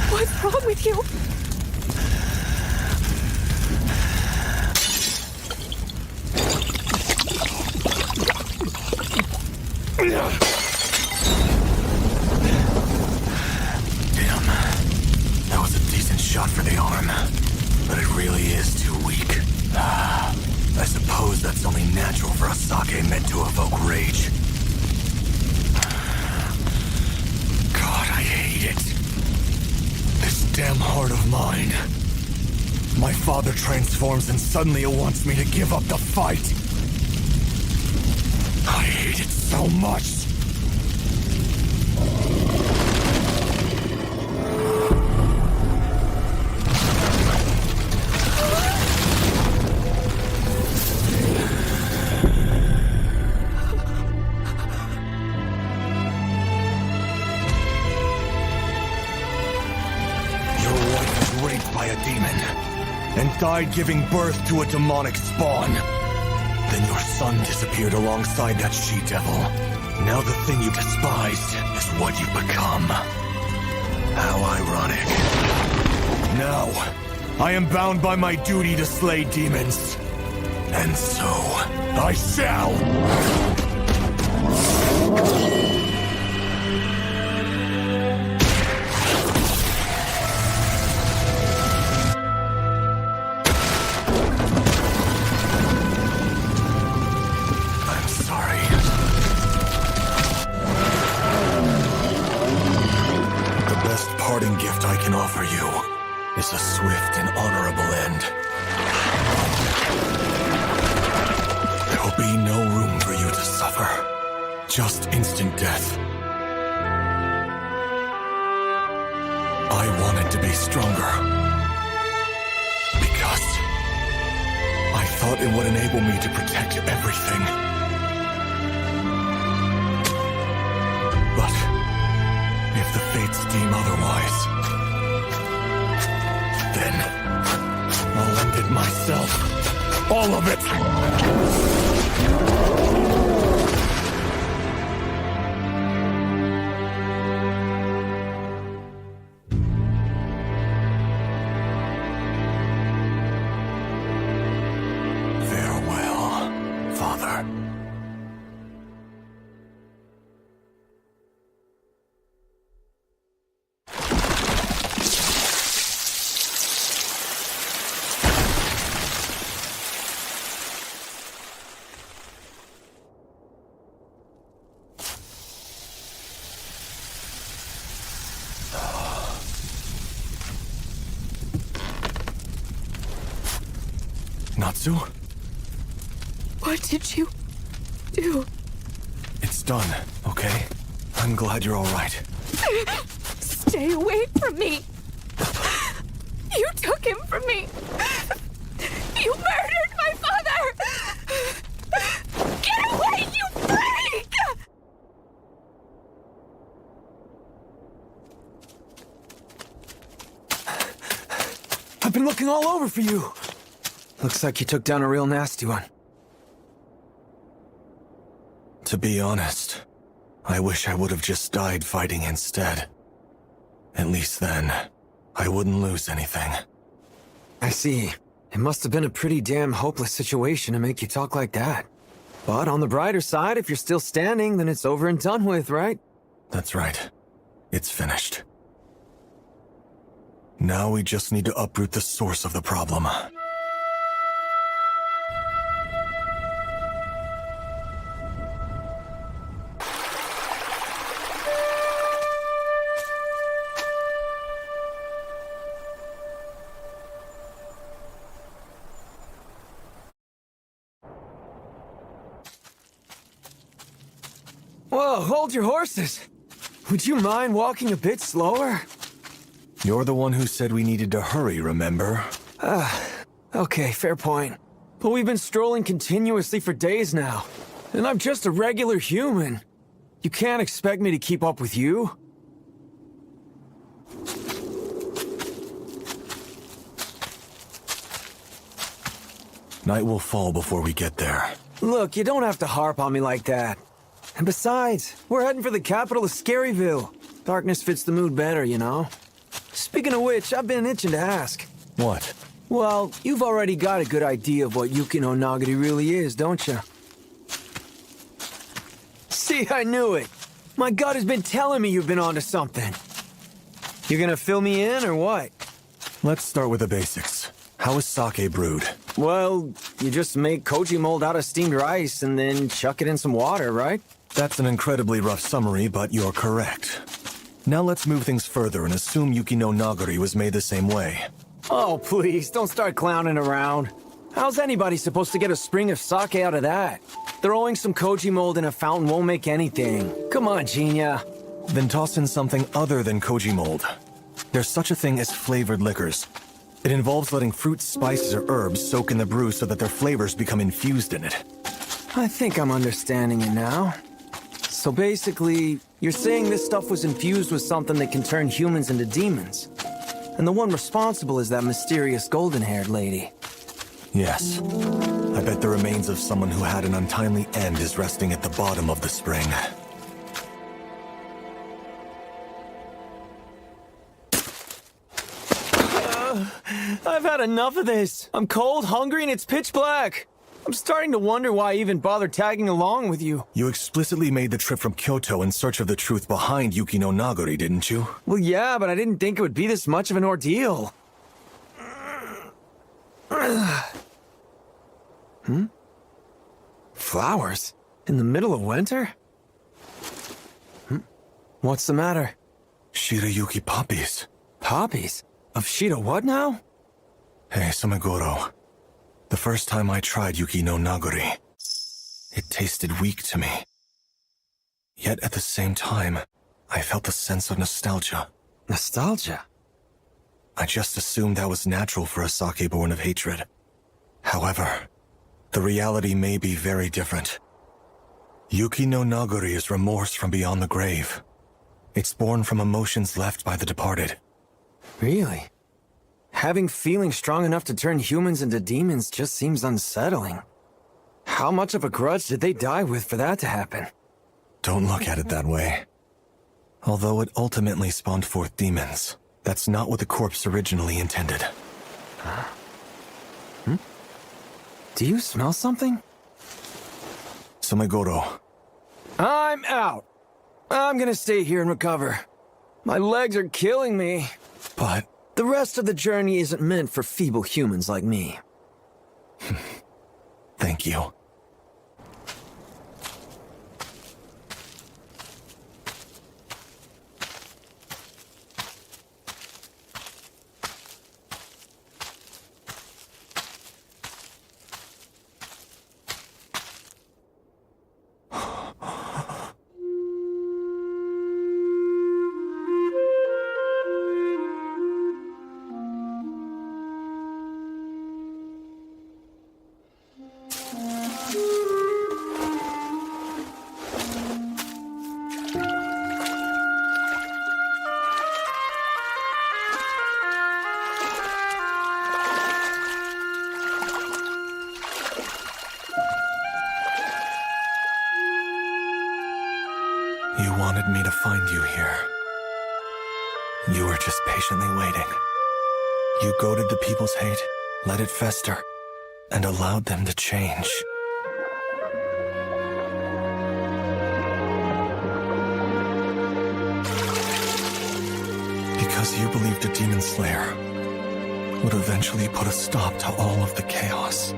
What's wrong with you? Damn. That was a decent shot for the arm. But it really is too weak. I suppose that's only natural for a sake meant to evoke rage. God, I hate it. This damn heart of mine. My father transforms and suddenly it wants me to give up the fight. I hate it so much. By a demon, and died giving birth to a demonic spawn. Then your son disappeared alongside that she-devil. Now the thing you despised is what you've become. How ironic. Now, I am bound by my duty to slay demons. And so, I shall! Parting gift I can offer you is a swift and honorable end. There will be no room for you to suffer. Just instant death. I wanted to be stronger. Because I thought it would enable me to protect everything. But if the fates deem otherwise, then I'll end it myself. All of it! Natsu? What did you do? It's done, okay? I'm glad you're alright. Stay away from me! You took him from me! You murdered my father! Get away, you freak! I've been looking all over for you. Looks like you took down a real nasty one. To be honest, I wish I would have just died fighting instead. At least then, I wouldn't lose anything. I see. It must have been a pretty damn hopeless situation to make you talk like that. But on the brighter side, if you're still standing, then it's over and done with, right? That's right. It's finished. Now we just need to uproot the source of the problem. Whoa, hold your horses. Would you mind walking a bit slower? You're the one who said we needed to hurry, remember? Okay, fair point. But we've been strolling continuously for days now. And I'm just a regular human. You can't expect me to keep up with you. Night will fall before we get there. Look, you don't have to harp on me like that. And besides, we're heading for the capital of Scaryville. Darkness fits the mood better, you know? Speaking of which, I've been itching to ask. What? Well, you've already got a good idea of what Yuki no Nagari really is, don't you? See, I knew it. My gut has been telling me you've been onto something. You gonna fill me in, or what? Let's start with the basics. How is sake brewed? Well, you just make koji mold out of steamed rice and then chuck it in some water, right? That's an incredibly rough summary, but you're correct. Now let's move things further and assume Yuki no Nagari was made the same way. Oh, please, don't start clowning around. How's anybody supposed to get a spring of sake out of that? Throwing some koji mold in a fountain won't make anything. Come on, Genia. Then toss in something other than koji mold. There's such a thing as flavored liquors. It involves letting fruits, spices, or herbs soak in the brew so that their flavors become infused in it. I think I'm understanding it now. So basically, you're saying this stuff was infused with something that can turn humans into demons. And the one responsible is that mysterious golden-haired lady. Yes. I bet the remains of someone who had an untimely end is resting at the bottom of the spring. I've had enough of this. I'm cold, hungry, and it's pitch black. I'm starting to wonder why I even bothered tagging along with you. You explicitly made the trip from Kyoto in search of the truth behind Yuki no Nagari, didn't you? Well, yeah, but I didn't think it would be this much of an ordeal. Flowers? In the middle of winter? What's the matter? Shirayuki poppies. Poppies? Of Shira what now? Hey, Sumegoro. The first time I tried Yuki no Nagari, it tasted weak to me. Yet at the same time, I felt a sense of nostalgia. Nostalgia? I just assumed that was natural for a sake born of hatred. However, the reality may be very different. Yuki no Nagari is remorse from beyond the grave. It's born from emotions left by the departed. Really? Having feelings strong enough to turn humans into demons just seems unsettling. How much of a grudge did they die with for that to happen? Don't look at it that way. Although it ultimately spawned forth demons, that's not what the corpse originally intended. Huh? Do you smell something? Sumegoro. I'm out. I'm gonna stay here and recover. My legs are killing me. But the rest of the journey isn't meant for feeble humans like me. Thank you. You were just patiently waiting. You goaded the people's hate, let it fester, and allowed them to change. Because you believed a demon slayer would eventually put a stop to all of the chaos.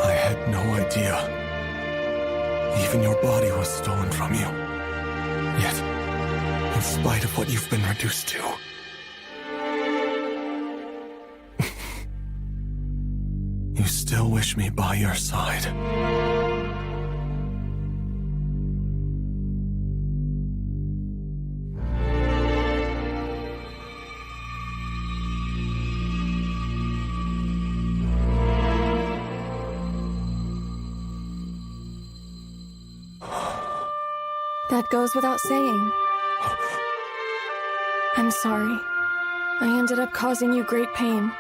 I had no idea. Even your body was stolen from you. Yet, in spite of what you've been reduced to, you still wish me by your side. That goes without saying. I'm sorry. I ended up causing you great pain.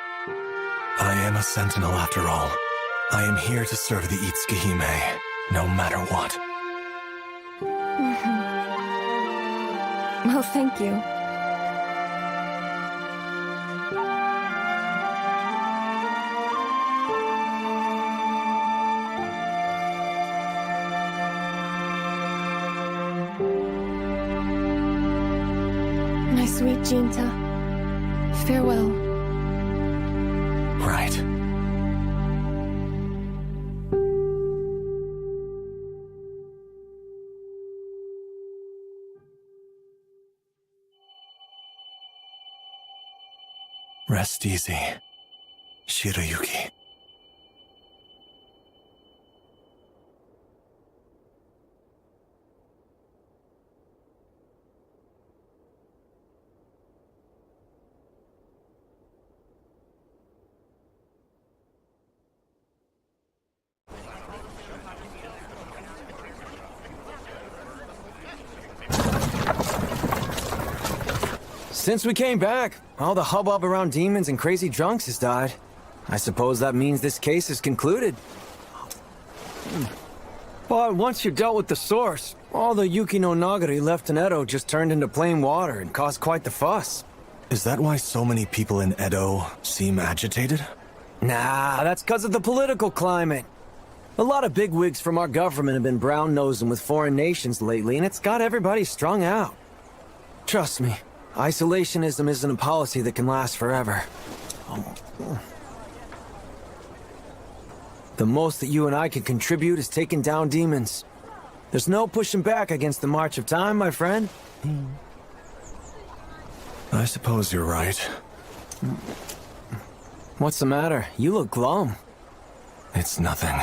I am a sentinel after all. I am here to serve the Itsuki-hime, no matter what. Well, thank you. My sweet Jinta, farewell. Right. Rest easy, Shirayuki. Since we came back, all the hubbub around demons and crazy drunks has died. I suppose that means this case is concluded. But once you dealt with the source, all the Yuki no Nagari left in Edo just turned into plain water and caused quite the fuss. Is that why so many people in Edo seem agitated? Nah, that's because of the political climate. A lot of bigwigs from our government have been brown-nosing with foreign nations lately, and it's got everybody strung out. Trust me, isolationism isn't a policy that can last forever. The most that you and I can contribute is taking down demons. There's no pushing back against the march of time, my friend. I suppose you're right. What's the matter? You look glum. It's nothing.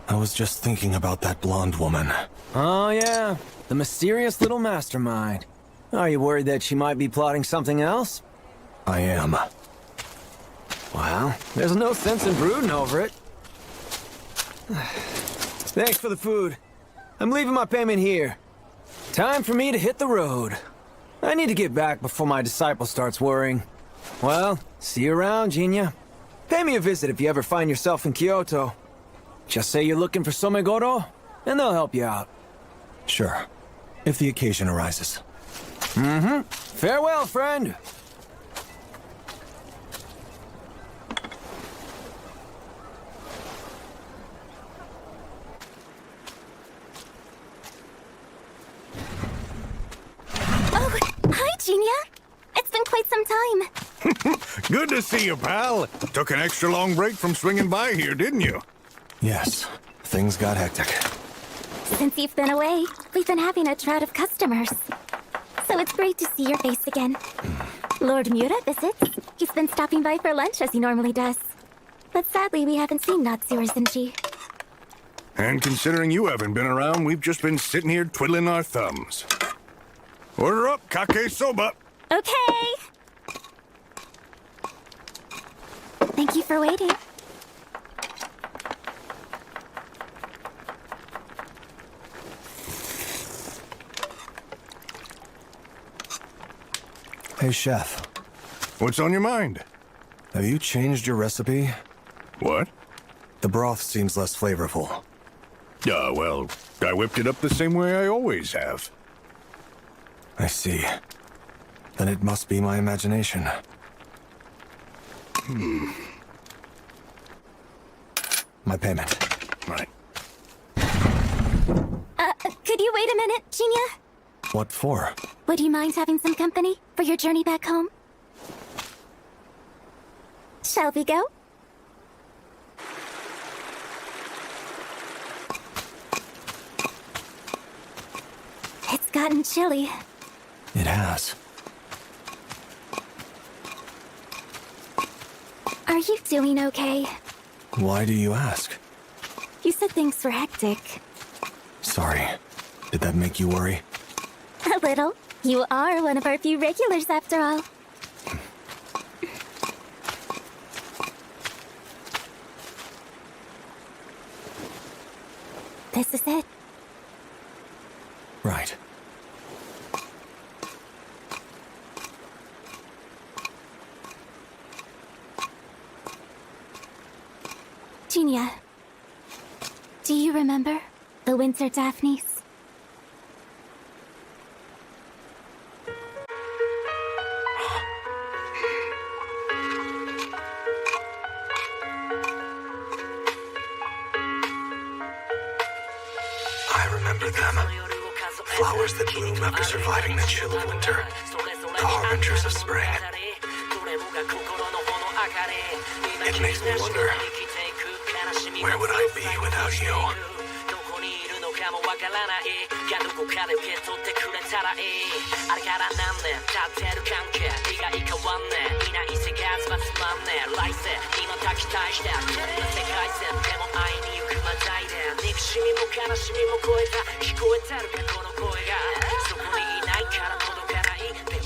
I was just thinking about that blonde woman. Oh yeah, the mysterious little mastermind. Are you worried that she might be plotting something else? I am. Well, there's no sense in brooding over it. Thanks for the food. I'm leaving my payment here. Time for me to hit the road. I need to get back before my disciple starts worrying. Well, see you around, Jinya. Pay me a visit if you ever find yourself in Kyoto. Just say you're looking for Somegoro, and they'll help you out. Sure. If the occasion arises. Mm-hmm. Farewell, friend. Oh, hi, Jinya. It's been quite some time. Good to see you, pal. Took an extra long break from swinging by here, didn't you? Yes. Things got hectic. Since you've been away, we've been having a drought of customers. So it's great to see your face again. Lord Mura visits. He's been stopping by for lunch as he normally does. But sadly, we haven't seen Natsu or Zenji. And considering you haven't been around, we've just been sitting here twiddling our thumbs. Order up, kake soba. Okay. Thank you for waiting. Hey, Chef. What's on your mind? Have you changed your recipe? What? The broth seems less flavorful. Well, I whipped it up the same way I always have. I see. Then it must be my imagination. My payment. Right. Could you wait a minute, Jinya? What for? Would you mind having some company for your journey back home? Shall we go? It's gotten chilly. It has. Are you doing okay? Why do you ask? You said things were hectic. Sorry. Did that make you worry? A little. You are one of our few regulars, after all. This is it. Right. Jinya, do you remember the Winter Daphnes? I remember them. Flowers that bloom after surviving the chill of winter. The harbingers of spring. It makes me wonder, where would I be without you?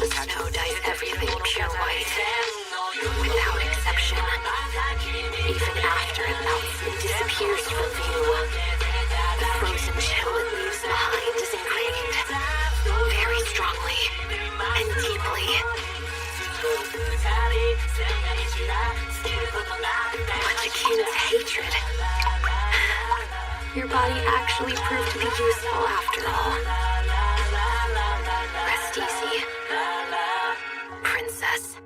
The snow dyes everything pure white, without exception. Even after it melts and disappears from view, the frozen chill it leaves behind is ingrained very strongly and deeply. Much akin to hatred. Your body actually proved to be useful after all. Rest easy, princess.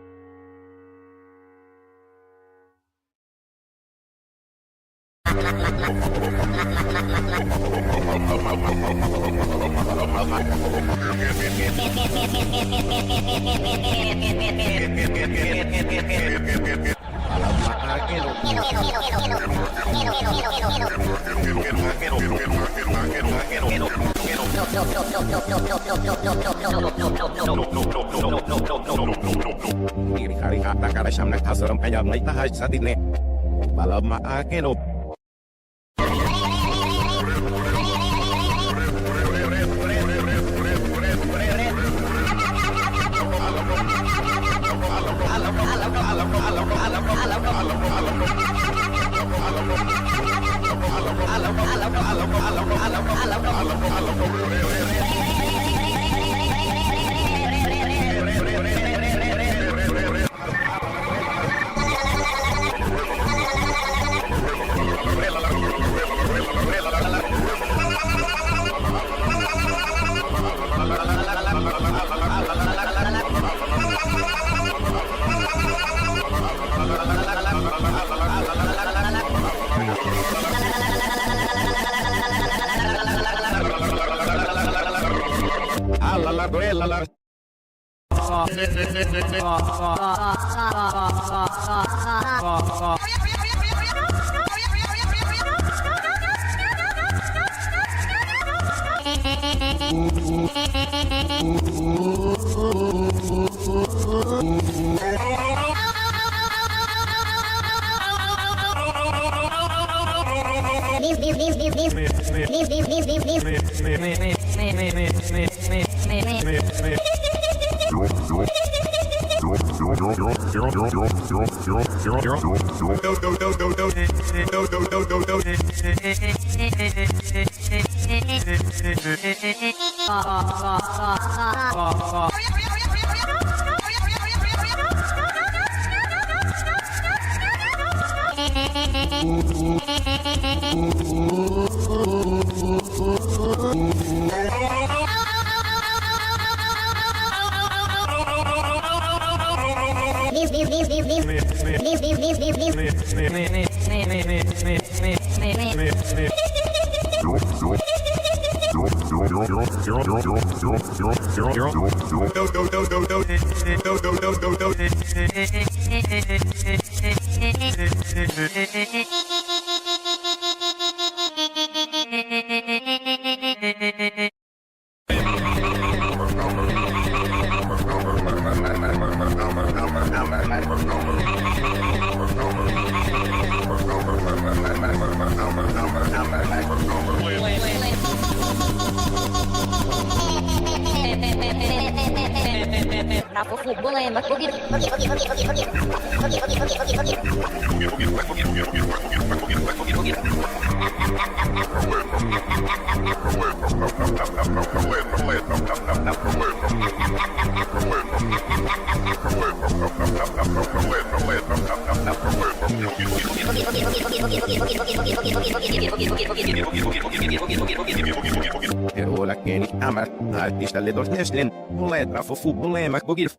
Eulakeni amar, artistalle dos neslen, letra for problema bugir.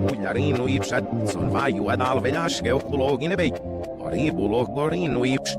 Ujarinu ipsat, son vajua talvejas geohtologinen vei. Aribulogorinu ips.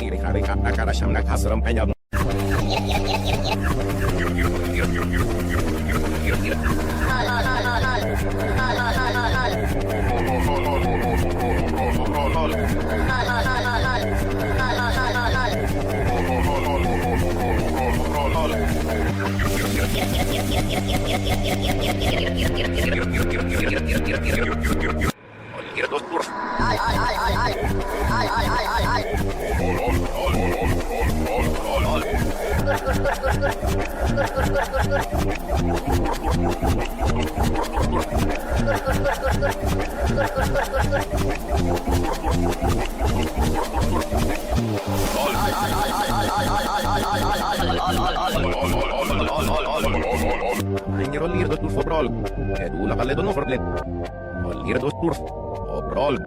Hari-hari akar syamnak hasram penyam. Lirdo turf och brol. Edula kalledon och förblet. Och lirdo turf och brol.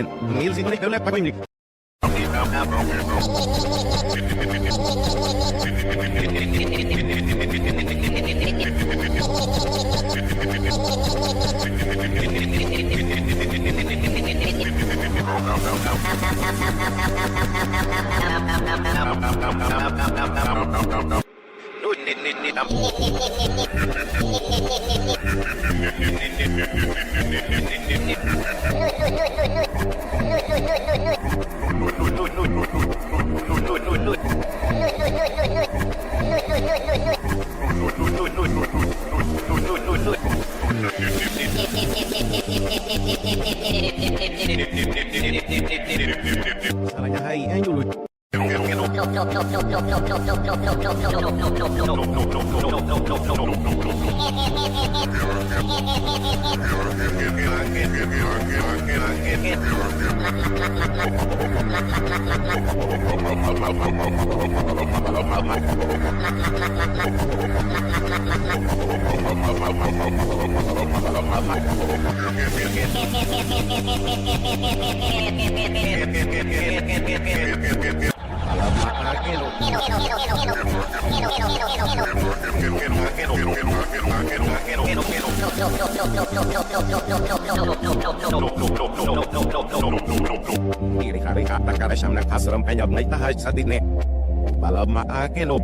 Allen. Mil si Tony Pelep Pakwindik. Iri-hari kata-kata siyam nagkasarang penyab na itahay sa dine. Balab maakelo.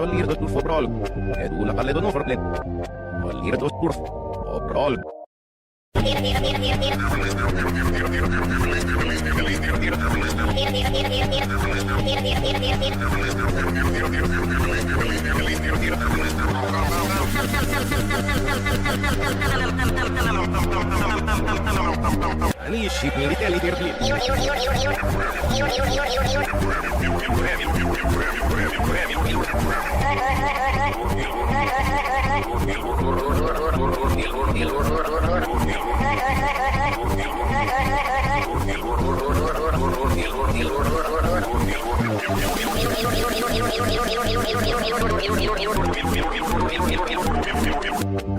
Lir turf overall. Edula kaledo no forplet. Lir turf overall.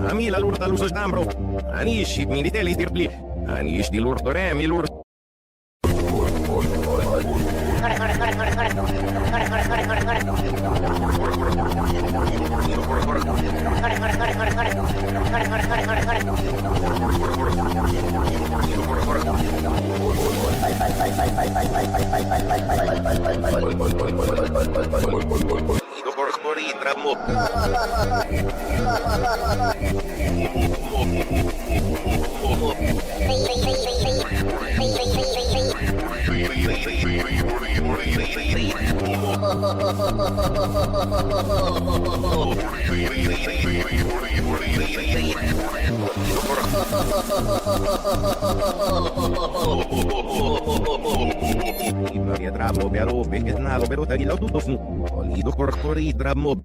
Ami la lurta luso stambro. Ani ship militeli tirpli. Ani di lurtore mi lurt. Tramo pero pequeño pero te lo tutto fu. Olido corcori tramo.